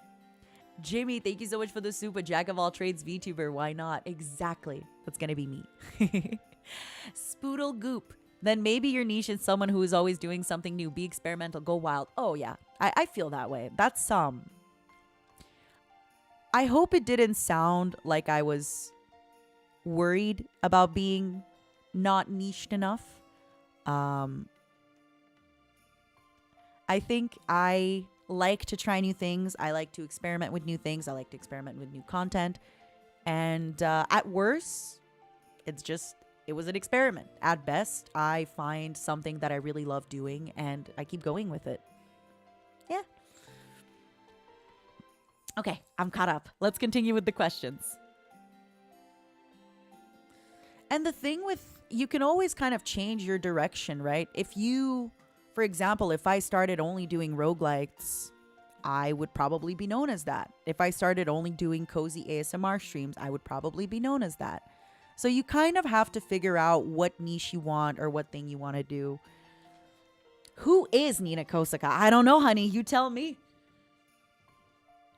Jimmy, thank you so much for the super jack of all trades VTuber. Why not? Exactly. That's going to be me. Spoodle Goop. Then maybe your niche is someone who is always doing something new. Be experimental. Go wild. Oh, yeah. I feel that way. That's I hope it didn't sound like I was worried about being not niched enough. I think I like to try new things. I like to experiment with new things. I like to experiment with new content. And at worst, it was an experiment. At best, I find something that I really love doing and I keep going with it. Yeah. Okay, I'm caught up. Let's continue with the questions. And the thing with, you can always kind of change your direction, right? If you, for example, if I started only doing roguelites, I would probably be known as that. If I started only doing cozy ASMR streams, I would probably be known as that. So you kind of have to figure out what niche you want or what thing you want to do. Who is Nina Kosaka? I don't know, honey. You tell me.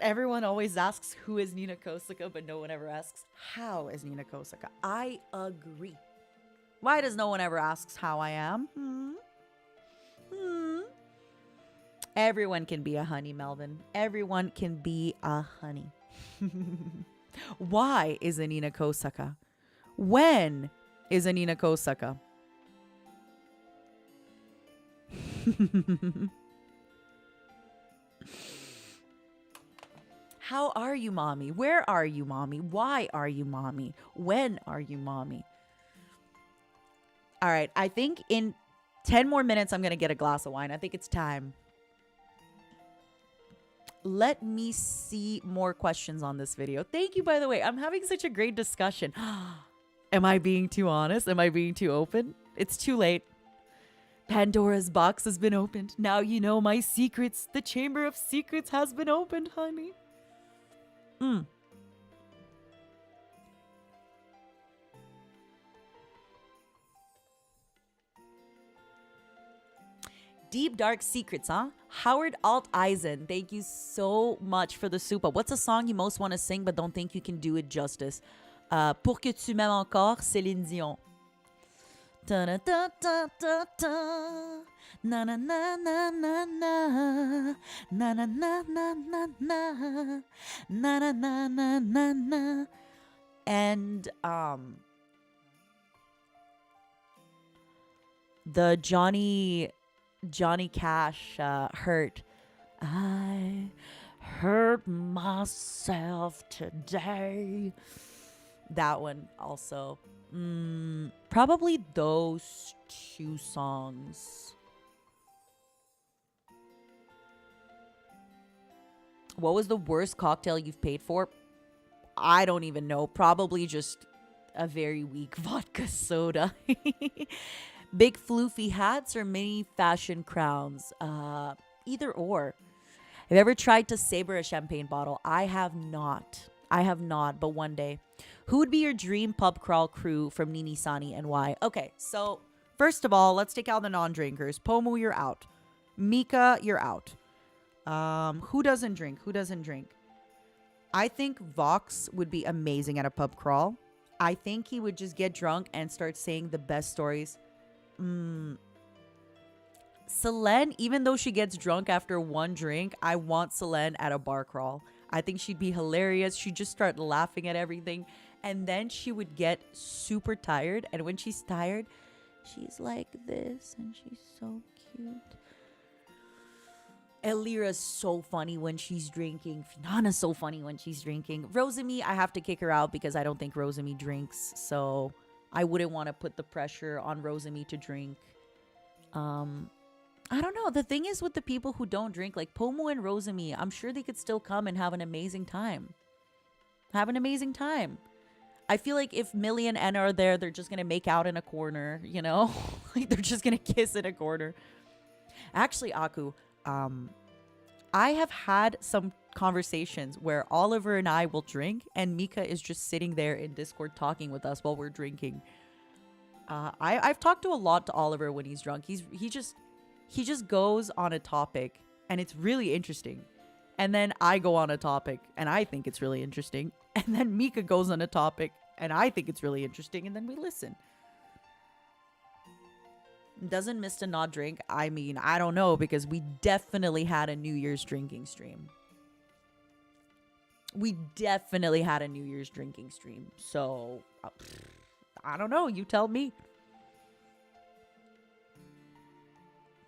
Everyone always asks who is Nina Kosaka, but no one ever asks how is Nina Kosaka. I agree. Why does no one ever asks how I am? Everyone can be a honey, Melvin. Everyone can be a honey. Why is a Nina Kosaka? When is a Nina Kosaka? How are you, mommy? Where are you, mommy? Why are you, mommy? When are you, mommy? All right, I think in 10 more minutes, I'm going to get a glass of wine. I think it's time. Let me see more questions on this video. Thank you, by the way. I'm having such a great discussion. Am I being too honest? Am I being too open? It's too late. Pandora's box has been opened. Now you know my secrets. The Chamber of Secrets has been opened, honey. Deep Dark Secrets, huh? Howard Alt Eisen, thank you so much for the super. What's a song you most want to sing but don't think you can do it justice? Pour que tu m'aimes encore, Céline Dion. Da da da da da da. Na na na na na na. Na na na na na na. Na na na na na na. And the Johnny Cash hurt. I hurt myself today. That one also. Probably those two songs. What was the worst cocktail you've paid for? I don't even know. Probably just a very weak vodka soda. Big floofy hats or mini fashion crowns? Either or. Have you ever tried to saber a champagne bottle? I have not. But one day. Who would be your dream pub crawl crew from NIJISANJI and why? Okay, so first of all, let's take out the non-drinkers. Pomu, you're out. Mika, you're out. Who doesn't drink? I think Vox would be amazing at a pub crawl. I think he would just get drunk and start saying the best stories. Selene, even though she gets drunk after one drink, I want Selene at a bar crawl. I think she'd be hilarious. She'd just start laughing at everything. And then she would get super tired. And when she's tired, she's like this. And she's so cute. Elira's so funny when she's drinking. Finana's so funny when she's drinking. Rosemi, I have to kick her out because I don't think Rosemi drinks. So I wouldn't want to put the pressure on Rosemi to drink. I don't know. The thing is with the people who don't drink, like Pomo and Rosemi, I'm sure they could still come and have an amazing time. I feel like if Millie and Enna are there, they're just going to make out in a corner, you know? Like they're just going to kiss in a corner. Actually, Aku, I have had some conversations where Oliver and I will drink and Mika is just sitting there in Discord talking with us while we're drinking. I've talked to Oliver when he's drunk. He just goes on a topic and it's really interesting. And then I go on a topic and I think it's really interesting. And then Mika goes on a topic and I think it's really interesting. And then we listen. Doesn't Mr. not drink? I mean, I don't know because we definitely had a New Year's drinking stream. So, I don't know. You tell me.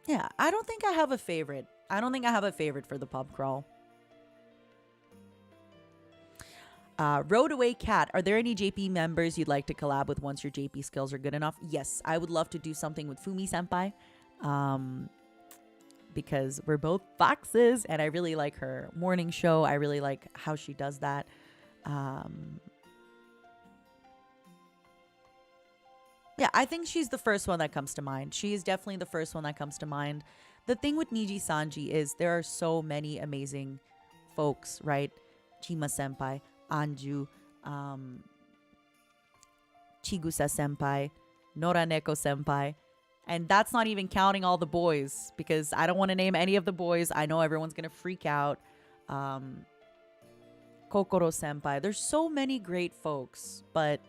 Yeah, I don't think I have a favorite. For the pub crawl. Road Away Cat, are there any JP members you'd like to collab with once your JP skills are good enough? Yes, I would love to do something with Fumi Senpai. because we're both foxes, and I really like her morning show. I really like how she does that. Yeah, I think she's the first one that comes to mind. She is definitely the first one that comes to mind. The thing with NIJISANJI is there are so many amazing folks, right? Chima senpai, Anju, Chigusa senpai, Noraneko senpai. And that's not even counting all the boys, because I don't want to name any of the boys. I know everyone's going to freak out. Kokoro senpai. There's so many great folks, but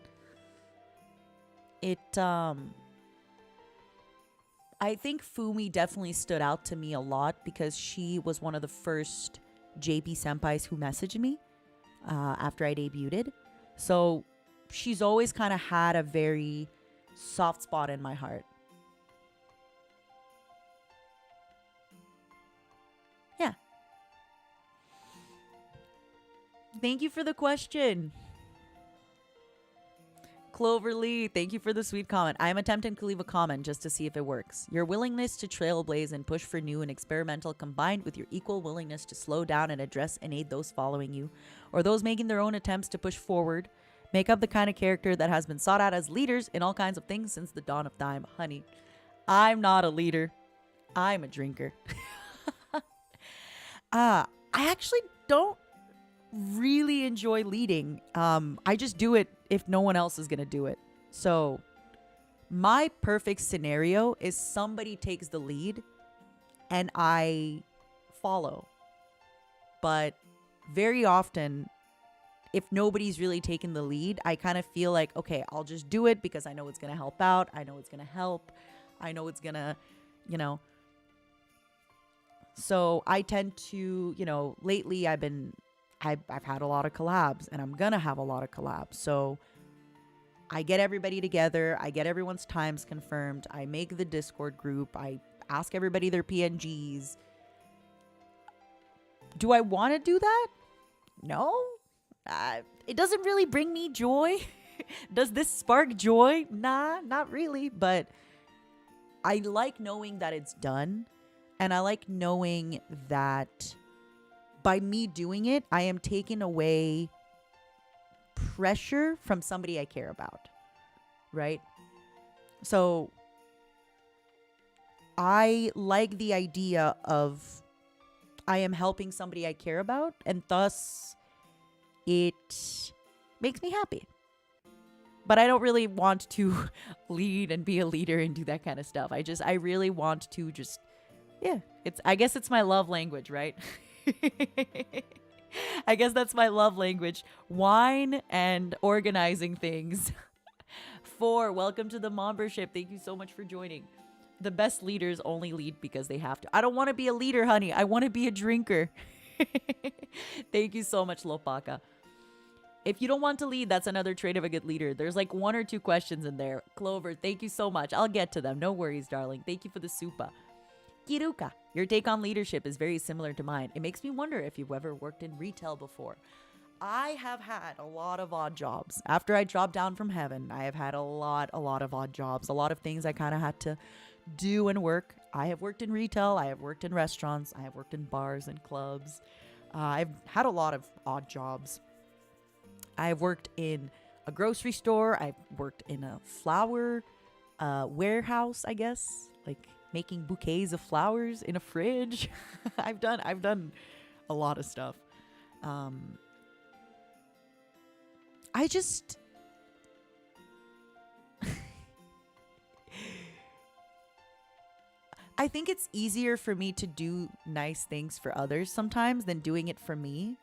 I think Fumi definitely stood out to me a lot because she was one of the first JP senpais who messaged me after I debuted. So she's always kind of had a very soft spot in my heart. Yeah. Thank you for the question. Cloverly, thank you for the sweet comment. I am attempting to leave a comment just to see if it works. Your willingness to trailblaze and push for new and experimental, combined with your equal willingness to slow down and address and aid those following you, or those making their own attempts to push forward, make up the kind of character that has been sought out as leaders in all kinds of things since the dawn of time. Honey, I'm not a leader. I'm a drinker. I actually don't really enjoy leading. I just do it if no one else is gonna do it. So my perfect scenario is somebody takes the lead and I follow. But very often, if nobody's really taking the lead, I kind of feel like, okay, I'll just do it because I know it's gonna help out. I know it's gonna help. I know it's gonna, So I tend to, lately I've had a lot of collabs, and I'm gonna have a lot of collabs. So I get everybody together. I get everyone's times confirmed. I make the Discord group. I ask everybody their PNGs. Do I want to do that? No. It doesn't really bring me joy. Does this spark joy? Nah, not really. But I like knowing that it's done. And I like knowing that by me doing it, I am taking away pressure from somebody I care about, right? So I like the idea of I am helping somebody I care about, and thus it makes me happy. But I don't really want to lead and be a leader and do that kind of stuff. I really want to just, I guess it's my love language, right? I guess that's my love language. Wine and organizing things. 4, welcome to the membership. Thank you so much for joining. The best leaders only lead because they have to. I don't want to be a leader, honey. I want to be a drinker. Thank you so much, Lopaka. If you don't want to lead, that's another trait of a good leader. There's like 1 or 2 questions in there. Clover, thank you so much. I'll get to them. No worries, darling. Thank you for the supa. Kiruka, your take on leadership is very similar to mine. It makes me wonder if you've ever worked in retail before. I have had a lot of odd jobs. After I dropped down from heaven, I have had a lot of odd jobs. A lot of things I kind of had to do and work. I have worked in retail. I have worked in restaurants. I have worked in bars and clubs. I've had a lot of odd jobs. I have worked in a grocery store. I've worked in a flower warehouse, I guess. Like making bouquets of flowers in a fridge. I've done a lot of stuff. I just I think it's easier for me to do nice things for others sometimes than doing it for me.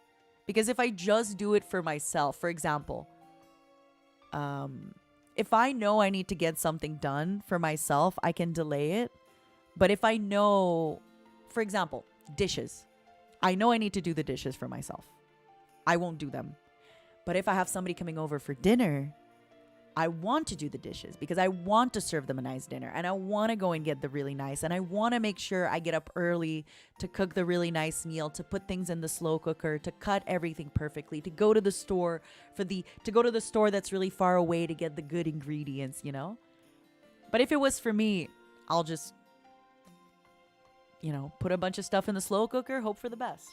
Because if I just do it for myself, for example, if I know I need to get something done for myself, I can delay it. But if I know, for example, dishes, I know I need to do the dishes for myself. I won't do them. But if I have somebody coming over for dinner, I want to do the dishes because I want to serve them a nice dinner, and I want to go and get the really nice, and I want to make sure I get up early to cook the really nice meal, to put things in the slow cooker, to cut everything perfectly, to go to the store that's really far away to get the good ingredients, But if it was for me, I'll just put a bunch of stuff in the slow cooker, hope for the best.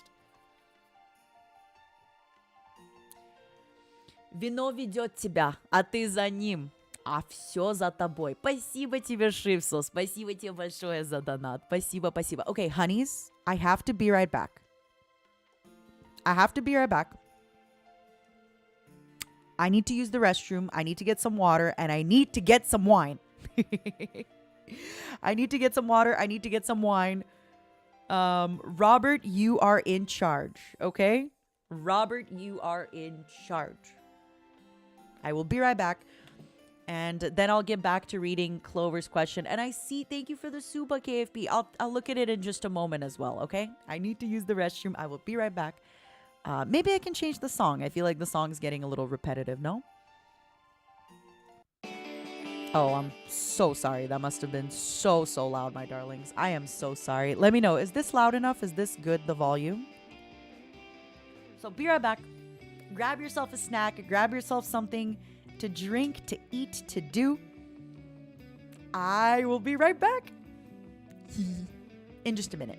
Вино ведет тебя, а ты за ним, а все за тобой. Спасибо тебе, Шрифсо. Спасибо тебе большое за донат. Спасибо, спасибо. Okay, honeys, I have to be right back. I need to use the restroom. I need to get some water, and I need to get some wine. I need to get some water. I need to get some wine. Robert, you are in charge, okay? Robert, you are in charge. I will be right back. And then I'll get back to reading Clover's question. And I see, thank you for the Suba KFP. I'll look at it in just a moment as well, okay? I need to use the restroom. I will be right back. Maybe I can change the song. I feel like the song's getting a little repetitive, no? Oh, I'm so sorry. That must have been so loud, my darlings. I am so sorry. Let me know. Is this loud enough? Is this good, the volume? So be right back. Grab yourself a snack. Grab yourself something to drink, to eat, to do. I will be right back in just a minute.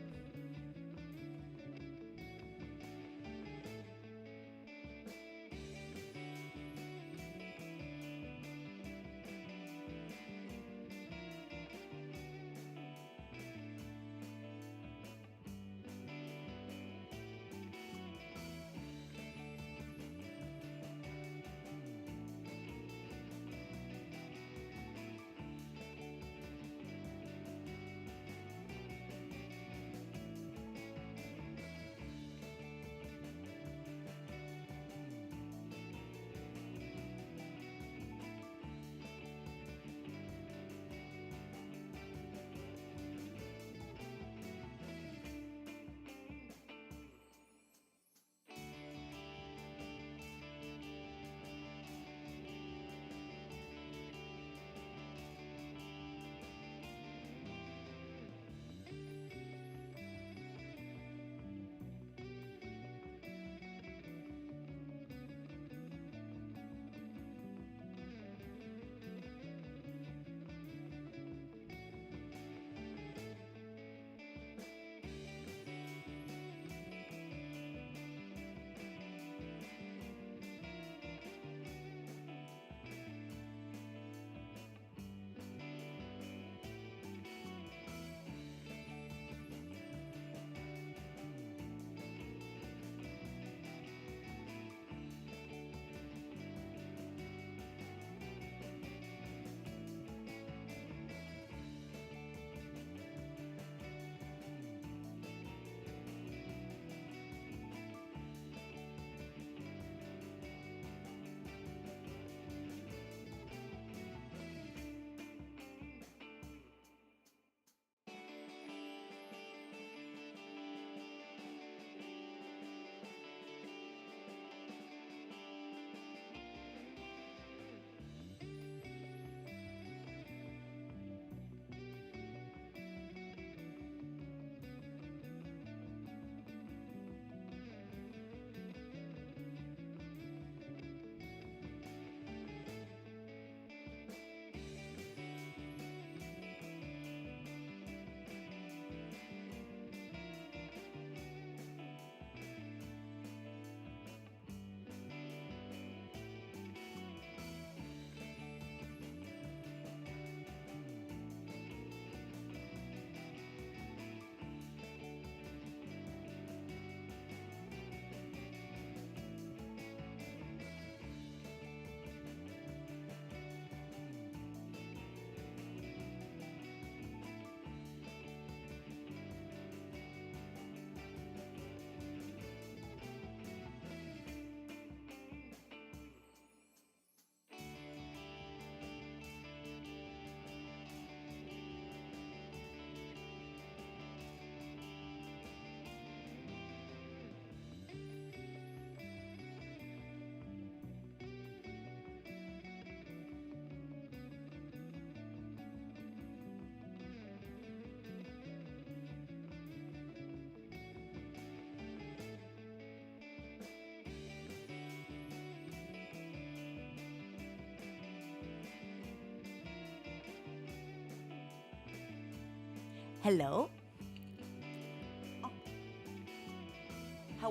Hello?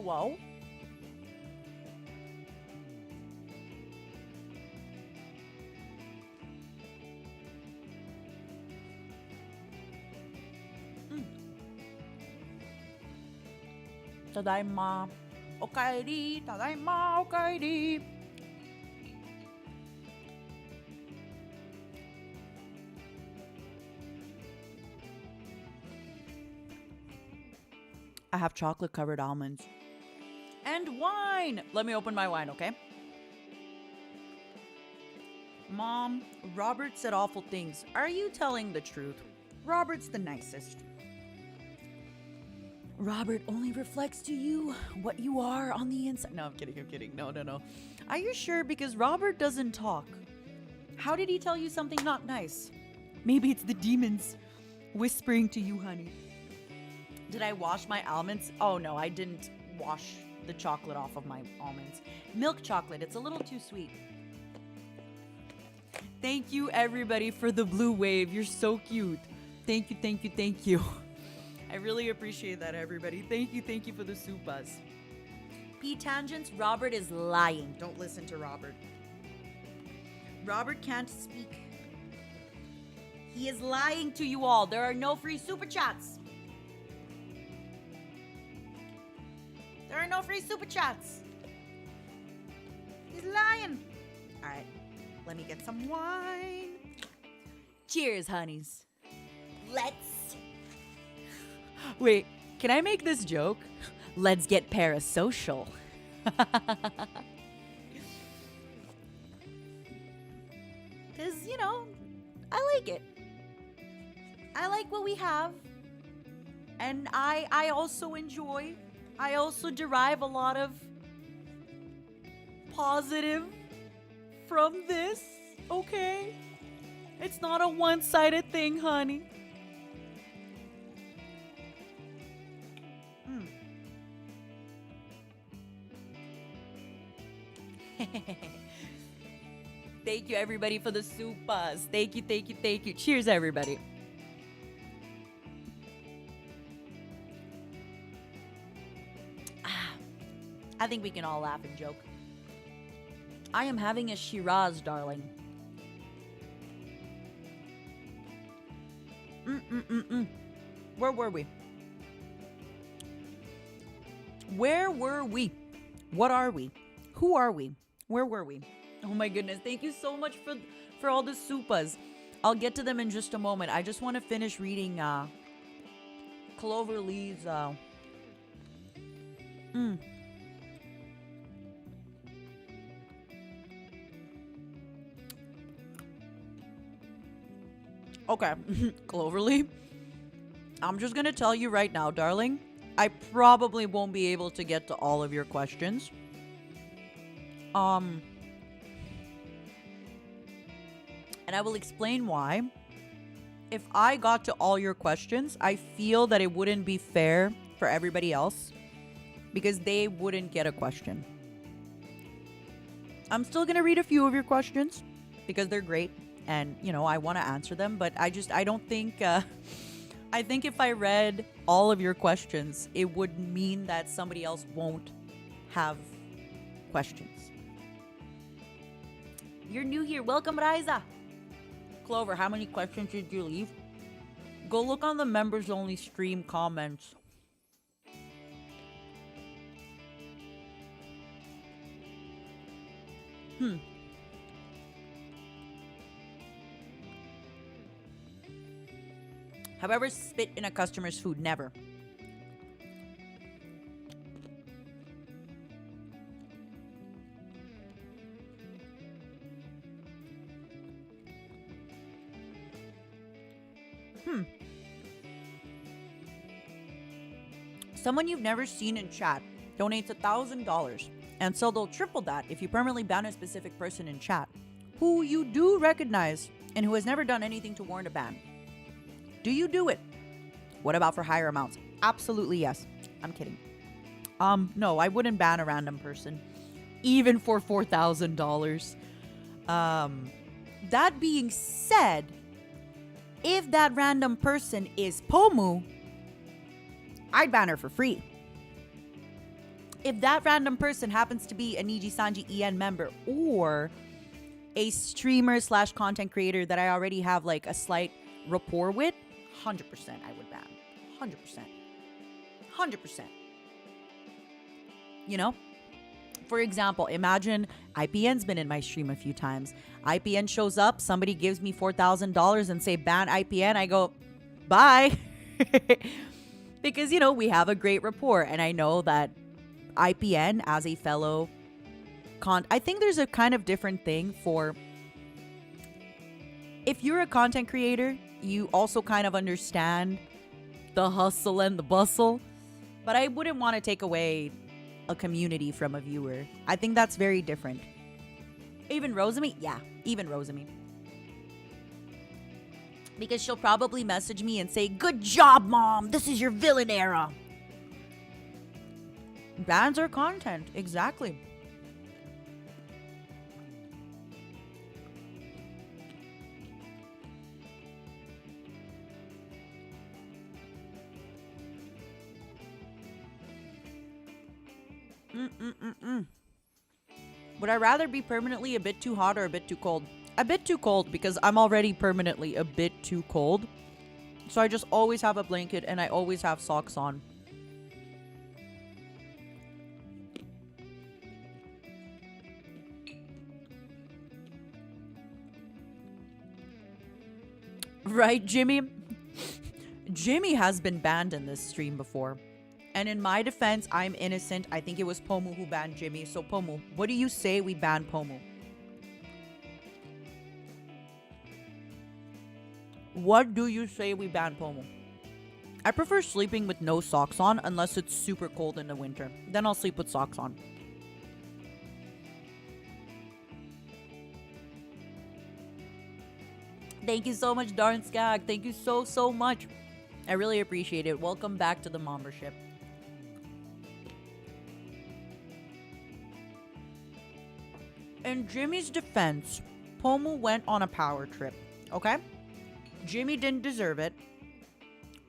Hello? Tadaima. Okaeri. Tadaima. Okaeri. I have chocolate covered almonds. And wine! Let me open my wine, okay? Mom, Robert said awful things. Are you telling the truth? Robert's the nicest. Robert only reflects to you what you are on the inside. No, I'm kidding. No. Are you sure? Because Robert doesn't talk. How did he tell you something not nice? Maybe it's the demons whispering to you, honey. Did I wash my almonds? Oh no, I didn't wash the chocolate off of my almonds. Milk chocolate, it's a little too sweet. Thank you everybody for the blue wave. You're so cute. Thank you. I really appreciate that, everybody. Thank you for the supas. P tangents, Robert is lying. Don't listen to Robert. Robert can't speak. He is lying to you all. There are no free super chats. There are no free super chats. He's lying. All right, let me get some wine. Cheers, honeys. Let's. Wait, can I make this joke? Let's get parasocial. Because, you know, I like it. I like what we have. And I also enjoy. I also derive a lot of positive from this, okay? It's not a one-sided thing, honey. Thank you, everybody, for the supas. Thank you. Cheers, everybody. I think we can all laugh and joke. I am having a Shiraz, darling. Where were we? What are we? Who are we? Where were we? Oh my goodness. Thank you so much for all the supas. I'll get to them in just a moment. I just want to finish reading Clover Lee's Okay, Cloverly, I'm just gonna tell you right now, darling, I probably won't be able to get to all of your questions. And I will explain why. If I got to all your questions, I feel that it wouldn't be fair for everybody else because they wouldn't get a question. I'm still gonna read a few of your questions because they're great. And, you know, I want to answer them, but I don't think, I think if I read all of your questions, it would mean that somebody else won't have questions. You're new here. Welcome, Raiza. Clover, how many questions did you leave? Go look on the members only stream comments. Have I ever spit in a customer's food? Never. Someone you've never seen in chat donates $1,000, and so they'll triple that if you permanently ban a specific person in chat who you do recognize and who has never done anything to warrant a ban. Do you do it? What about for higher amounts? Absolutely yes. I'm kidding. No, I wouldn't ban a random person, even for $4,000. That being said, if that random person is Pomu, I'd ban her for free. If that random person happens to be a NIJISANJI EN member or a streamer slash content creator that I already have like a slight rapport with, 100% I would ban. 100%. 100%. You know? For example, imagine IPN's been in my stream a few times. IPN shows up, somebody gives me $4,000 and say ban IPN. I go, bye. Because, you know, we have a great rapport. And I know that IPN as a fellow I think there's a kind of different thing for if you're a content creator, you also kind of understand the hustle and the bustle. But I wouldn't want to take away a community from a viewer. I think that's very different. Even Rosamy? Yeah, even Rosamy. Because she'll probably message me and say, good job, mom. This is your villain era. Bans are content. Exactly. Would I rather be permanently a bit too hot or a bit too cold? A bit too cold because I'm already permanently a bit too cold. So I just always have a blanket and I always have socks on. Right, Jimmy? Jimmy has been banned in this stream before. And in my defense, I'm innocent. I think it was Pomu who banned Jimmy. So Pomu, what do you say we ban Pomu? What do you say we ban Pomu? I prefer sleeping with no socks on unless it's super cold in the winter. Then I'll sleep with socks on. Thank you so much, Darn Skag. Thank you so much. I really appreciate it. Welcome back to the membership. In Jimmy's defense, Pomu went on a power trip, okay? Jimmy didn't deserve it.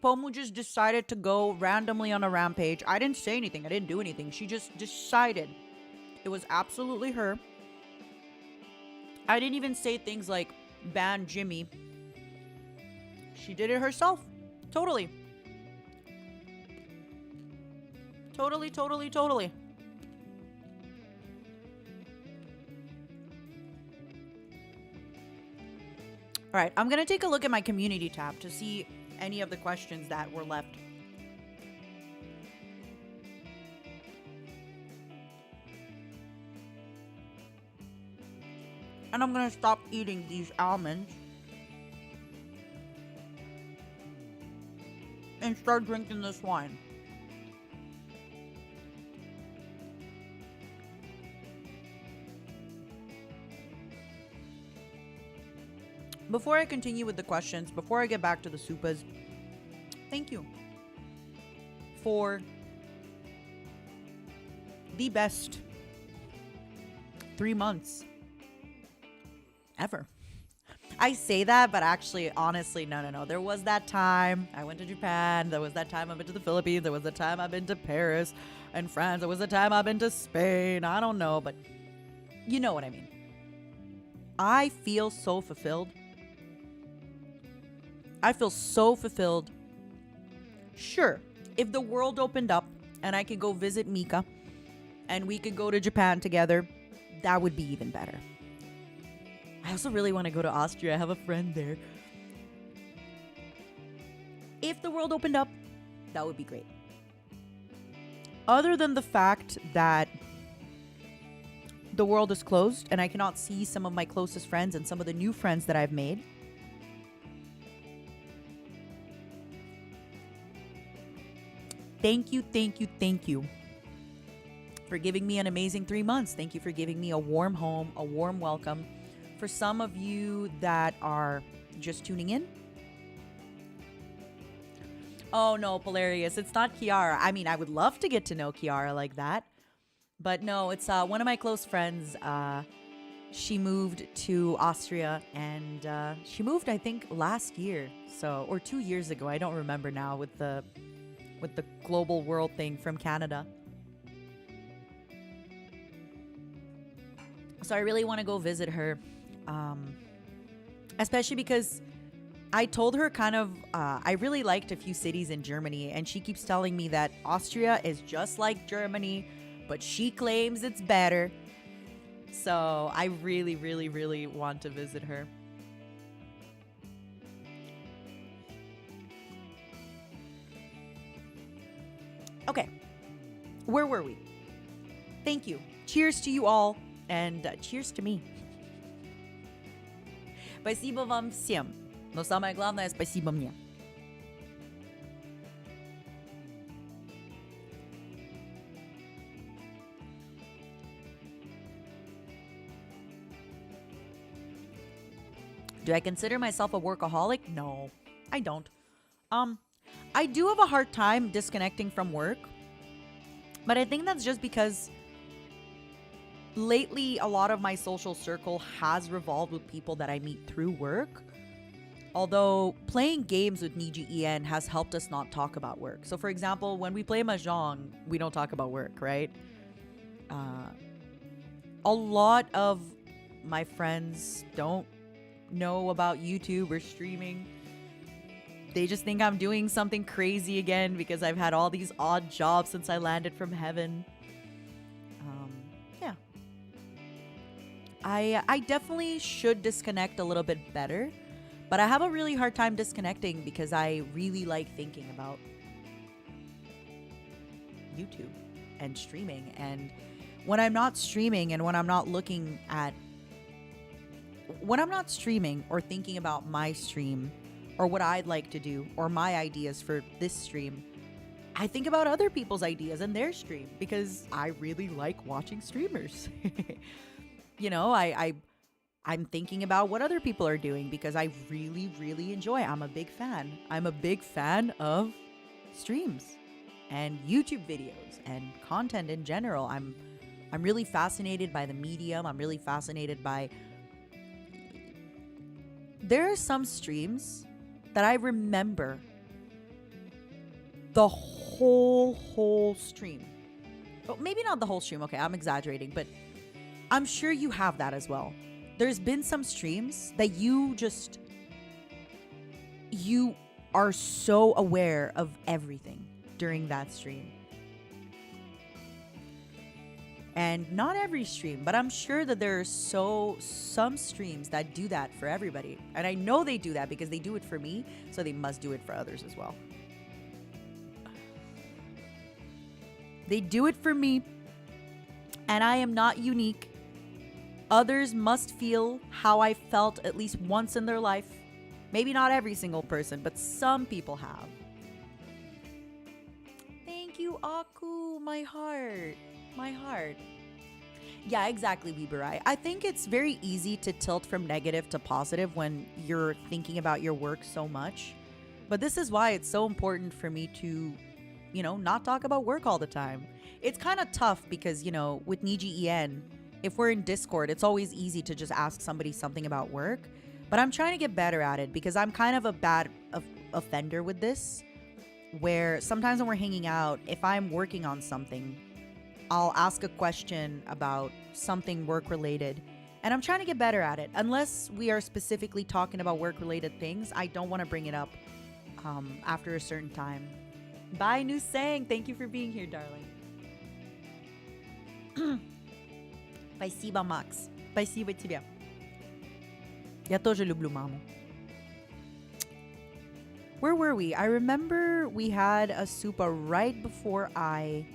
Pomu just decided to go randomly on a rampage. I didn't say anything. I didn't do anything. She just decided. It was absolutely her. I didn't even say things like, ban Jimmy. She did it herself. Totally. Totally. All right, I'm going to take a look at my community tab to see any of the questions that were left. And I'm going to stop eating these almonds and start drinking this wine. Before I continue with the questions, before I get back to the supas, thank you for the best 3 months ever. I say that, but actually, honestly, no. There was that time I went to Japan. There was that time I've been to the Philippines. There was the time I've been to Paris and France. There was the time I've been to Spain. I don't know, but you know what I mean. I feel so fulfilled. I feel so fulfilled. Sure, if the world opened up and I could go visit Mika and we could go to Japan together, that would be even better. I also really want to go to Austria. I have a friend there. If the world opened up, that would be great. Other than the fact that the world is closed and I cannot see some of my closest friends and some of the new friends that I've made, thank you for giving me an amazing 3 months. Thank you for giving me a warm home, a warm welcome. For some of you that are just tuning in. Oh no, Polarius, it's not Kiara. I mean, I would love to get to know Kiara like that. But no, it's one of my close friends. She moved to Austria and she moved, I think, last year. Or 2 years ago. I don't remember now with the global world thing from Canada. So I really want to go visit her. Especially because I told her kind of, I really liked a few cities in Germany, and she keeps telling me that Austria is just like Germany, but she claims it's better. So I really, really, really want to visit her. Okay, where were we? Thank you. Cheers to you all, and cheers to me. Спасибо вам всем. Но самое главное, спасибо мне. Do I consider myself a workaholic? No, I don't. I do have a hard time disconnecting from work, but I think that's just because lately a lot of my social circle has revolved with people that I meet through work. Although playing games with NIJISANJI has helped us not talk about work. So for example, when we play Mahjong, we don't talk about work, right? A lot of my friends don't know about YouTube or streaming. They just think I'm doing something crazy again because I've had all these odd jobs since I landed from heaven. Yeah. I definitely should disconnect a little bit better, but I have a really hard time disconnecting because I really like thinking about YouTube and streaming. And when I'm not streaming and when I'm not streaming or thinking about my stream or what I'd like to do or my ideas for this stream, I think about other people's ideas and their stream because I really like watching streamers. You know, I'm thinking about what other people are doing because I really, really enjoy. I'm a big fan. I'm a big fan of streams and YouTube videos and content in general. I'm really fascinated by the medium. I'm really fascinated by... There are some streams that I remember the whole stream. Oh, maybe not the whole stream. Okay, I'm exaggerating, but I'm sure you have that as well. There's been some streams that you are so aware of everything during that stream. And not every stream, but I'm sure that there are some streams that do that for everybody. And I know they do that because they do it for me, so they must do it for others as well. They do it for me, and I am not unique. Others must feel how I felt at least once in their life. Maybe not every single person, but some people have. Thank you, Aku, my heart. My heart. Yeah, exactly, Bibarai. I think it's very easy to tilt from negative to positive when you're thinking about your work so much. But this is why it's so important for me to, not talk about work all the time. It's kind of tough because, with NIJISANJI, if we're in Discord, it's always easy to just ask somebody something about work. But I'm trying to get better at it because I'm kind of a bad offender with this, where sometimes when we're hanging out, if I'm working on something, I'll ask a question about something work-related, and I'm trying to get better at it. Unless we are specifically talking about work-related things, I don't want to bring it up after a certain time. Bye, New Sang. Thank you for being here, darling. Спасибо, Макс. Спасибо тебе. Я тоже люблю маму. Where were we? I remember we had a supa right before I...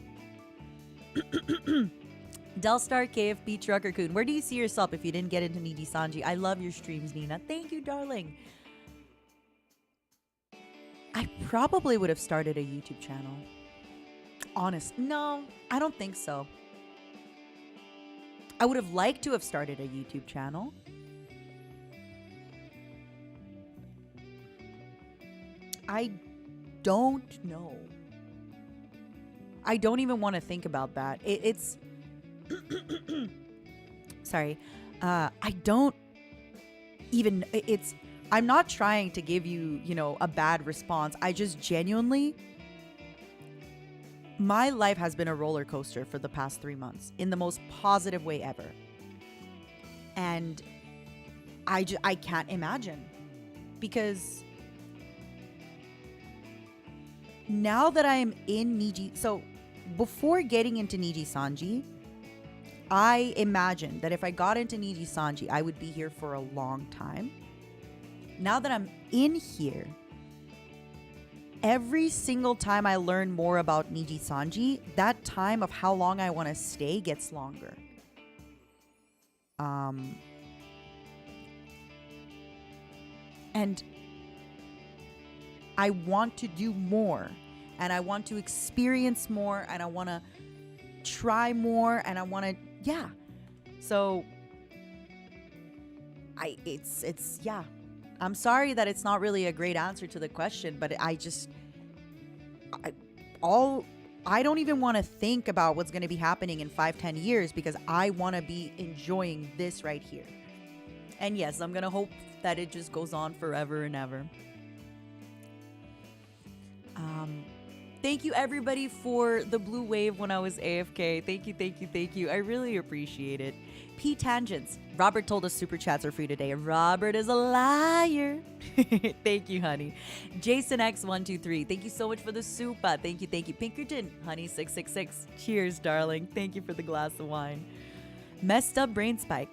Delstar KFP Trucker Coon, where do you see yourself if you didn't get into NIJISANJI? I love your streams, Nina. Thank you, darling. I probably would have started a YouTube channel. No, I don't think so. I would have liked to have started a YouTube channel. I don't know. I don't even want to think about that. It's sorry. I don't even, I'm not trying to give you, a bad response. I just genuinely, my life has been a roller coaster for the past 3 months in the most positive way ever. And I can't imagine, because now that I am in Niji, so before getting into NIJISANJI, I imagined that if I got into NIJISANJI, I would be here for a long time. Now that I'm in here, every single time I learn more about NIJISANJI, that time of how long I want to stay gets longer. And I want to do more, and I want to experience more, and I want to try more, and I want to, yeah. So it's yeah. I'm sorry that it's not really a great answer to the question, but I don't even want to think about what's going to be happening in 5-10 years, because I want to be enjoying this right here. And yes, I'm going to hope that it just goes on forever and ever. Thank you everybody for the blue wave when I was AFK. Thank you. I really appreciate it. P Tangents. Robert told us super chats are free today. Robert is a liar. Thank you, honey. Jason X123. Thank you so much for the super. Thank you. Pinkerton, honey 666. Cheers, darling. Thank you for the glass of wine. Messed up brain spike.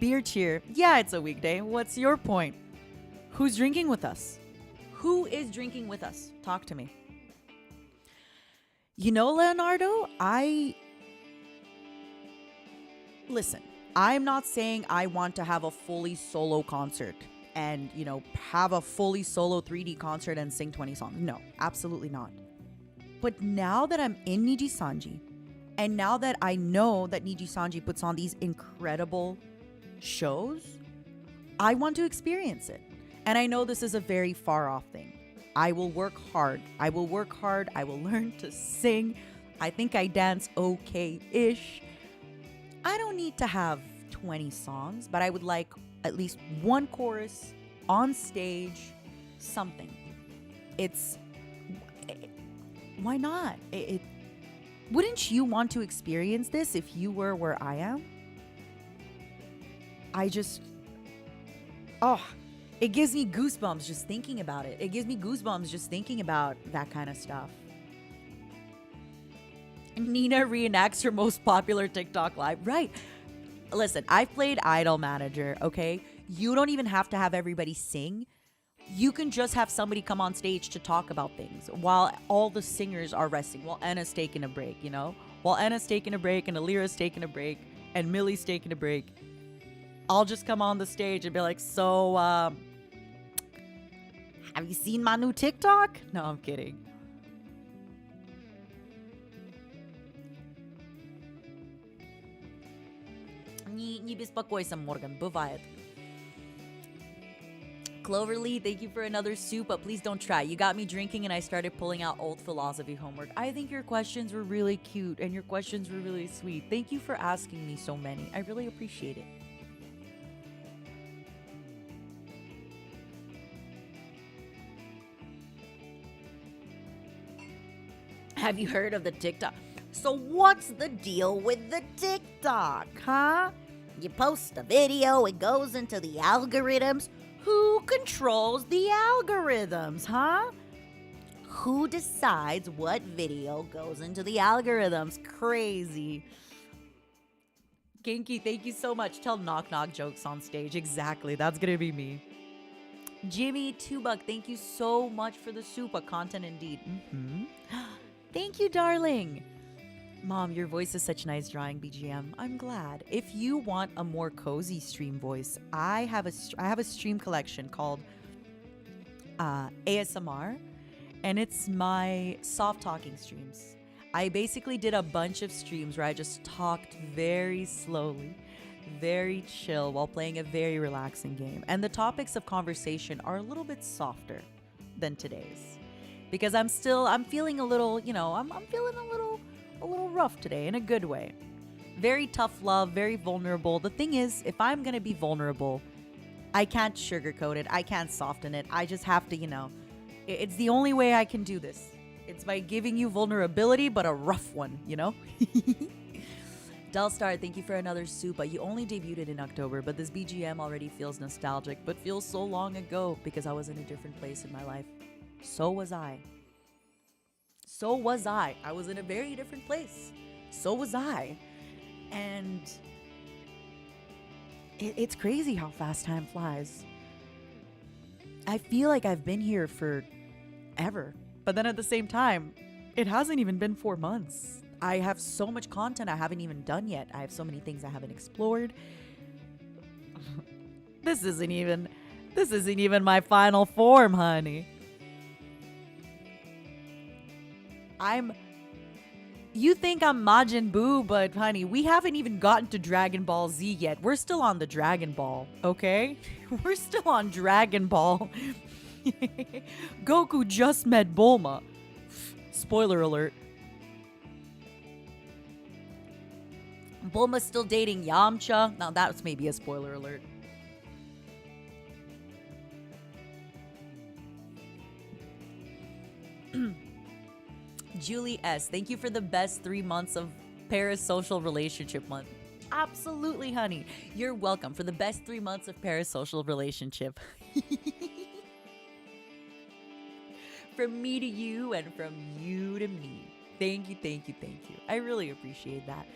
Beer cheer. Yeah, it's a weekday. What's your point? Who's drinking with us? Who is drinking with us? Talk to me. You know, Leonardo, listen, I'm not saying I want to have a fully solo concert and, you know, have a fully solo 3D concert and sing 20 songs. No, absolutely not. But now that I'm in NIJISANJI, and now that I know that NIJISANJI puts on these incredible shows, I want to experience it. And I know this is a very far off thing. I will work hard. I will learn to sing. I think I dance okay-ish. I don't need to have 20 songs, but I would like at least one chorus on stage, something. Why not? Wouldn't you want to experience this if you were where I am? It gives me goosebumps just thinking about it. It gives me goosebumps just thinking about that kind of stuff. Nina reenacts her most popular TikTok live. Right. Listen, I've played Idol Manager, okay? You don't even have to have everybody sing. You can just have somebody come on stage to talk about things while all the singers are resting, while Enna's taking a break, you know? While Enna's taking a break and Alira's taking a break and Millie's taking a break, I'll just come on the stage and be like, so, have you seen my new TikTok? No, I'm kidding. Не беспокойся, Morgan. Бывает. Cloverly, thank you for another soup, but please don't try. You got me drinking and I started pulling out old philosophy homework. I think your questions were really cute and your questions were really sweet. Thank you for asking me so many. I really appreciate it. Have you heard of the TikTok? So what's the deal with the TikTok, huh? You post a video, it goes into the algorithms. Who controls the algorithms, huh? Who decides what video goes into the algorithms? Crazy. Kinky, thank you so much. Tell knock-knock jokes on stage. Exactly. That's gonna be me. Jimmy Tubuck, thank you so much for the super content indeed. Thank you, darling. Mom, your voice is such a nice drawing BGM. I'm glad. If you want a more cozy stream voice, I have a stream collection called ASMR, and it's my soft talking streams. I basically did a bunch of streams where I just talked very slowly, very chill while playing a very relaxing game. And the topics of conversation are a little bit softer than today's, because I'm feeling a little, I'm feeling a little rough today in a good way. Very tough love, very vulnerable. The thing is, if I'm going to be vulnerable, I can't sugarcoat it. I can't soften it. I just have to, it's the only way I can do this. It's by giving you vulnerability, but a rough one, Delstar, thank you for another super. You only debuted in October, but this BGM already feels nostalgic, but feels so long ago because I was in a different place in my life. So was I. So was I. I was in a very different place. So was I. And it's crazy how fast time flies. I feel like I've been here for ever. But then at the same time, it hasn't even been 4 months. I have so much content I haven't even done yet. I have so many things I haven't explored. This isn't even my final form, honey. You think I'm Majin Buu, but honey, we haven't even gotten to Dragon Ball Z yet. We're still on the Dragon Ball, okay? We're still on Dragon Ball. Goku just met Bulma. Spoiler alert. Bulma's still dating Yamcha. Now that's maybe a spoiler alert. Julie S., thank you for the best 3 months of Parasocial Relationship Month. Absolutely, honey. You're welcome for the best 3 months of Parasocial Relationship. From me to you and from you to me. Thank you, thank you, thank you. I really appreciate that.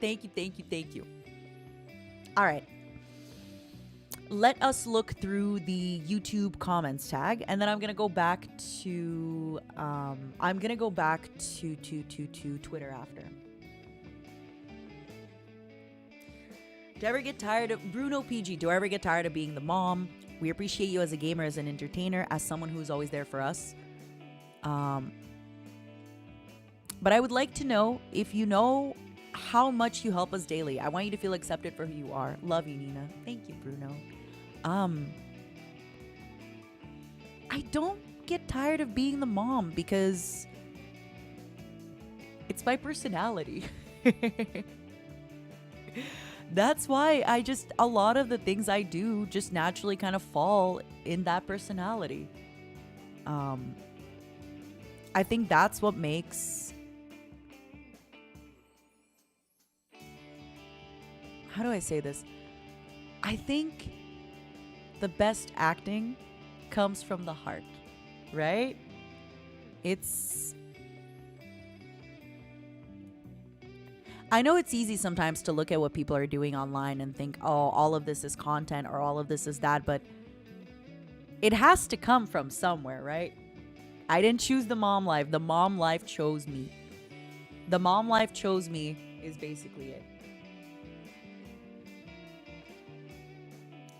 Thank you, thank you, thank you. All right. Let us look through the YouTube comments tag, and then I'm gonna go back to Twitter after. Do I ever get tired of Bruno PG? Do I ever get tired of being the mom? We appreciate you as a gamer, as an entertainer, as someone who's always there for us. But I would like to know if you know how much you help us daily. I want you to feel accepted for who you are. Love you, Nina. Thank you, Bruno. I don't get tired of being the mom because it's my personality. That's why a lot of the things I do just naturally kind of fall in that personality. I think that's what makes, how do I say this? I think the best acting comes from the heart, right? I know it's easy sometimes to look at what people are doing online and think, oh, all of this is content or all of this is that, but it has to come from somewhere, right? I didn't choose the mom life. The mom life chose me. The mom life chose me is basically it.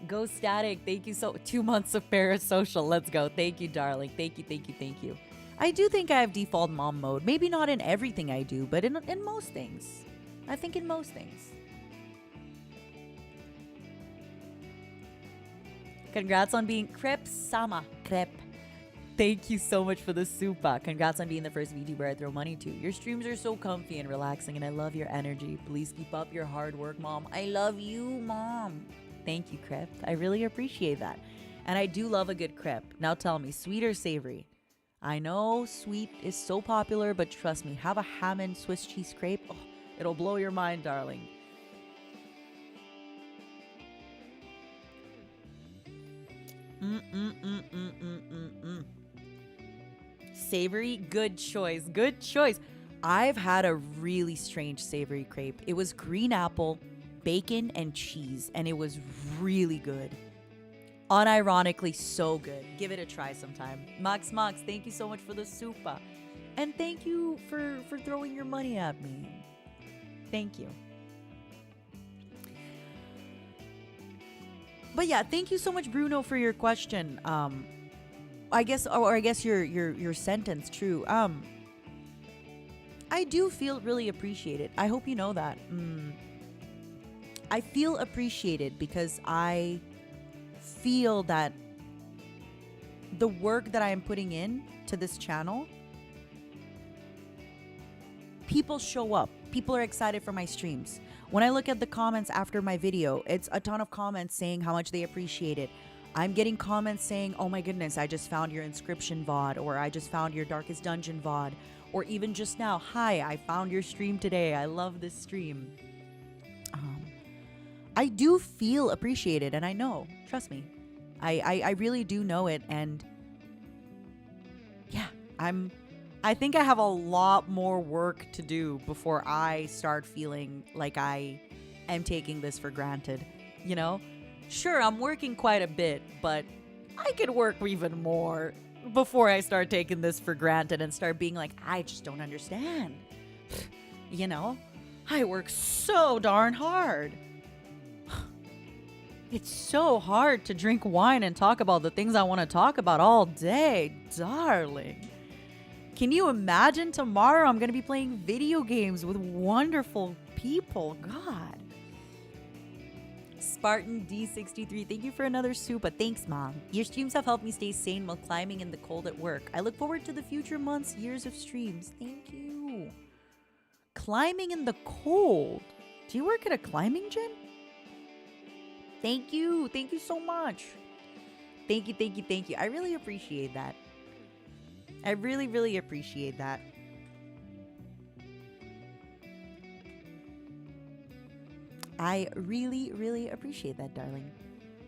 Go Static, thank you 2 months of Parasocial. Let's go. Thank you, darling. Thank you, thank you, thank you. I do think I have default mom mode. Maybe not in everything I do, but in most things. I think in most things. Congrats on being Crep-sama. Crep. Thank you so much for the super. Congrats on being the first VTuber I throw money to. Your streams are so comfy and relaxing, and I love your energy. Please keep up your hard work, Mom. I love you, Mom. Thank you, crepe. I really appreciate that. And I do love a good crepe. Now tell me, sweet or savory? I know sweet is so popular, but trust me, have a ham and Swiss cheese crepe. Oh, it'll blow your mind, darling. Savory, good choice. Good choice. I've had a really strange savory crepe. It was green apple, bacon, and cheese, and it was really good. Unironically so good. Give it a try sometime. Max, thank you so much for the super. And thank you for throwing your money at me. Thank you. But yeah, thank you so much, Bruno, for your question. I guess your sentence, true. I do feel really appreciated. I hope you know that. I feel appreciated because I feel that the work that I am putting in to this channel, people show up. People are excited for my streams. When I look at the comments after my video, it's a ton of comments saying how much they appreciate it. I'm getting comments saying, oh my goodness, I just found your Inscription VOD, or I just found your Darkest Dungeon VOD, or even just now, hi, I found your stream today. I love this stream. I do feel appreciated, and I know, trust me, I really do know it. And yeah, I think I have a lot more work to do before I start feeling like I am taking this for granted. You know, sure, I'm working quite a bit, but I could work even more before I start taking this for granted and start being like, I just don't understand. You know, I work so darn hard. It's so hard to drink wine and talk about the things I want to talk about all day, darling. Can you imagine tomorrow I'm going to be playing video games with wonderful people? God. Spartan D63, thank you for another super. Thanks, Mom. Your streams have helped me stay sane while climbing in the cold at work. I look forward to the future months, years of streams. Thank you. Climbing in the cold. Do you work at a climbing gym? Thank you. Thank you so much. Thank you, thank you, thank you. I really appreciate that. I really, really appreciate that. I really, really appreciate that, darling.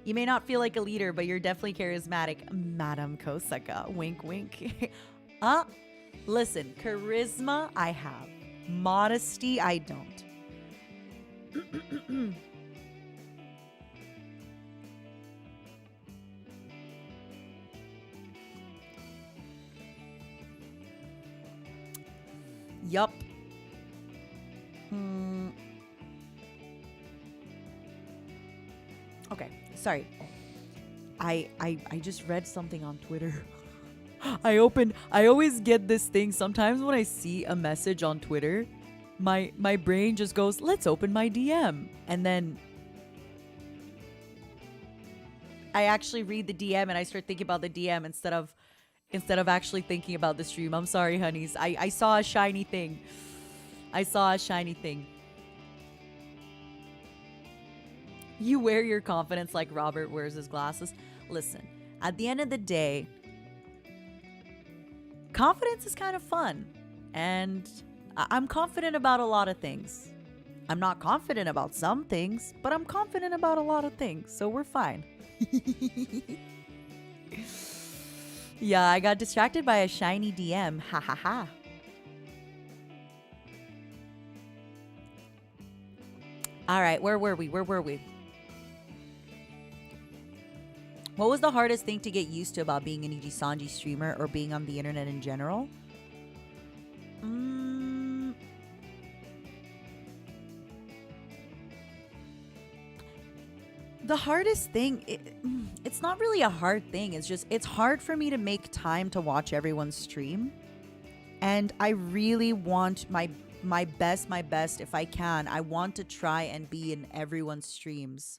You may not feel like a leader, but you're definitely charismatic, Madam Kosaka. Wink, wink. Listen, charisma I have. Modesty I don't. Yup. Okay, sorry. I just read something on Twitter. I always get this thing sometimes when I see a message on Twitter, my brain just goes, let's open my DM. And then I actually read the DM and I start thinking about the DM instead of actually thinking about the stream. I'm sorry, honeys. I saw a shiny thing. I saw a shiny thing. You wear your confidence like Robert wears his glasses. Listen, at the end of the day, confidence is kind of fun. And I'm confident about a lot of things. I'm not confident about some things, but I'm confident about a lot of things. So we're fine. Yeah, I got distracted by a shiny DM. Ha ha ha. All right, where were we? What was the hardest thing to get used to about being a NIJISANJI streamer or being on the internet in general? The hardest thing, it's not really a hard thing. It's just, it's hard for me to make time to watch everyone's stream. And I really want my best, if I can. I want to try and be in everyone's streams.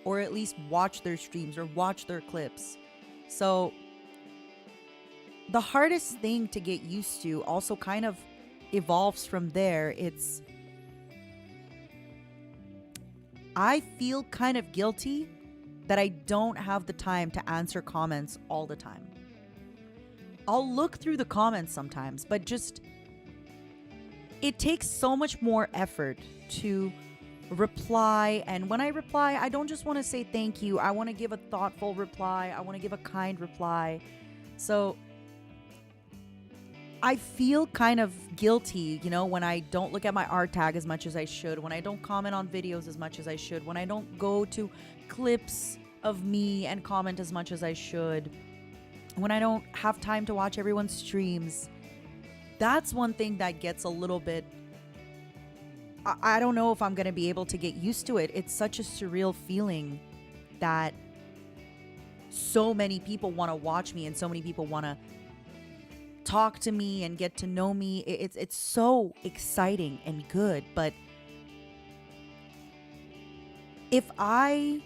Or at least watch their streams or watch their clips. So the hardest thing to get used to also kind of evolves from there. I feel kind of guilty that I don't have the time to answer comments all the time. I'll look through the comments sometimes, but just it takes so much more effort to reply. And when I reply, I don't just want to say thank you. I want to give a thoughtful reply. I want to give a kind reply. So I feel kind of guilty, you know, when I don't look at my art tag as much as I should, when I don't comment on videos as much as I should, when I don't go to clips of me and comment as much as I should, when I don't have time to watch everyone's streams. That's one thing that gets a little bit, I don't know if I'm going to be able to get used to it. It's such a surreal feeling that so many people want to watch me and so many people want to talk to me and get to know me. It's so exciting and good. But if I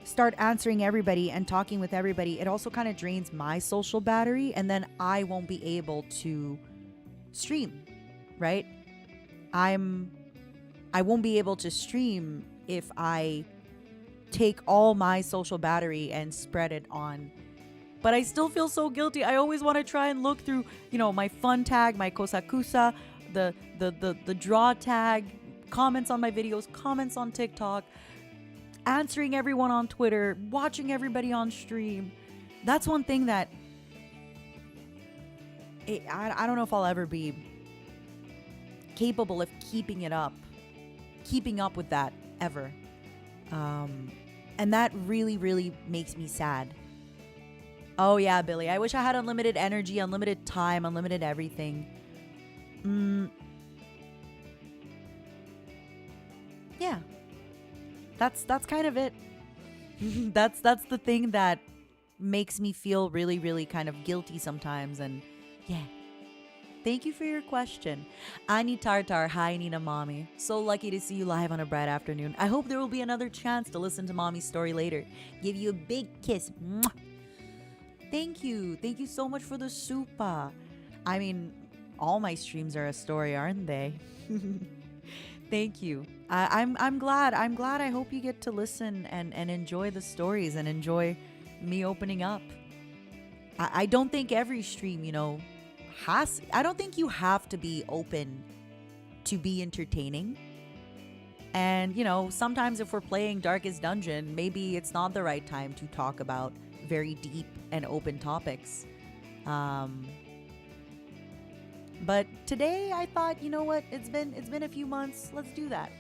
start answering everybody and talking with everybody, it also kind of drains my social battery, and then I won't be able to stream, right? I won't be able to stream if I take all my social battery and spread it on. But I still feel so guilty. I always want to try and look through, you know, my fun tag, my kosakusa, the draw tag, comments on my videos, comments on TikTok. answering everyone on Twitter, watching everybody on stream. That's one thing that I don't know if I'll ever be capable of keeping up with that ever. And that really, really makes me sad. Oh yeah, Billy, I wish I had unlimited energy, unlimited time, unlimited everything. Yeah. That's kind of it. That's the thing that makes me feel really, really kind of guilty sometimes. And yeah. Thank you for your question. Ani Tartar, hi Nina Mommy. So lucky to see you live on a bright afternoon. I hope there will be another chance to listen to Mommy's story later. Give you a big kiss. Mwah. Thank you. Thank you so much for the supa. I mean, all my streams are a story, aren't they? Thank you. I'm glad. I hope you get to listen and enjoy the stories and enjoy me opening up. I don't think every stream, I don't think you have to be open to be entertaining. And, sometimes if we're playing Darkest Dungeon, maybe it's not the right time to talk about very deep and open topics. But today I thought, you know what? It's been a few months. Let's do that.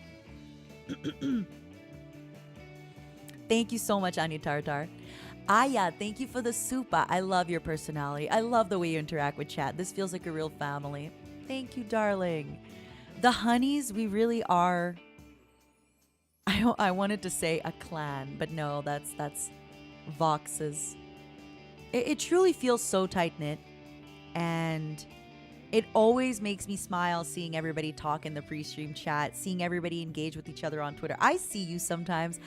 Thank you so much, Ani Tartar. Aya, thank you for the supa. I love your personality. I love the way you interact with chat. This feels like a real family. Thank you, darling. The honeys, we really are. I wanted to say a clan, but no, that's Vox's. It truly feels so tight-knit, and it always makes me smile seeing everybody talk in the pre-stream chat, seeing everybody engage with each other on Twitter. I see you sometimes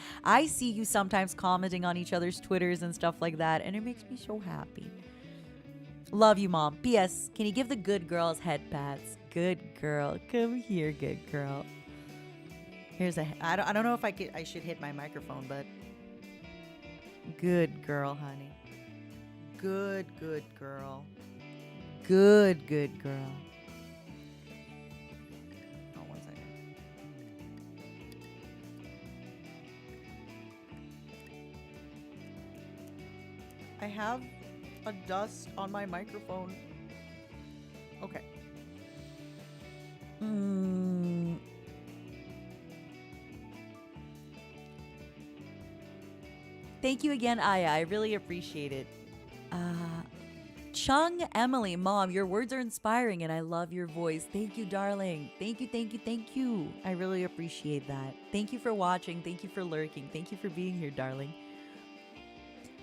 commenting on each other's Twitters and stuff like that, and it makes me so happy. Love you, Mom. P.S. Can you give the good girls head pats? Good girl. Come here, good girl. Here's I don't know if I should hit my microphone, but good girl, honey. Good girl. Good girl. Oh, 1 second. I have a dust on my microphone. Okay. Thank you again, Aya. I really appreciate it. Chung Emily, Mom, your words are inspiring and I love your voice. Thank you, darling. Thank you. I really appreciate that. Thank you for watching. Thank you for lurking. Thank you for being here, darling.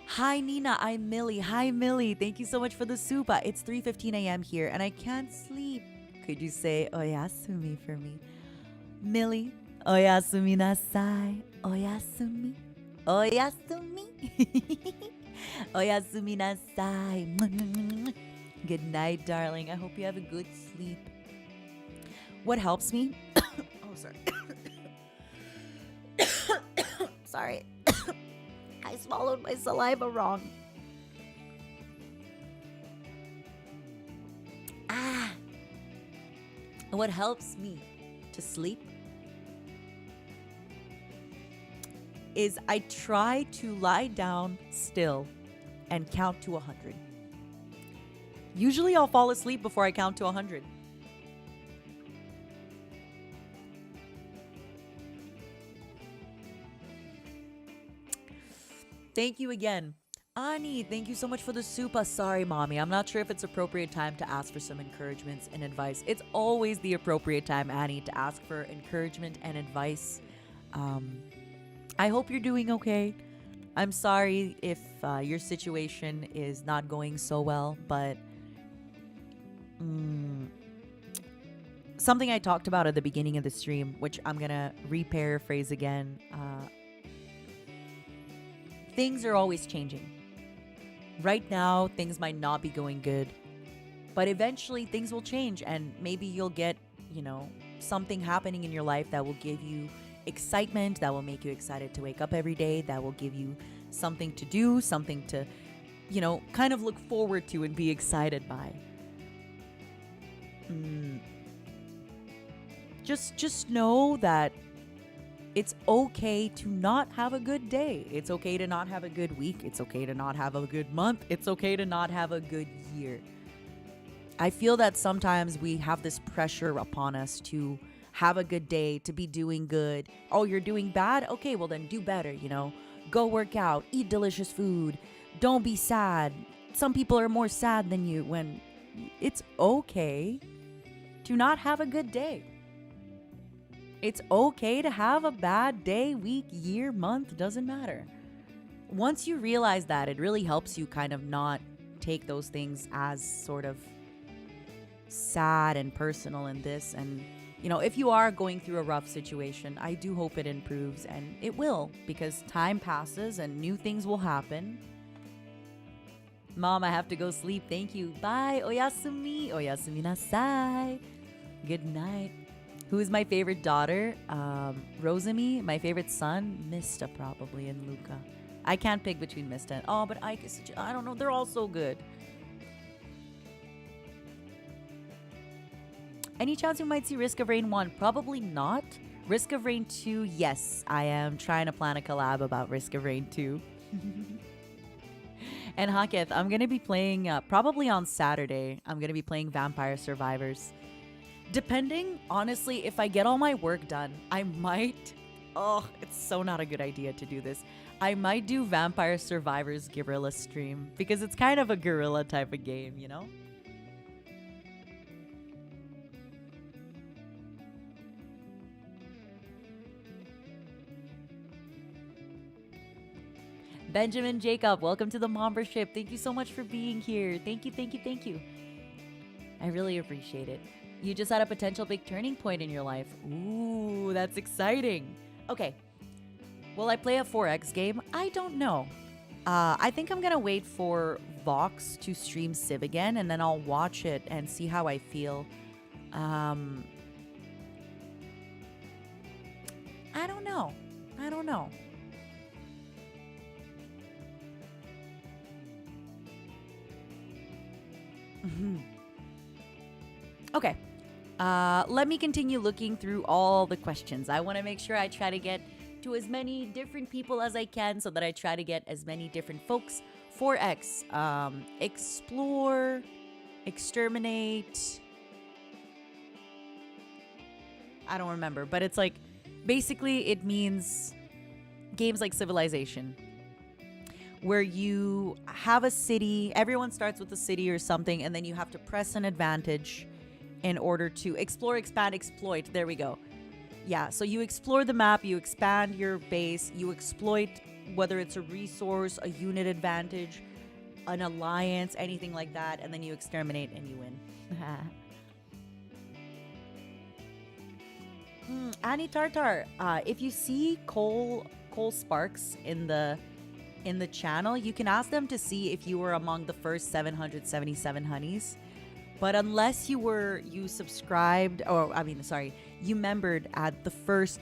Hi, Nina. I'm Millie. Hi, Millie. Thank you so much for the supa. It's 3:15 a.m. here and I can't sleep. Could you say oyasumi for me? Millie, oyasumi nasai. Oyasumi. Oyasumi. Oyasumi nasai. Good night, darling. I hope you have a good sleep. What helps me? Oh, sorry. Sorry. I swallowed my saliva wrong. What helps me to sleep is I try to lie down still and count to 100. Usually I'll fall asleep before I count to 100. Thank you again. Ani, thank you so much for the supa. Sorry, Mommy. I'm not sure if it's appropriate time to ask for some encouragements and advice. It's always the appropriate time, Annie, to ask for encouragement and advice. I hope you're doing okay. I'm sorry if your situation is not going so well, but something I talked about at the beginning of the stream, which I'm going to re-paraphrase again. Things are always changing. Right now, things might not be going good, but eventually things will change and maybe you'll get, something happening in your life that will give you excitement, that will make you excited to wake up every day, that will give you something to do, something to, kind of look forward to and be excited by. Just know that It's okay to not have a good day. It's okay to not have a good week. It's okay to not have a good month. It's okay to not have a good year. I feel that sometimes we have this pressure upon us to have a good day, to be doing good. Oh, you're doing bad? Okay, well then do better, you know. Go work out, eat delicious food. Don't be sad. Some people are more sad than you when it's okay to not have a good day. It's okay to have a bad day, week, year, month, doesn't matter. Once you realize that, it really helps you kind of not take those things as sort of sad and personal in this. And, you know, if you are going through a rough situation, I do hope it improves, and it will, because time passes and new things will happen. Mom, I have to go sleep. Thank you. Bye. Oyasumi. Oyasumi nasai. Good night. Who is my favorite daughter? Rosemi. My favorite son? Mista, probably, and Luca. I can't pick between Mista and... Oh, but I don't know. They're all so good. Any chance we might see Risk of Rain 1? Probably not. Risk of Rain 2, yes. I am trying to plan a collab about Risk of Rain 2. And Haketh, I'm going to be playing, probably on Saturday, I'm going to be playing Vampire Survivors. Depending, honestly, if I get all my work done, I might... Oh, it's so not a good idea to do this. I might do Vampire Survivors guerrilla stream, because it's kind of a guerrilla type of game, you know? Benjamin Jacob, welcome to the membership. Thank you so much for being here. Thank you, thank you, thank you. I really appreciate it. You just had a potential big turning point in your life. Ooh, that's exciting. Okay. Will I play a 4X game? I don't know. I think I'm going to wait for Vox to stream Civ again, and then I'll watch it and see how I feel. I don't know. I don't know. Okay. Let me continue looking through all the questions. I want to make sure I try to get to as many different people as I can so that I try to get as many different folks. 4X. Explore. Exterminate. I don't remember, but it's like, basically it means games like Civilization, where you have a city, everyone starts with a city or something, and then you have to press an advantage in order to explore, expand, exploit. There we go. Yeah, so you explore the map, you expand your base, you exploit, whether it's a resource, a unit advantage, an alliance, anything like that, and then you exterminate and you win. Annie Tartar, if you see Cole Sparks in the channel, you can ask them to see if you were among the first 777 honeys. But unless you subscribed, or I mean, sorry, you membered at the first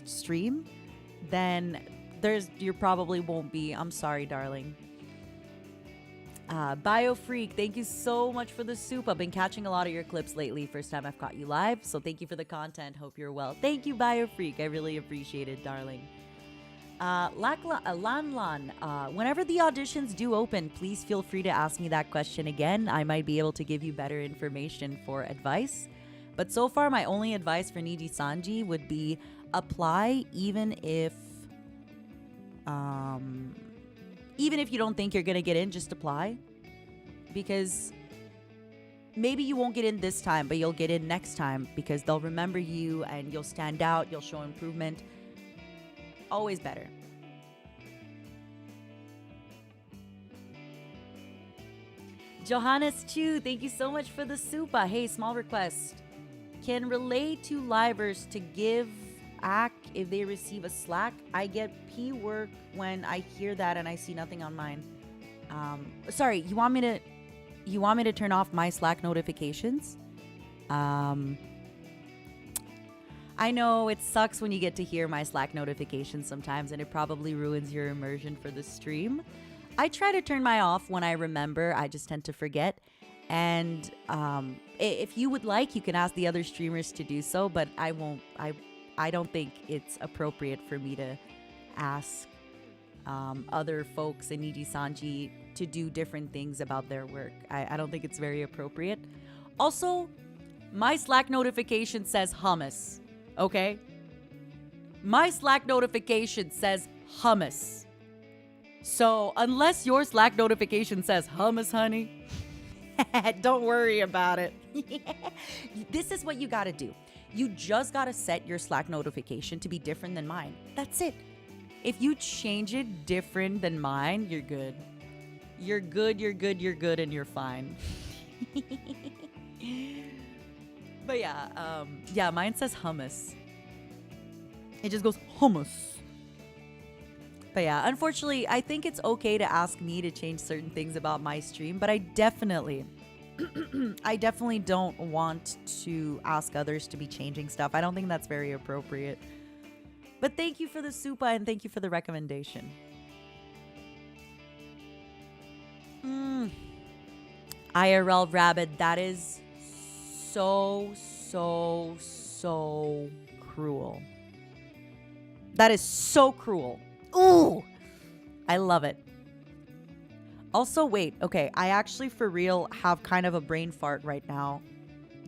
stream, then you probably won't be. I'm sorry, darling. BioFreak, thank you so much for the soup. I've been catching a lot of your clips lately. First time I've caught you live, so thank you for the content. Hope you're well. Thank you, BioFreak. I really appreciate it, darling. Lan, whenever the auditions do open, please feel free to ask me that question again. I might be able to give you better information for advice. But so far, my only advice for NIJISANJI would be apply even if you don't think you're going to get in, just apply. Because maybe you won't get in this time, but you'll get in next time because they'll remember you and you'll stand out, you'll show improvement. Always better. Johannes Chu, thank you so much for the super. Hey, small request. Can relay to livers to give act if they receive a Slack? I get P work when I hear that and I see nothing on mine. Sorry, you want me to turn off my Slack notifications? I know it sucks when you get to hear my Slack notifications sometimes, and it probably ruins your immersion for the stream. I try to turn my off when I remember. I just tend to forget. And if you would like, you can ask the other streamers to do so, but I won't. I don't think it's appropriate for me to ask other folks in NIJISANJI to do different things about their work. I don't think it's very appropriate. Also, my Slack notification says hummus, okay? My Slack notification says hummus. So unless your Slack notification says hummus, honey, don't worry about it. This is what you gotta do. You just gotta set your Slack notification to be different than mine. That's it. If you change it different than mine, you're good. You're good, you're good, you're good, and you're fine. But yeah, mine says hummus. It just goes hummus. But yeah, unfortunately, I think it's okay to ask me to change certain things about my stream, but I definitely don't want to ask others to be changing stuff. I don't think that's very appropriate. But thank you for the supa and thank you for the recommendation. IRL Rabbit, that is so cruel. That is so cruel. Ooh, I love it. Also, wait, okay, I actually for real have kind of a brain fart right now.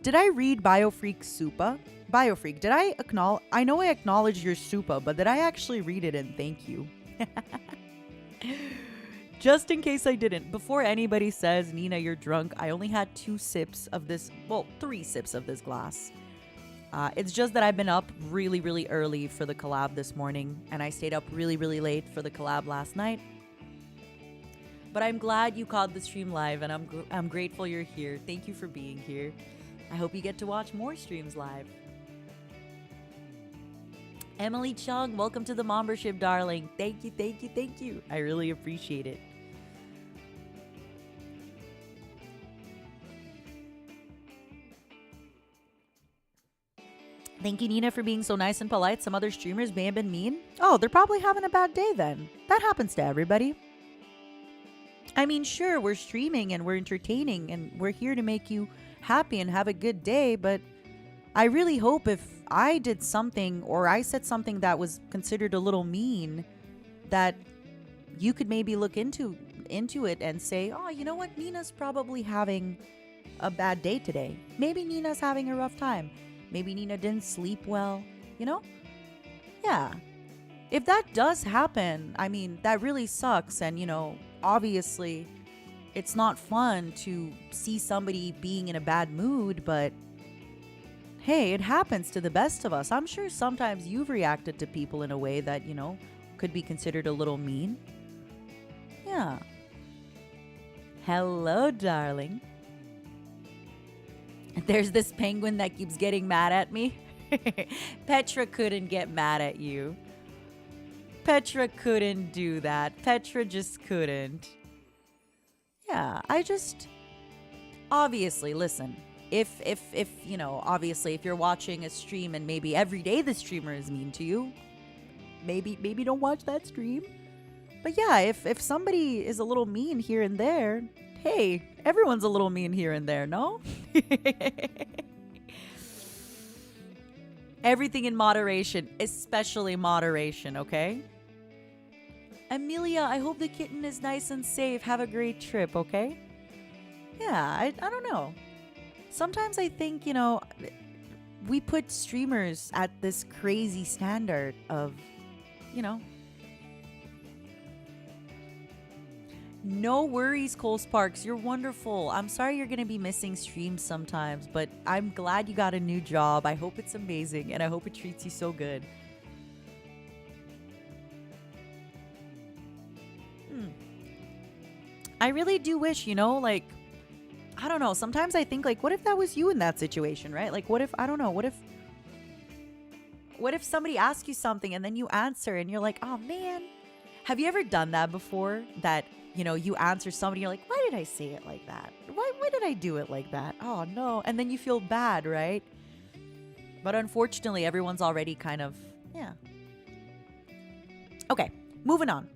Did I read Biofreak Supa? Biofreak, did I acknowledge? I know I acknowledged your Supa, but did I actually read it and thank you? Just in case I didn't, before anybody says, Nina, you're drunk, I only had 2 sips of this, well, 3 sips of this glass. It's just that I've been up really early for the collab this morning, and I stayed up really late for the collab last night. But I'm glad you caught the stream live, and I'm grateful you're here. Thank you for being here. I hope you get to watch more streams live. Emily Chung, welcome to the membership, darling. Thank you. I really appreciate it. Thank you, Nina, for being so nice and polite. Some other streamers may have been mean. Oh, they're probably having a bad day then. That happens to everybody. I mean, sure, we're streaming and we're entertaining and we're here to make you happy and have a good day, but I really hope if I did something or I said something that was considered a little mean, that you could maybe look into it and say, oh, you know what? Nina's probably having a bad day today. Maybe Nina's having a rough time. Maybe Nina didn't sleep well, you know? Yeah. If that does happen, I mean, that really sucks. And, you know, obviously, it's not fun to see somebody being in a bad mood, but hey, it happens to the best of us. I'm sure sometimes you've reacted to people in a way that, you know, could be considered a little mean. Yeah. Hello, darling. There's this penguin that keeps getting mad at me. Petra couldn't get mad at you. Petra couldn't do that. Petra just couldn't. Yeah, I just... Obviously, listen. If you know, obviously, if you're watching a stream and maybe every day the streamer is mean to you, maybe don't watch that stream. But yeah, if somebody is a little mean here and there, hey, everyone's a little mean here and there, no? Everything in moderation, especially moderation, okay? Amelia, I hope the kitten is nice and safe. Have a great trip, okay? Yeah, I don't know. Sometimes I think, you know, we put streamers at this crazy standard of, you know. No worries, Cole Sparks. You're wonderful. I'm sorry you're going to be missing streams sometimes, but I'm glad you got a new job. I hope it's amazing, and I hope it treats you so good. I really do wish, you know, like, I don't know. Sometimes I think, like, what if that was you in that situation, right? Like, what if, I don't know, what if somebody asks you something and then you answer and you're like, oh, man. Have you ever done that before? That, you know, you answer somebody, you're like, why did I say it like that? Why did I do it like that? Oh, no. And then you feel bad, right? But unfortunately, everyone's already kind of, yeah. Okay, moving on.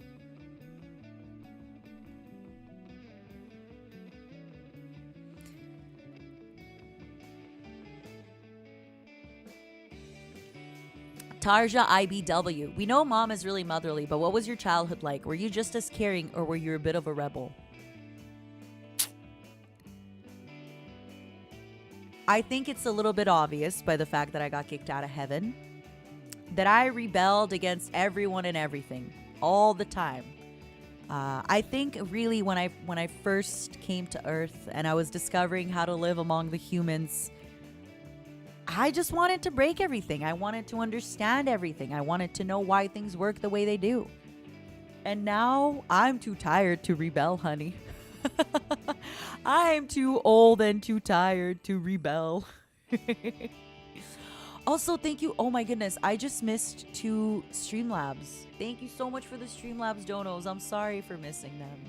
Tarja IBW. We know mom is really motherly, but what was your childhood like? Were you just as caring or were you a bit of a rebel? I think it's a little bit obvious by the fact that I got kicked out of heaven that I rebelled against everyone and everything all the time. I think really when I first came to Earth and I was discovering how to live among the humans, I just wanted to break everything. I wanted to understand everything. I wanted to know why things work the way they do. And now I'm too tired to rebel, honey. I'm too old and too tired to rebel. Also, thank you. Oh my goodness, I just missed 2 Streamlabs. Thank you so much for the Streamlabs donos. I'm sorry for missing them.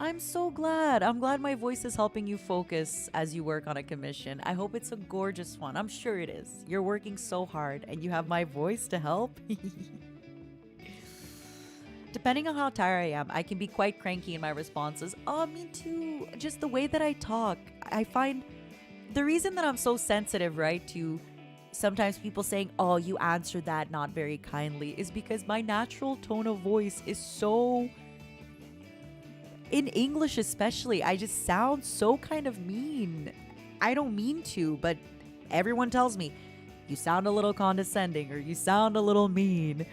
I'm so glad. I'm glad my voice is helping you focus as you work on a commission. I hope it's a gorgeous one. I'm sure it is. You're working so hard and you have my voice to help. Depending on how tired I am, I can be quite cranky in my responses. Oh, me too. Just the way that I talk. I find the reason that I'm so sensitive, right, to sometimes people saying, oh, you answered that not very kindly, is because my natural tone of voice is so, in English especially, I just sound so kind of mean. I don't mean to, but everyone tells me, you sound a little condescending or you sound a little mean.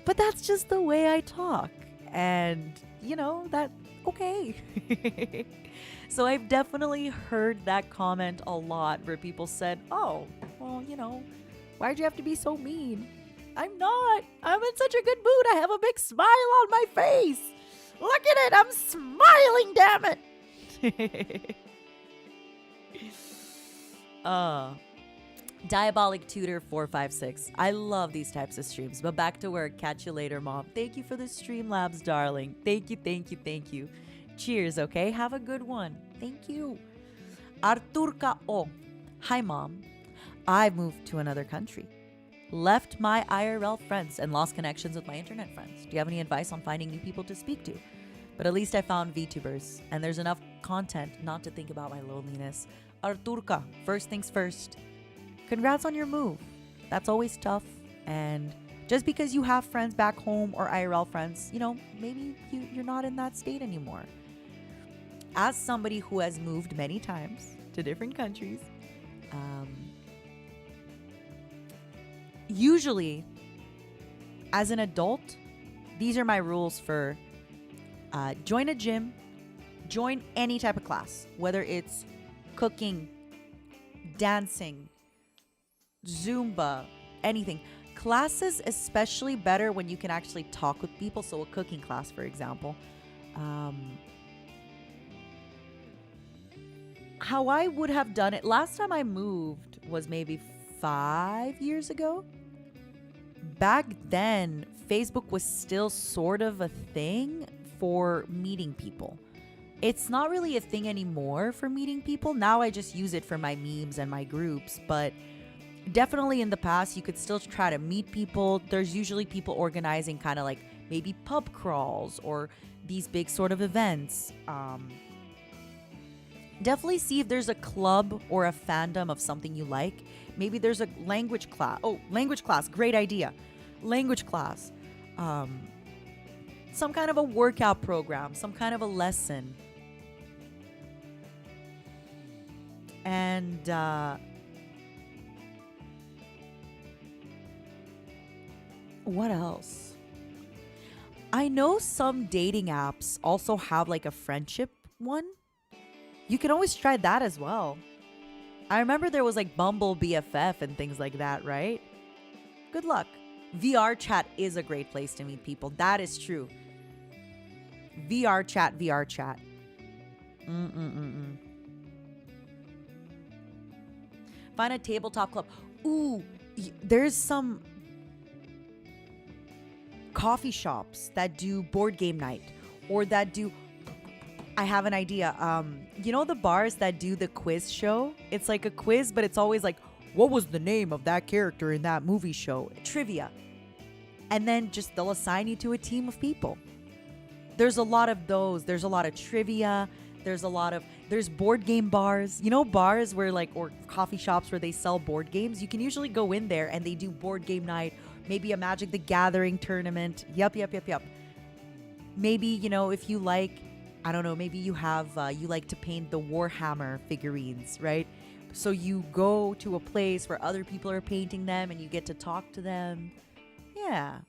But that's just the way I talk. And, you know, that, okay. So I've definitely heard that comment a lot where people said, oh, well, you know, why'd you have to be so mean? I'm not. I'm in such a good mood. I have a big smile on my face. Look at it. I'm smiling, damn it. Diabolic Tutor 456. I love these types of streams, but back to work. Catch you later, mom. Thank you for the Streamlabs, darling. Thank you, thank you, thank you. Cheers, okay? Have a good one. Thank you. Arturka O. Hi, mom. I've moved to another country. Left my IRL friends and lost connections with my internet friends. Do you have any advice on finding new people to speak to? But at least I found VTubers, and there's enough content not to think about my loneliness. Arturka, first things first. Congrats on your move. That's always tough. And just because you have friends back home or IRL friends, you know, maybe you're not in that state anymore. As somebody who has moved many times to different countries, usually as an adult, these are my rules for join a gym, join any type of class, whether it's cooking, dancing, Zumba, anything. Classes especially better when you can actually talk with people. So a cooking class, for example. How I would have done it, last time I moved was maybe 5 years ago. Back then, Facebook was still sort of a thing for meeting people. It's not really a thing anymore for meeting people. Now I just use it for my memes and my groups, but definitely in the past, you could still try to meet people. There's usually people organizing kind of like maybe pub crawls or these big sort of events. Definitely see if there's a club or a fandom of something you like. Maybe there's a language class. Oh, language class. Great idea. Language class. Some kind of a workout program. Some kind of a lesson. And what else? I know some dating apps also have like a friendship one. You can always try that as well. I remember there was like Bumble BFF and things like that, right? Good luck. VR chat is a great place to meet people. That is true. VR chat. Find a tabletop club. Ooh, there's some coffee shops that do board game night or that do, I have an idea. You know the bars that do the quiz show? It's like a quiz, but it's always like, what was the name of that character in that movie show? Trivia. And then just they'll assign you to a team of people. There's a lot of those. There's a lot of trivia. There's board game bars. You know, bars where like, or coffee shops where they sell board games. You can usually go in there and they do board game night, maybe a Magic the Gathering tournament. Yep. Maybe, you know, if you like, I don't know, maybe you have, you like to paint the Warhammer figurines, right? So you go to a place where other people are painting them and you get to talk to them. Yeah.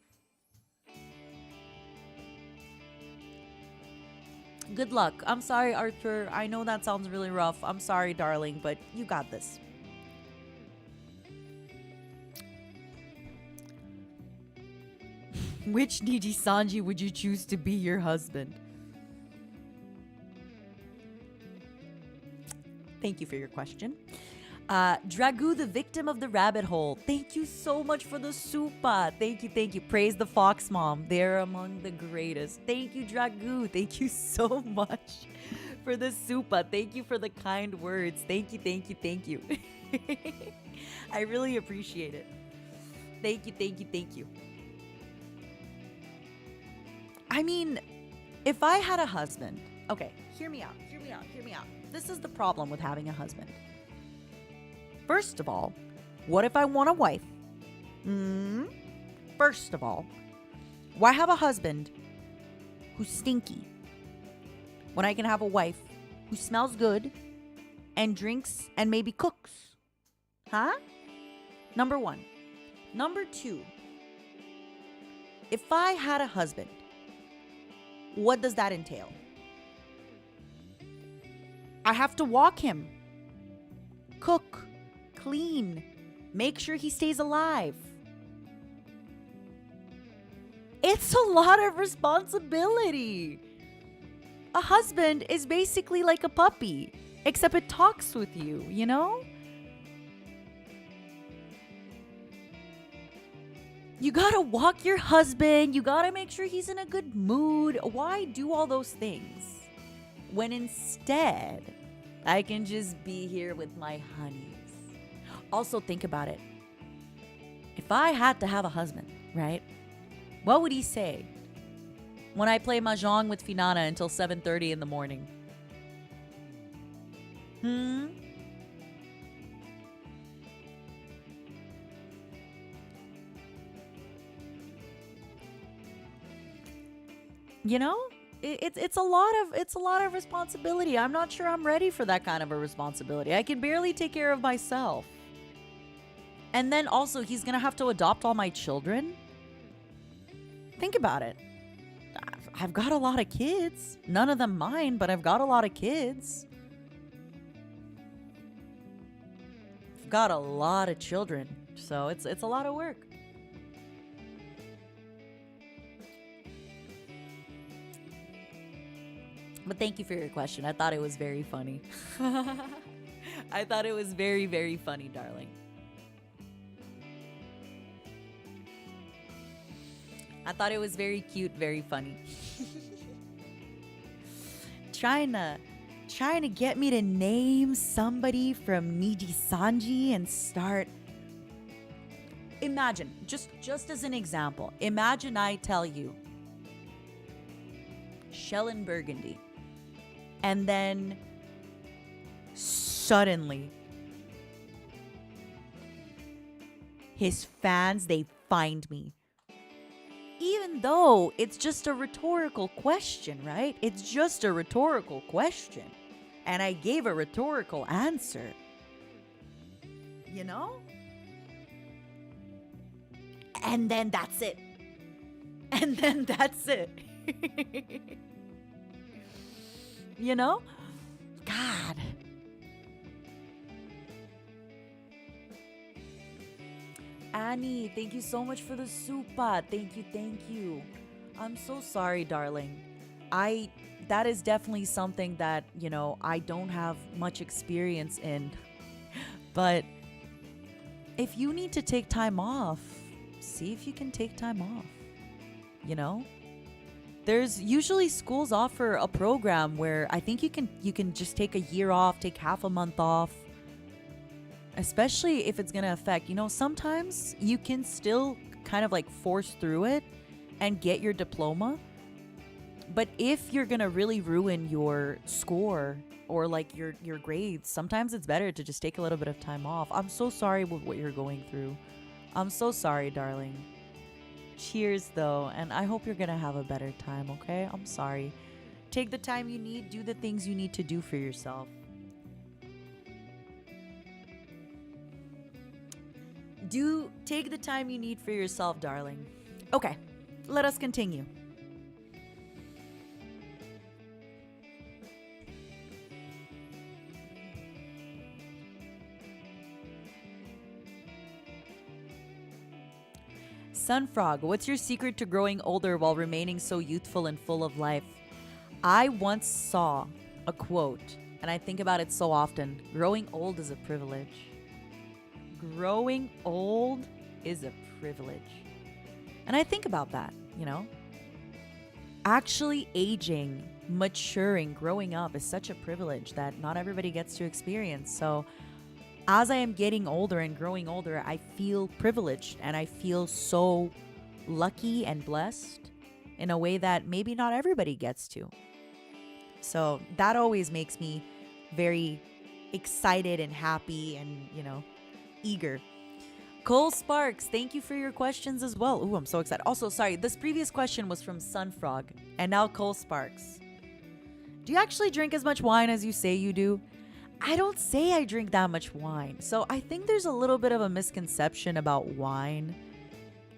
Good luck. I'm sorry, Arthur. I know that sounds really rough. I'm sorry, darling, but you got this. Which NIJISANJI would you choose to be your husband? Thank you for your question. Dragu, the victim of the rabbit hole. Thank you so much for the supa. Thank you. Praise the Fox Mom. They're among the greatest. Thank you, Dragu. Thank you so much for the supa. Thank you for the kind words. Thank you. I really appreciate it. Thank you. I mean, if I had a husband, okay, hear me out. This is the problem with having a husband. First of all, what if I want a wife? First of all, why have a husband who's stinky when I can have a wife who smells good and drinks and maybe cooks? Huh? Number one. Number two, if I had a husband, what does that entail? I have to walk him, cook, clean, make sure he stays alive. It's a lot of responsibility. A husband is basically like a puppy, except it talks with you, you know? You gotta walk your husband, you gotta make sure he's in a good mood. Why do all those things when instead I can just be here with my honeys? Also, think about it. If I had to have a husband, right? What would he say when I play mahjong with Finana until 7:30 in the morning? You know, it's a lot of responsibility. I'm not sure I'm ready for that kind of a responsibility. I can barely take care of myself. And then also, he's going to have to adopt all my children. Think about it. I've got a lot of kids. None of them mine, but I've got a lot of kids. I've got a lot of children. So it's a lot of work. But thank you for your question. I thought it was very funny. I thought it was very, very funny, darling. I thought it was very cute, very funny. Trying to get me to name somebody from NIJISANJI and start. Imagine, just as an example, imagine I tell you Shell and Burgundy. And then suddenly his fans, they find me. Even though it's just a rhetorical question, right? It's just a rhetorical question. And I gave a rhetorical answer. You know? And then that's it. You know? God. Annie, thank you so much for the supa. Thank you. I'm so sorry, darling. That is definitely something that, you know, I don't have much experience in. But if you need to take time off, see if you can take time off. You know? There's usually schools offer a program where I think you can just take a year off, take half a month off. Especially if it's going to affect, you know, sometimes you can still kind of like force through it and get your diploma. But if you're gonna really ruin your score or like your grades, sometimes it's better to just take a little bit of time off. I'm so sorry with what you're going through. I'm so sorry, darling. Cheers though, and I hope you're gonna have a better time, okay? I'm sorry. Take the time you need, do the things you need to do for yourself. Take the time you need for yourself, darling. Okay, let us continue. Sunfrog, what's your secret to growing older while remaining so youthful and full of life? I once saw a quote, and I think about it so often. Growing old is a privilege. Growing old is a privilege. And I think about that, you know? Actually aging, maturing, growing up is such a privilege that not everybody gets to experience. So as I am getting older and growing older, I feel privileged and I feel so lucky and blessed in a way that maybe not everybody gets to. So that always makes me very excited and happy and, you know, eager. Cole Sparks, thank you for your questions as well. Ooh, I'm so excited. Also, sorry, this previous question was from Sunfrog and now Cole Sparks. Do you actually drink as much wine as you say you do? I don't say I drink that much wine. So I think there's a little bit of a misconception about wine.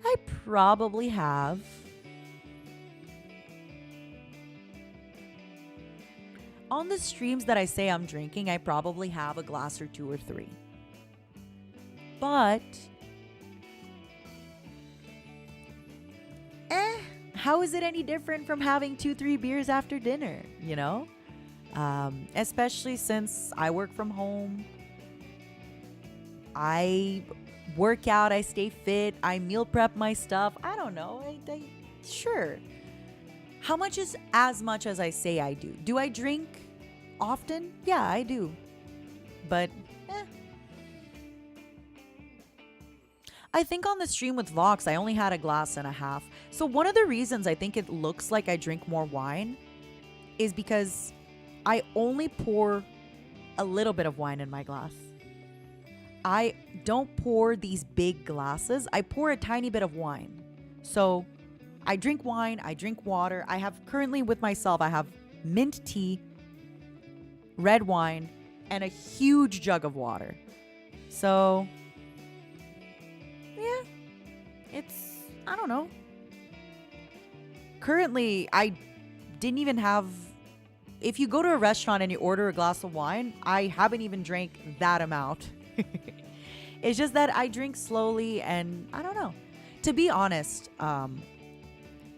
I probably have. On the streams that I say I'm drinking, I probably have a glass or 2 or 3. But how is it any different from having 2-3 beers after dinner, you know? Especially since I work from home. I work out, I stay fit, I meal prep my stuff. I don't know. Sure. How much is as much as I say I do? Do I drink often? Yeah, I do. But I think on the stream with Vox, I only had a glass and a half. So one of the reasons I think it looks like I drink more wine is because I only pour a little bit of wine in my glass. I don't pour these big glasses. I pour a tiny bit of wine. So I drink wine, I drink water. I have currently with myself, I have mint tea, red wine, and a huge jug of water. So yeah, I don't know. Currently, I didn't even have, if you go to a restaurant and you order a glass of wine, I haven't even drank that amount. It's just that I drink slowly and I don't know. To be honest,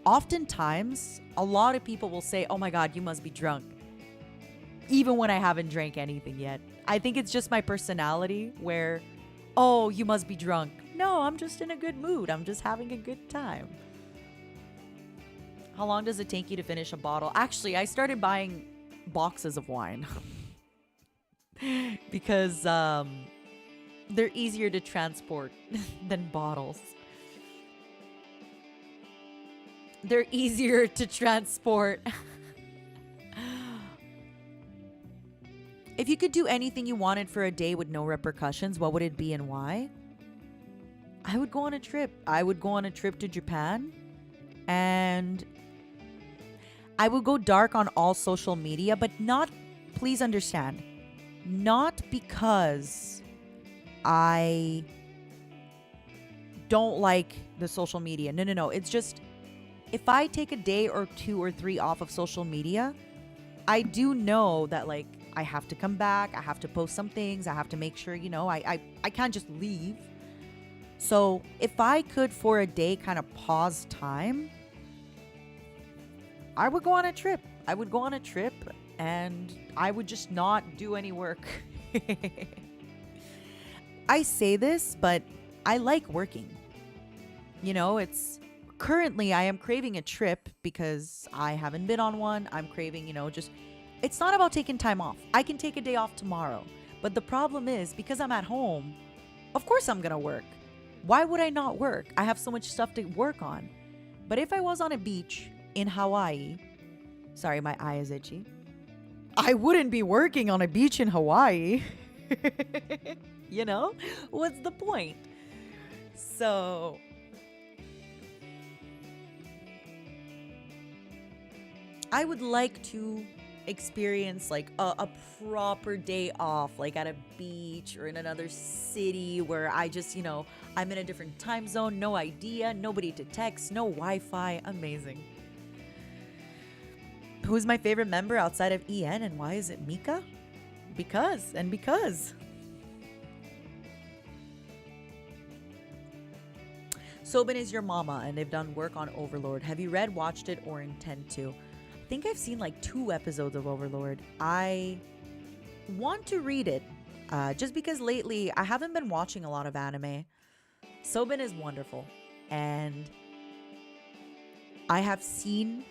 oftentimes a lot of people will say, oh my God, you must be drunk. Even when I haven't drank anything yet. I think it's just my personality where, oh, you must be drunk. No, I'm just in a good mood. I'm just having a good time. How long does it take you to finish a bottle? Actually, I started buying boxes of wine because they're easier to transport than bottles. They're easier to transport. If you could do anything you wanted for a day with no repercussions, what would it be and why? I would go on a trip. I would go on a trip to Japan and I would go dark on all social media, but not, please understand, not because I don't like the social media. No. It's just, if I take a day or 2 or 3 off of social media, I do know that like I have to come back. I have to post some things. I have to make sure, you know, I can't just leave. So if I could for a day kind of pause time, I would go on a trip. I would go on a trip and I would just not do any work. I say this, but I like working. You know, it's currently I am craving a trip because I haven't been on one. I'm craving, you know, just, it's not about taking time off. I can take a day off tomorrow. But the problem is because I'm at home, of course I'm going to work. Why would I not work? I have so much stuff to work on. But if I was on a beach in Hawaii Sorry, my eye is itchy. I wouldn't be working on a beach in Hawaii. You know? What's the point? So I would like to experience like a proper day off, like at a beach or in another city where I just, you know, I'm in a different time zone, no idea, nobody to text, no Wi-Fi. Amazing. Who's my favorite member outside of EN and why is it Mika? Because. Sobin is your mama and they've done work on Overlord. Have you read, watched it, or intend to? I think I've seen like 2 episodes of Overlord. I want to read it just because lately I haven't been watching a lot of anime. Sobin is wonderful and I have seen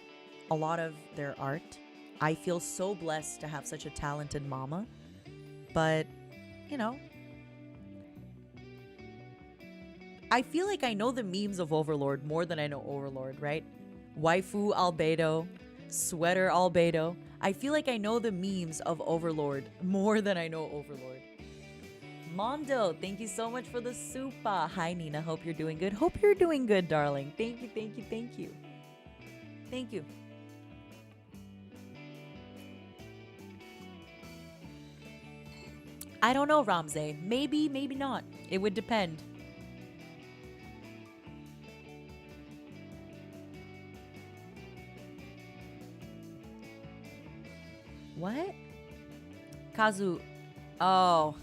a lot of their art. I feel so blessed to have such a talented mama. But, you know, I feel like I know the memes of Overlord more than I know Overlord, right? Waifu albedo, sweater albedo. I feel like I know the memes of Overlord more than I know Overlord. Mondo, thank you so much for the super. Hi, Nina. Hope you're doing good. Hope you're doing good, darling. Thank you, thank you, thank you. Thank you. I don't know, Ramsey. Maybe, maybe not. It would depend. What? Kazu. Oh,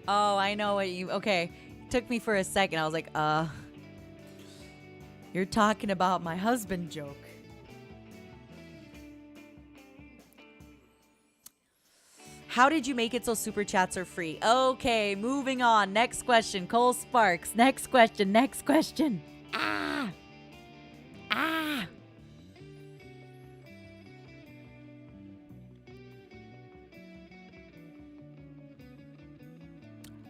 I know what you... Okay. Took me for a second. I was like, you're talking about my husband joke. How did you make it so super chats are free? Okay, moving on. Next question. Cole Sparks. Next question.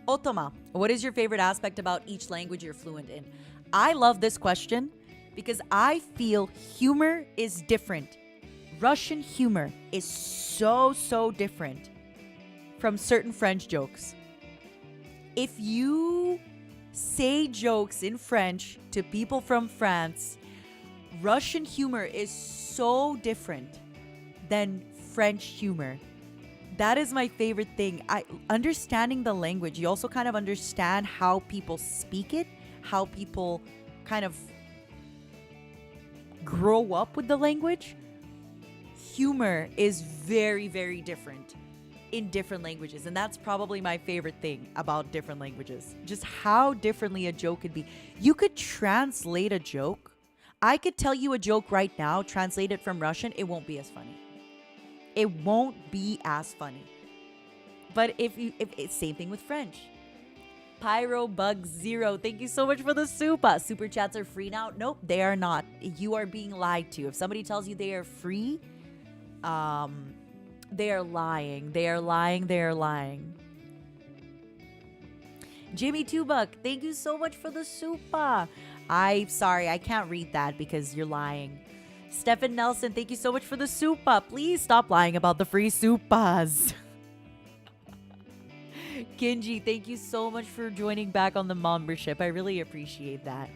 Otoma, what is your favorite aspect about each language you're fluent in? I love this question because I feel humor is different. Russian humor is so different from certain French jokes. If you say jokes in French to people from France, Russian humor is so different than French humor. That is my favorite thing. Understanding the language, you also kind of understand how people speak it, how people kind of grow up with the language. Humor is very different in different languages, and that's probably my favorite thing about different languages. Just how differently a joke could be. You could translate a joke. I could tell you a joke right now, translate it from Russian, it won't be as funny. It won't be as funny. But if it's same thing with French. Pyro Bug Zero, thank you so much for the super. Super chats are free now. Nope, they are not. You are being lied to. If somebody tells you they are free, they are lying. They are lying. Jimmy Tubuck, thank you so much for the super. Sorry, I can't read that because you're lying. Stephen Nelson, thank you so much for the super. Please stop lying about the free supas. Kinji, thank you so much for joining back on the membership. I really appreciate that.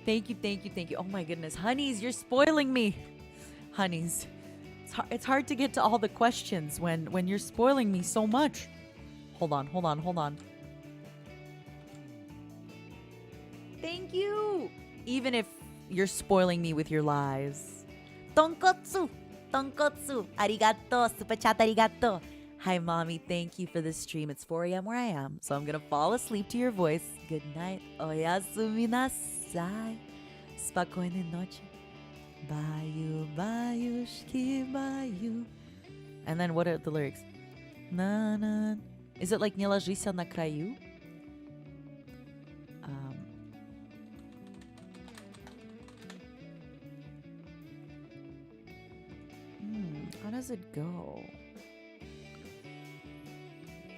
Thank you. Oh my goodness. Honeys, you're spoiling me. Honeys. It's hard to get to all the questions when you're spoiling me so much. Hold on. Thank you. Even if you're spoiling me with your lies. Tonkotsu. Arigato. Super chat arigato. Hi, Mommy. Thank you for the stream. It's 4 a.m. where I am, so I'm going to fall asleep to your voice. Good night. Oyasumi nasai. Spokojnej noci. Bayu, shiki bayu. And then what are the lyrics? Na, na. Is it like Nie ложися на краю? How does it go?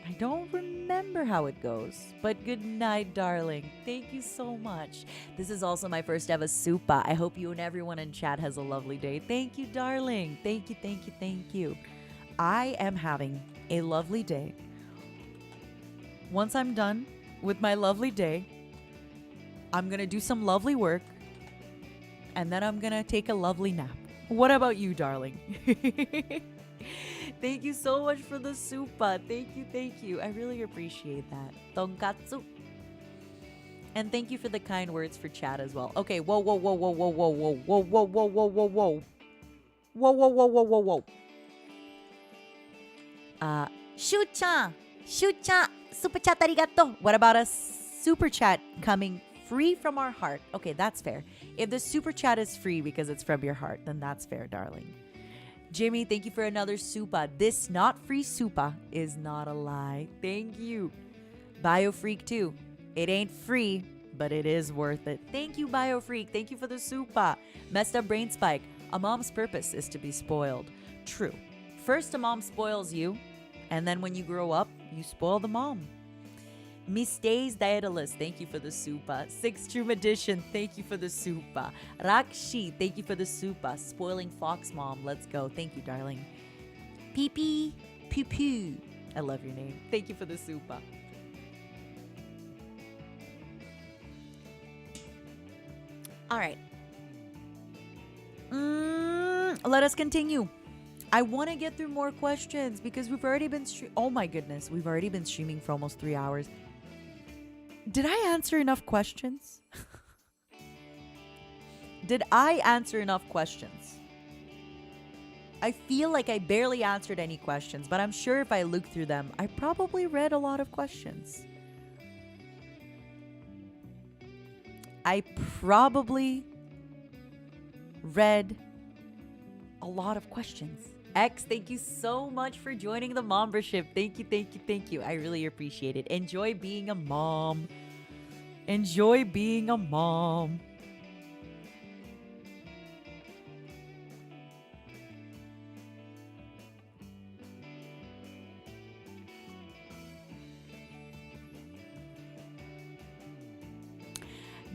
I don't remember how it goes. But good night, darling. Thank you so much. This is also my first ever supa. I hope you and everyone in chat has a lovely day. Thank you, darling. Thank you, thank you, thank you. I am having a lovely day. Once I'm done with my lovely day, I'm going to do some lovely work, and then I'm going to take a lovely nap. What about you, darling? Thank you so much for the supa. Thank you, thank you. I really appreciate that. Tonkatsu. And thank you for the kind words for chat as well. Okay, whoa, whoa, whoa, whoa, whoa, whoa, whoa, whoa, whoa, whoa, whoa, whoa, whoa. Whoa, whoa, whoa, whoa, whoa, whoa. Shu-chan, super chat arigato. What about a super chat coming free from our heart? Okay, that's fair. If the super chat is free because it's from your heart, then that's fair, darling. Jimmy, thank you for another supa. This not free supa is not a lie. Thank you. Biofreak too. It ain't free, but it is worth it. Thank you, Biofreak. Thank you for the supa. Messed up brain spike. A mom's purpose is to be spoiled. True. First, a mom spoils you, and then when you grow up, you spoil the mom. Miss Days Daedalus, thank you for the supa. Sixth True Edition, thank you for the supa. Rakshi, thank you for the supa. Spoiling Fox Mom, let's go. Thank you, darling. Pee Poo Poo. I love your name. Thank you for the supa. All right. Let us continue. I want to get through more questions because we've already been oh my goodness, we've already been streaming for almost 3 hours. Did I answer enough questions? Did I answer enough questions? I feel like I barely answered any questions, but I'm sure if I look through them, I probably read a lot of questions. I probably read a lot of questions. X, thank you so much for joining the membership. Thank you, thank you, thank you. I really appreciate it. Enjoy being a mom. Enjoy being a mom.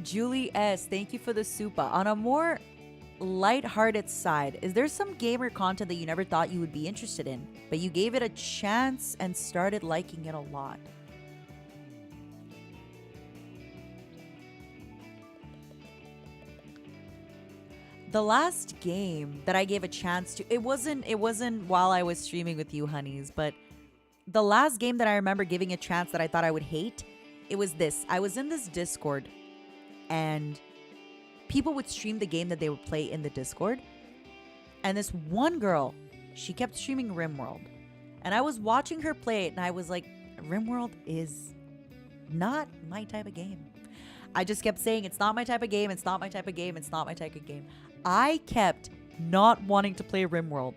Julie S, thank you for the supa. On a more light-hearted side, is there some gamer content that you never thought you would be interested in, but you gave it a chance and started liking it a lot? The last game that I gave a chance to, it wasn't while I was streaming with you, honeys, but the last game that I remember giving a chance that I thought I would hate, it was this. I was in this Discord, and people would stream the game that they would play in the Discord. And this one girl, she kept streaming RimWorld. And I was watching her play it, and I was like, RimWorld is not my type of game. I just kept saying, it's not my type of game, it's not my type of game, it's not my type of game. I kept not wanting to play RimWorld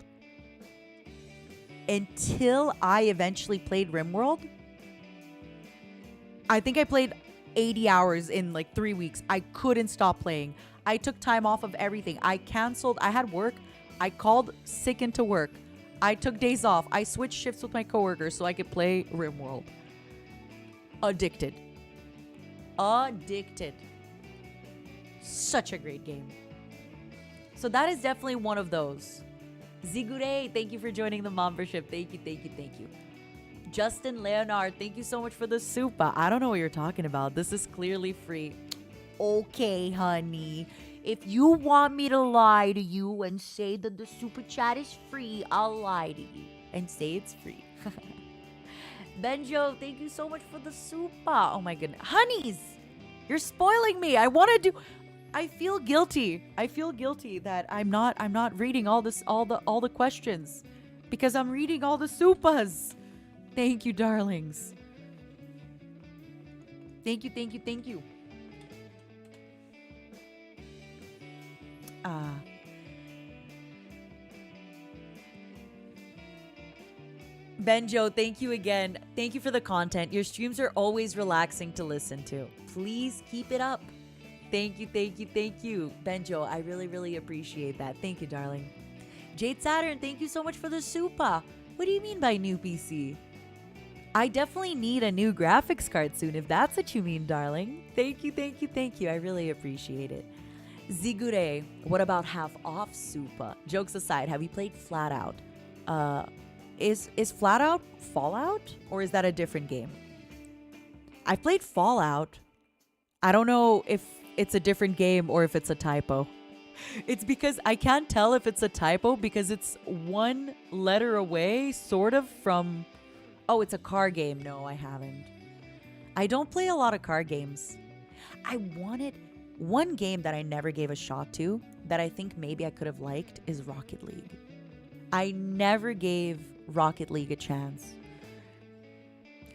until I eventually played RimWorld. I think I played 80 hours in like 3 weeks. I couldn't stop playing. I took time off of everything. I canceled. I had work. I called sick into work. I took days off. I switched shifts with my coworkers so I could play RimWorld. Addicted. Addicted. Such a great game. So that is definitely one of those. Zigure, thank you for joining the membership. Thank you, thank you, thank you. Justin Leonard, thank you so much for the supa. I don't know what you're talking about. This is clearly free. Okay, honey. If you want me to lie to you and say that the super chat is free, I'll lie to you and say it's free. Benjo, thank you so much for the supa. Oh my goodness. Honeys, you're spoiling me. I feel guilty. I feel guilty that I'm not reading all the questions because I'm reading all the supas. Thank you, darlings. Thank you, thank you, thank you. Benjo, thank you again. Thank you for the content. Your streams are always relaxing to listen to. Please keep it up. Thank you, thank you, thank you. Benjo, I really, really appreciate that. Thank you, darling. Jade Saturn, thank you so much for the supa. What do you mean by new PC? I definitely need a new graphics card soon, if that's what you mean, darling. Thank you, thank you, thank you. I really appreciate it. Zigure, what about half off Supa? Jokes aside, have you played Flat Out? Is Flat Out Fallout? Or is that a different game? I played Fallout. I don't know if it's a different game or if it's a typo. It's because I can't tell if it's a typo because it's one letter away, sort of, from... Oh, it's a car game. No, I haven't. I don't play a lot of car games. I wanted... One game that I never gave a shot to, that I think maybe I could have liked, is Rocket League. I never gave Rocket League a chance.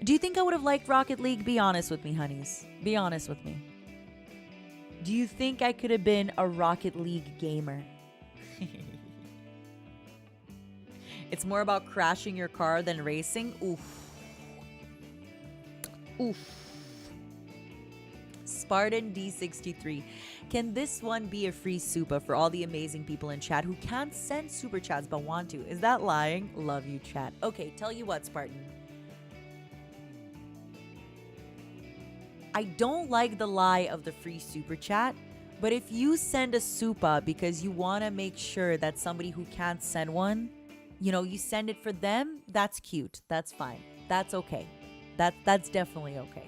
Do you think I would have liked Rocket League? Be honest with me, honeys. Be honest with me. Do you think I could have been a Rocket League gamer? It's more about crashing your car than racing? Oof. Oof. Spartan D63. Can this one be a free super for all the amazing people in chat who can't send super chats but want to? Is that lying? Love you, chat. Okay, tell you what, Spartan. I don't like the lie of the free super chat, but if you send a super because you want to make sure that somebody who can't send one, you know, you send it for them, that's cute. That's fine. That's okay. That's definitely okay.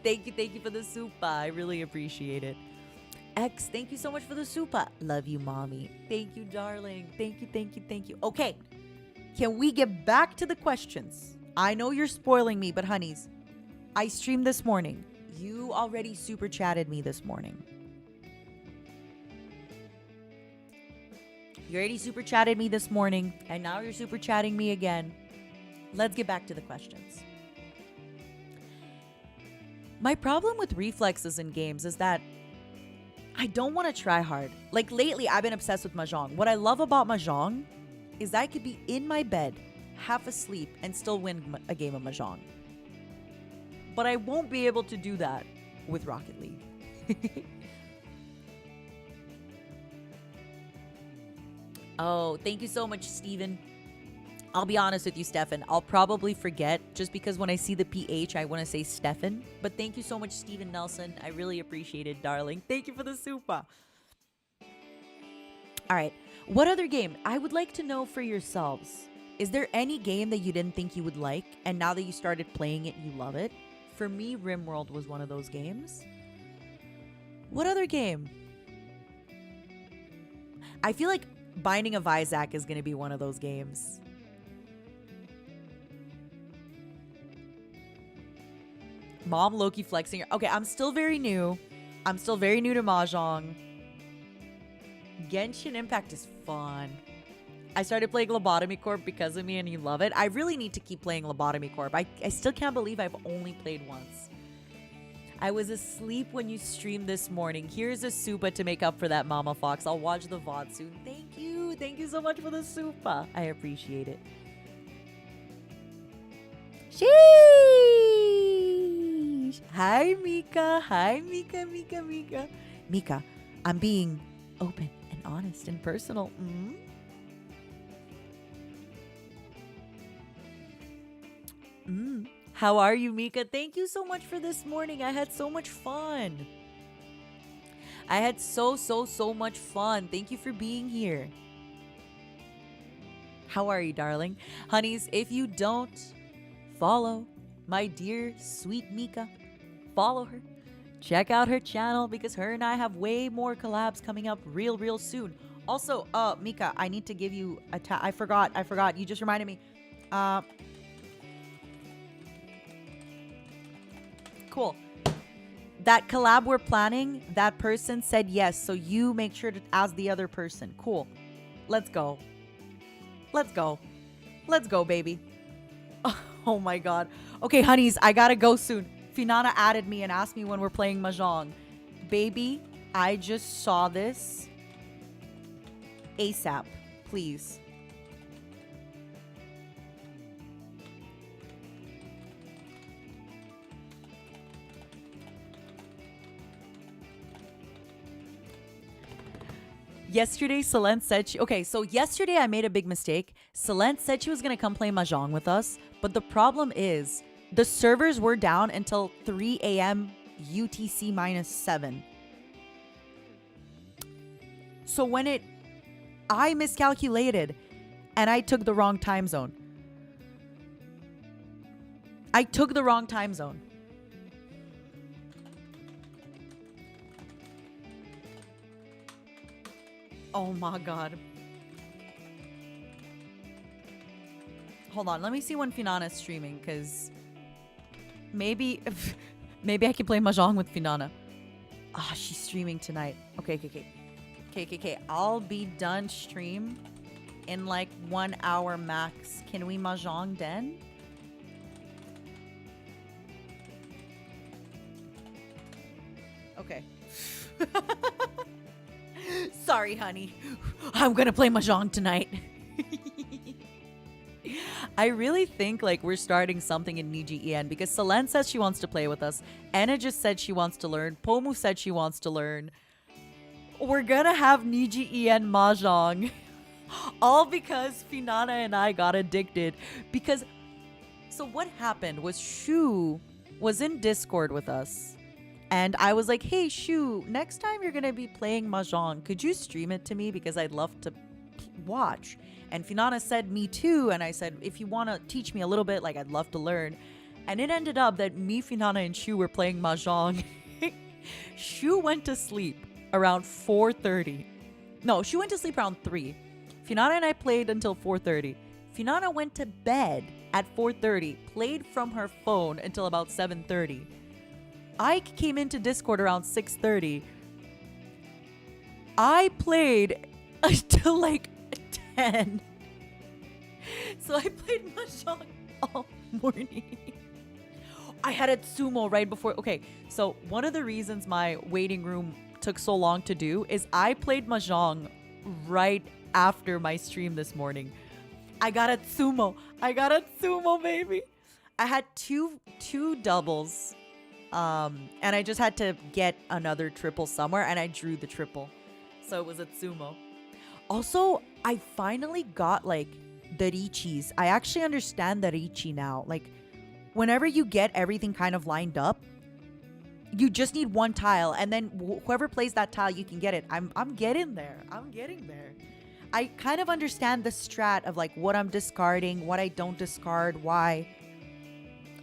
Thank you for the super. I really appreciate it. X, thank you so much for the super. Love you, mommy. Thank you, darling. Thank you. Okay, can we get back to the questions? I know you're spoiling me, but honeys, I streamed this morning. You already super chatted me this morning. You already super chatted me this morning, and now you're super chatting me again. Let's get back to the questions. My problem with reflexes in games is that I don't want to try hard. Like lately, I've been obsessed with Mahjong. What I love about Mahjong is I could be in my bed, half asleep, and still win a game of Mahjong. But I won't be able to do that with Rocket League. Oh, thank you so much, Steven. I'll be honest with you, Stefan. I'll probably forget just because when I see the PH, I want to say Stefan. But thank you so much, Steven Nelson. I really appreciate it, darling. Thank you for the super. All right. What other game? I would like to know for yourselves. Is there any game that you didn't think you would like, and now that you started playing it, you love it? For me, RimWorld was one of those games. What other game? I feel like Binding of Isaac is going to be one of those games. Mom Loki flexing. Okay, I'm still very new. I'm still very new to Mahjong. Genshin Impact is fun. I started playing Lobotomy Corp because of me and you love it. I really need to keep playing Lobotomy Corp. I still can't believe I've only played once. I was asleep when you streamed this morning. Here's a super to make up for that, Mama Fox. I'll watch the VOD soon. Thank you. Thank you so much for the super. I appreciate it. Sheesh. Hi, Mika. Hi, Mika. Mika, I'm being open and honest and personal. How are you, Mika? Thank you so much for this morning. I had so much fun. I had so much fun. Thank you for being here. How are you, darling? Honeys, if you don't follow my dear, sweet Mika, follow her. Check out her channel because her and I have way more collabs coming up real soon. Also, Mika, I need to give you a I forgot. You just reminded me. Cool. That collab we're planning, that person said yes. So you make sure to ask the other person. Cool. Let's go. Let's go, baby. Oh my god. Okay, honeys, I gotta go soon. Finana added me and asked me when we're playing Mahjong. Baby, I just saw this. ASAP, please. Yesterday, Selene said yesterday I made a big mistake. Selene said she was going to come play Mahjong with us. But the problem is the servers were down until 3 a.m. UTC -7. So I miscalculated and I took the wrong time zone. Oh my god. Hold on, let me see when Finana's streaming, because maybe I can play Mahjong with Finana. She's streaming tonight. Okay. I'll be done stream in like 1 hour max. Can we Mahjong then? Okay. Sorry, honey. I'm gonna play Mahjong tonight. I really think like we're starting something in NIJISANJI because Selene says she wants to play with us. Enna just said she wants to learn. Pomu said she wants to learn. We're gonna have NIJISANJI Mahjong. All because Finana and I got addicted. So what happened was Shu was in Discord with us. And I was like, hey, Shu, next time you're going to be playing Mahjong, could you stream it to me? Because I'd love to watch. And Finana said, me too. And I said, if you want to teach me a little bit, like, I'd love to learn. And it ended up that me, Finana, and Shu were playing Mahjong. Shu went to sleep around 4:30. No, she went to sleep around 3. Finana and I played until 4:30. Finana went to bed at 4:30, played from her phone until about 7:30. I came into Discord around 6:30. I played until like 10. So I played Mahjong all morning. I had a sumo right before. Okay, so one of the reasons my waiting room took so long to do is I played Mahjong right after my stream this morning. I got a sumo, baby. I had two doubles. And I just had to get another triple somewhere, and I drew the triple. So it was a sumo. Also, I finally got, like, the Richis. I actually understand the Richi now. Like, whenever you get everything kind of lined up, you just need one tile, and then whoever plays that tile, you can get it. I'm getting there. I kind of understand the strat of, like, what I'm discarding, what I don't discard, why.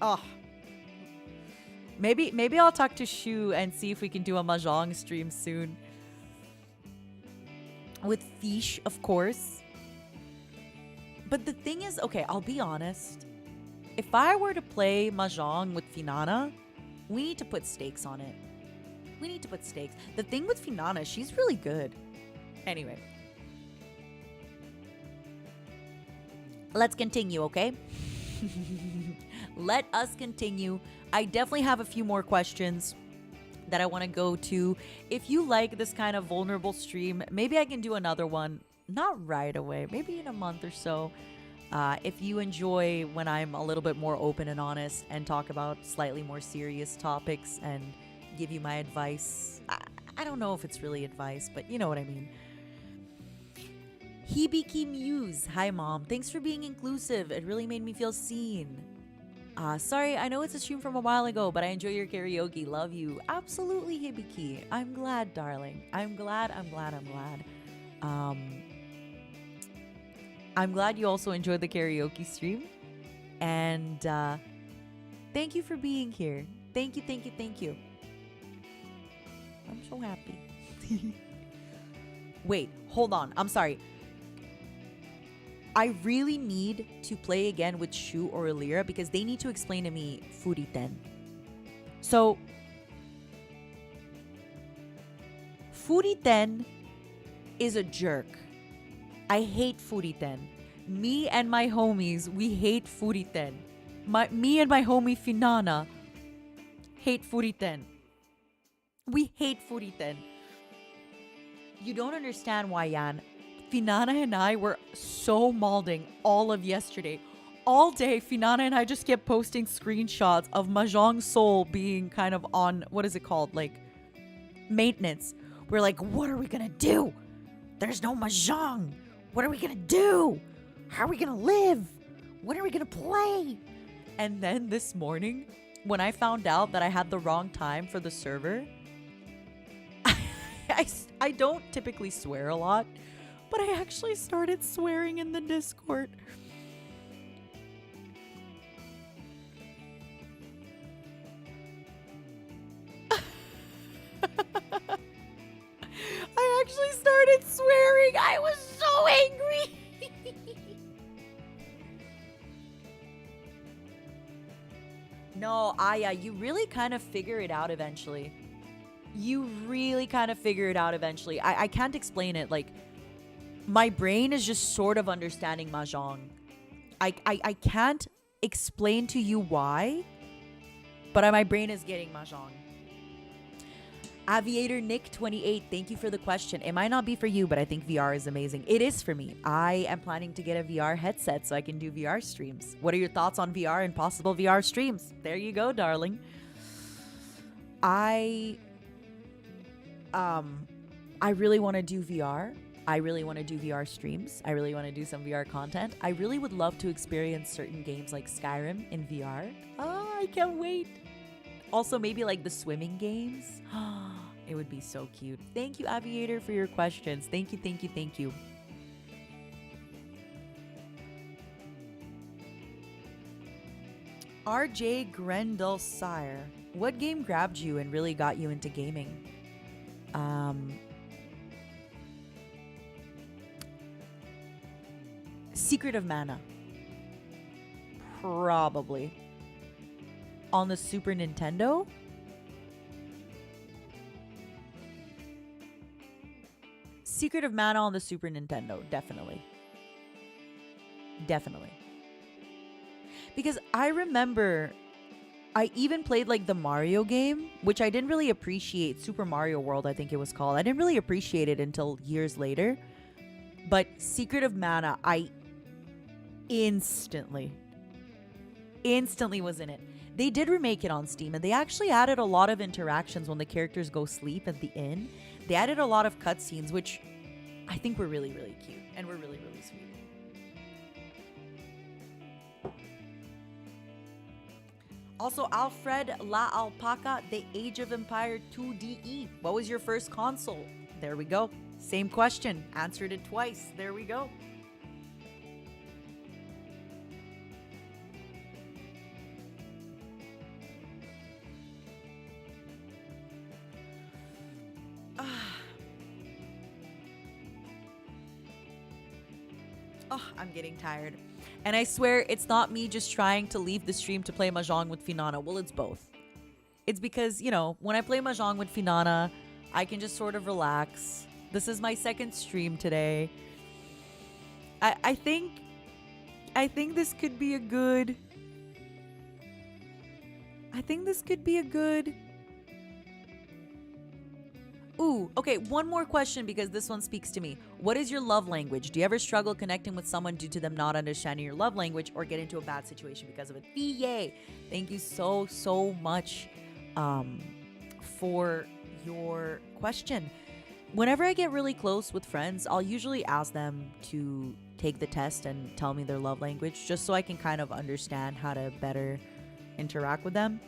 Oh. Maybe I'll talk to Shu and see if we can do a Mahjong stream soon. With Fish, of course. But the thing is, okay, I'll be honest. If I were to play Mahjong with Finana, we need to put stakes on it. The thing with Finana, she's really good. Anyway. Let's continue, okay? Let us continue. I definitely have a few more questions that I want to go to. If you like this kind of vulnerable stream, maybe I can do another one. Not right away, maybe in a month or so. If you enjoy when I'm a little bit more open and honest and talk about slightly more serious topics and give you my advice. I don't know if it's really advice, but you know what I mean. Hibiki Muse. Hi, Mom. Thanks for being inclusive. It really made me feel seen. Sorry, I know it's a stream from a while ago, but I enjoy your karaoke. Love you. Absolutely, Hibiki. I'm glad, darling. I'm glad. I'm glad you also enjoyed the karaoke stream. And thank you for being here. Thank you. I'm so happy. Wait, hold on. I'm sorry. I really need to play again with Shu or Elira because they need to explain to me Furiten. So, Furiten is a jerk. I hate Furiten. Me and my homies, we hate Furiten. Me and my homie Finana hate Furiten. We hate Furiten. You don't understand why, Yan. Finana and I were so malding all of yesterday. All day, Finana and I just kept posting screenshots of Mahjong Soul being kind of on, what is it called? Like, maintenance. We're like, what are we gonna do? There's no mahjong. What are we gonna do? How are we gonna live? When are we gonna play? And then this morning, when I found out that I had the wrong time for the server, I don't typically swear a lot, but I actually started swearing in the Discord. I actually started swearing. I was so angry. No, Aya, you really kind of figure it out eventually. I can't explain it. Like, my brain is just sort of understanding Mahjong. I can't explain to you why, but my brain is getting Mahjong. Aviator Nick 28, thank you for the question. It might not be for you, but I think VR is amazing. It is for me. I am planning to get a VR headset so I can do VR streams. What are your thoughts on VR and possible VR streams? There you go, darling. I really want to do VR. I really want to do VR streams. I really want to do some VR content. I really would love to experience certain games like Skyrim in VR. Oh, I can't wait. Also, maybe like the swimming games. It would be so cute. Thank you, Aviator, for your questions. Thank you. RJ Grendel Sire, what game grabbed you and really got you into gaming? Secret of Mana. Probably. On the Super Nintendo? Secret of Mana on the Super Nintendo, definitely. Because I remember I even played like the Mario game, which I didn't really appreciate. Super Mario World, I think it was called. I didn't really appreciate it until years later. But Secret of Mana, I instantly was in it. They did remake it on Steam, and they actually added a lot of interactions when the characters go sleep at the inn. They added a lot of cutscenes, which I think were really, really cute and were really, really sweet. Also, Alfred La Alpaca, The Age of Empire 2DE. What was your first console? There we go. Same question. Answered it twice. There we go. Oh, I'm getting tired. And I swear it's not me just trying to leave the stream to play Mahjong with Finana. Well, it's both. It's because, you know, when I play Mahjong with Finana, I can just sort of relax. This is my second stream today. I think this could be a good... Ooh, okay, one more question because this one speaks to me. What is your love language? Do you ever struggle connecting with someone due to them not understanding your love language or get into a bad situation because of it? Yay! Thank you so much for your question. Whenever I get really close with friends, I'll usually ask them to take the test and tell me their love language just so I can kind of understand how to better interact with them.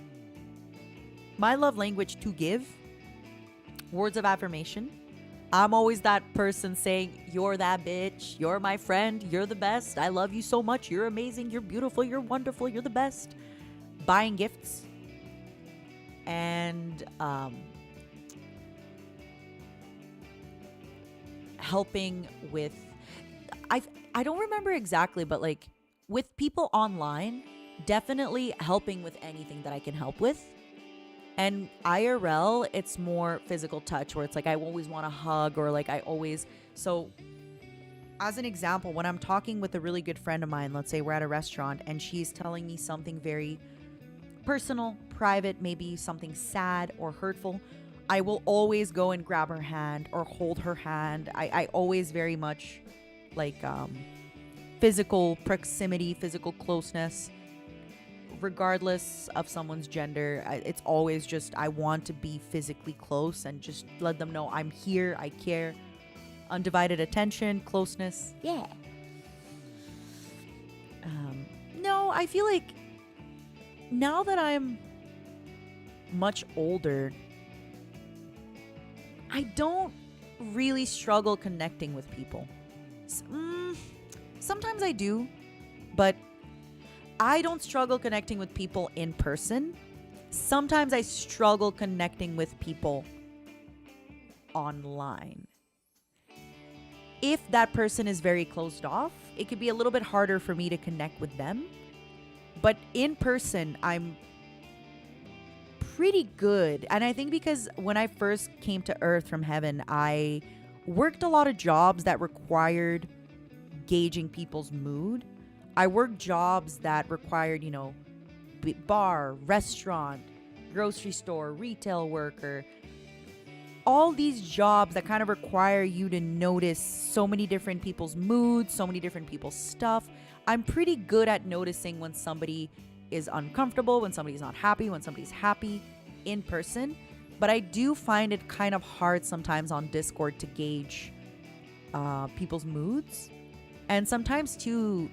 My love language to give... words of affirmation. I'm always that person saying, you're that bitch, you're my friend, you're the best, I love you so much, you're amazing, you're beautiful, you're wonderful, you're the best. Buying gifts. And helping with... I don't remember exactly, but like with people online, definitely helping with anything that I can help with. And IRL, it's more physical touch where it's like I always want to hug or like I always... So as an example, when I'm talking with a really good friend of mine, let's say we're at a restaurant and she's telling me something very personal, private, maybe something sad or hurtful, I will always go and grab her hand or hold her hand. I always very much like physical proximity, physical closeness. Regardless of someone's gender, it's always just I want to be physically close and just let them know I'm here, I care. undivided attention, closeness. Yeah. No, I feel like now that I'm much older, I don't really struggle connecting with people. Sometimes I do, but I don't struggle connecting with people in person. Sometimes I struggle connecting with people online. If that person is very closed off, it could be a little bit harder for me to connect with them. But in person, I'm pretty good. And I think because when I first came to Earth from heaven, I worked a lot of jobs that required gauging people's mood. I worked jobs that required, bar, restaurant, grocery store, retail worker. All these jobs that kind of require you to notice so many different people's moods, so many different people's stuff. I'm pretty good at noticing when somebody is uncomfortable, when somebody's not happy, when somebody's happy in person. But I do find it kind of hard sometimes on Discord to gauge people's moods. And sometimes too,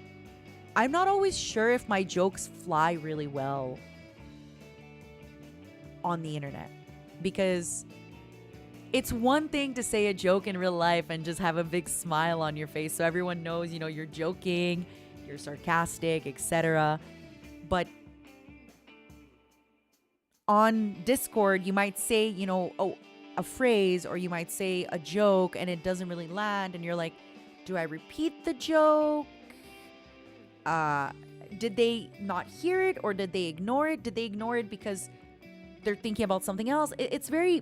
I'm not always sure if my jokes fly really well on the internet. Because it's one thing to say a joke in real life and just have a big smile on your face so everyone knows, you're joking, you're sarcastic, etc. But on Discord, you might say, a phrase, or you might say a joke and it doesn't really land and you're like, do I repeat the joke? Did they not hear it, or did they ignore it? Did they ignore it because they're thinking about something else? It's very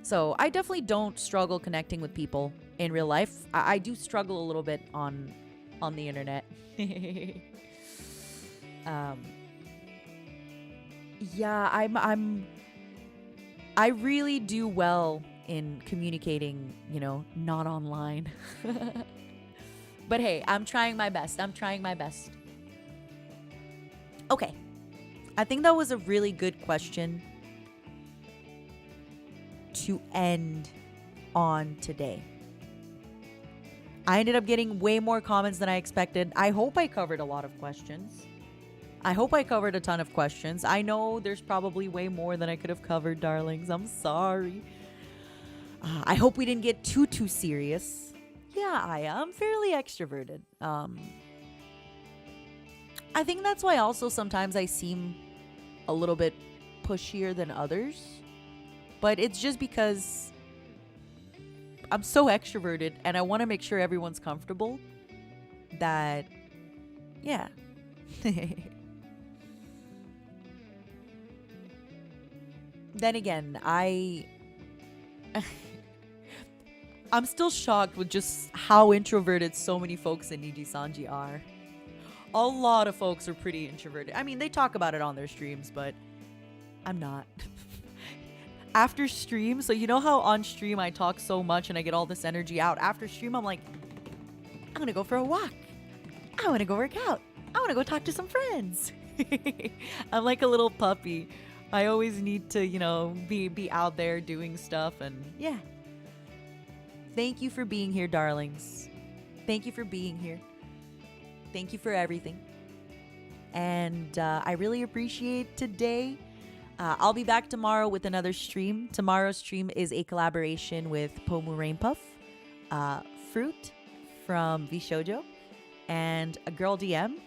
So I definitely don't struggle connecting with people in real life. I do struggle a little bit on the internet. Yeah, I really do well in communicating, not online. But hey, I'm trying my best. Okay. I think that was a really good question to end on today. I ended up getting way more comments than I expected. I hope I covered a lot of questions. I hope I covered a ton of questions. I know there's probably way more than I could have covered, darlings. I'm sorry. I hope we didn't get too serious. Yeah, I'm fairly extroverted. I think that's why also sometimes I seem a little bit pushier than others. But it's just because I'm so extroverted and I want to make sure everyone's comfortable that, yeah. Then again, I'm still shocked with just how introverted so many folks in NIJISANJI are. A lot of folks are pretty introverted. I mean, they talk about it on their streams, but I'm not. After stream, so you know how on stream I talk so much and I get all this energy out. After stream, I'm like, I'm gonna go for a walk. I wanna go work out. I wanna go talk to some friends. I'm like a little puppy. I always need to, be out there doing stuff, and yeah. Thank you for being here, darlings. Thank you for being here. Thank you for everything. And I really appreciate today. I'll be back tomorrow with another stream. Tomorrow's stream is a collaboration with Pomu Rainpuff, Fruit from Vishojo, and a girl DM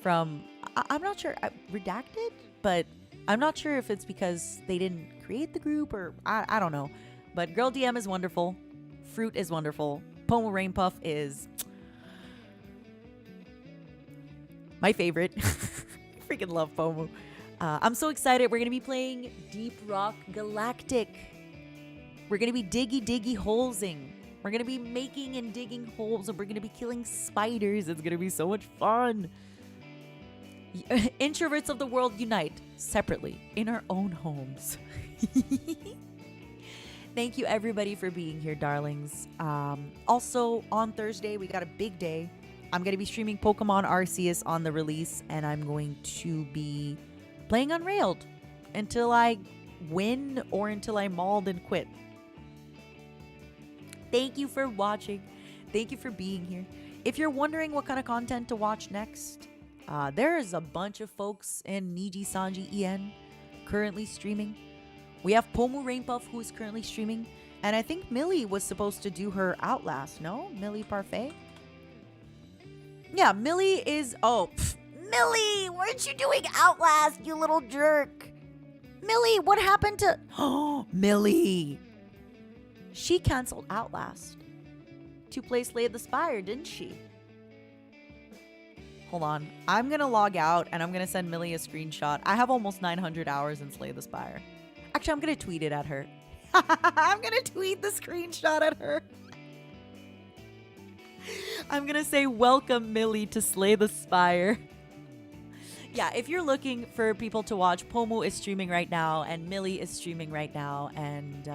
from, I'm not sure, Redacted? But I'm not sure if it's because they didn't create the group or I don't know. But girl DM is wonderful. Fruit is wonderful. Pomu Rainpuff is my favorite. Freaking love Pomu. I'm so excited. We're going to be playing Deep Rock Galactic. We're going to be diggy holesing. We're going to be making and digging holes, and we're going to be killing spiders. It's going to be so much fun. Introverts of the world unite separately in our own homes. Thank you, everybody, for being here, darlings. Also, on Thursday, we got a big day. I'm going to be streaming Pokemon Arceus on the release, and I'm going to be playing Unrailed until I win or until I mauled and quit. Thank you for watching. Thank you for being here. If you're wondering what kind of content to watch next, there is a bunch of folks in NIJISANJI EN currently streaming. We have Pomu Rainpuff who is currently streaming. And I think Millie was supposed to do her Outlast, no? Millie Parfait? Yeah, Millie is... Millie, weren't you doing Outlast, you little jerk? Millie, what happened to... Oh, Millie! She canceled Outlast to play Slay the Spire, didn't she? Hold on. I'm going to log out and I'm going to send Millie a screenshot. I have almost 900 hours in Slay the Spire. Actually, I'm going to tweet it at her. I'm going to tweet the screenshot at her. I'm going to say, welcome, Millie, to Slay the Spire. Yeah, if you're looking for people to watch, Pomu is streaming right now, and Millie is streaming right now, and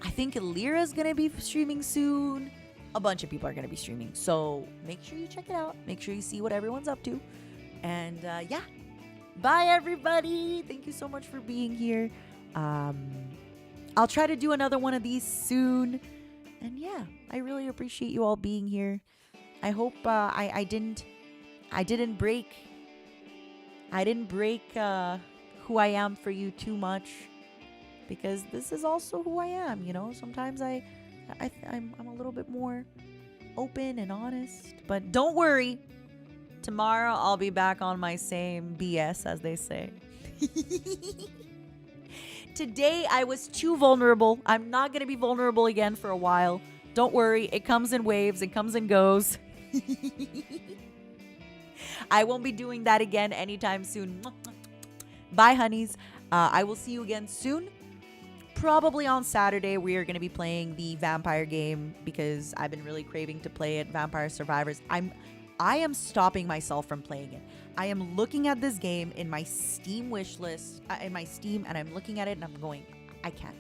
I think Lyra is going to be streaming soon. A bunch of people are going to be streaming, so make sure you check it out. Make sure you see what everyone's up to. And yeah, bye, everybody. Thank you so much for being here. I'll try to do another one of these soon. And yeah, I really appreciate you all being here. I hope I didn't break who I am for you too much, because this is also who I am, you know. Sometimes I'm a little bit more open and honest, but don't worry. Tomorrow I'll be back on my same BS, as they say. Today I was too vulnerable. I'm not going to be vulnerable again for a while. Don't worry. It comes in waves. It comes and goes. I won't be doing that again anytime soon. Bye, honeys. I will see you again soon. Probably on Saturday, we are going to be playing the vampire game because I've been really craving to play it, Vampire Survivors. I am stopping myself from playing it. I am looking at this game in my Steam wish list, in my Steam, and I'm looking at it and I'm going, I can't.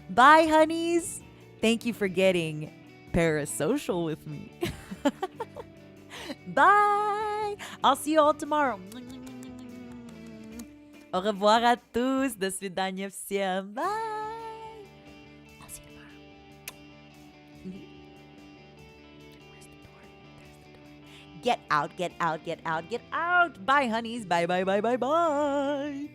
Bye, honeys. Thank you for getting Parasocial with me. Bye. I'll see you all tomorrow. Au revoir à tous. До свидания всем. Bye. I'll see you tomorrow. Where's the door? There's the door. Get out, get out, get out, get out. Bye, honeys. Bye, bye, bye, bye, bye.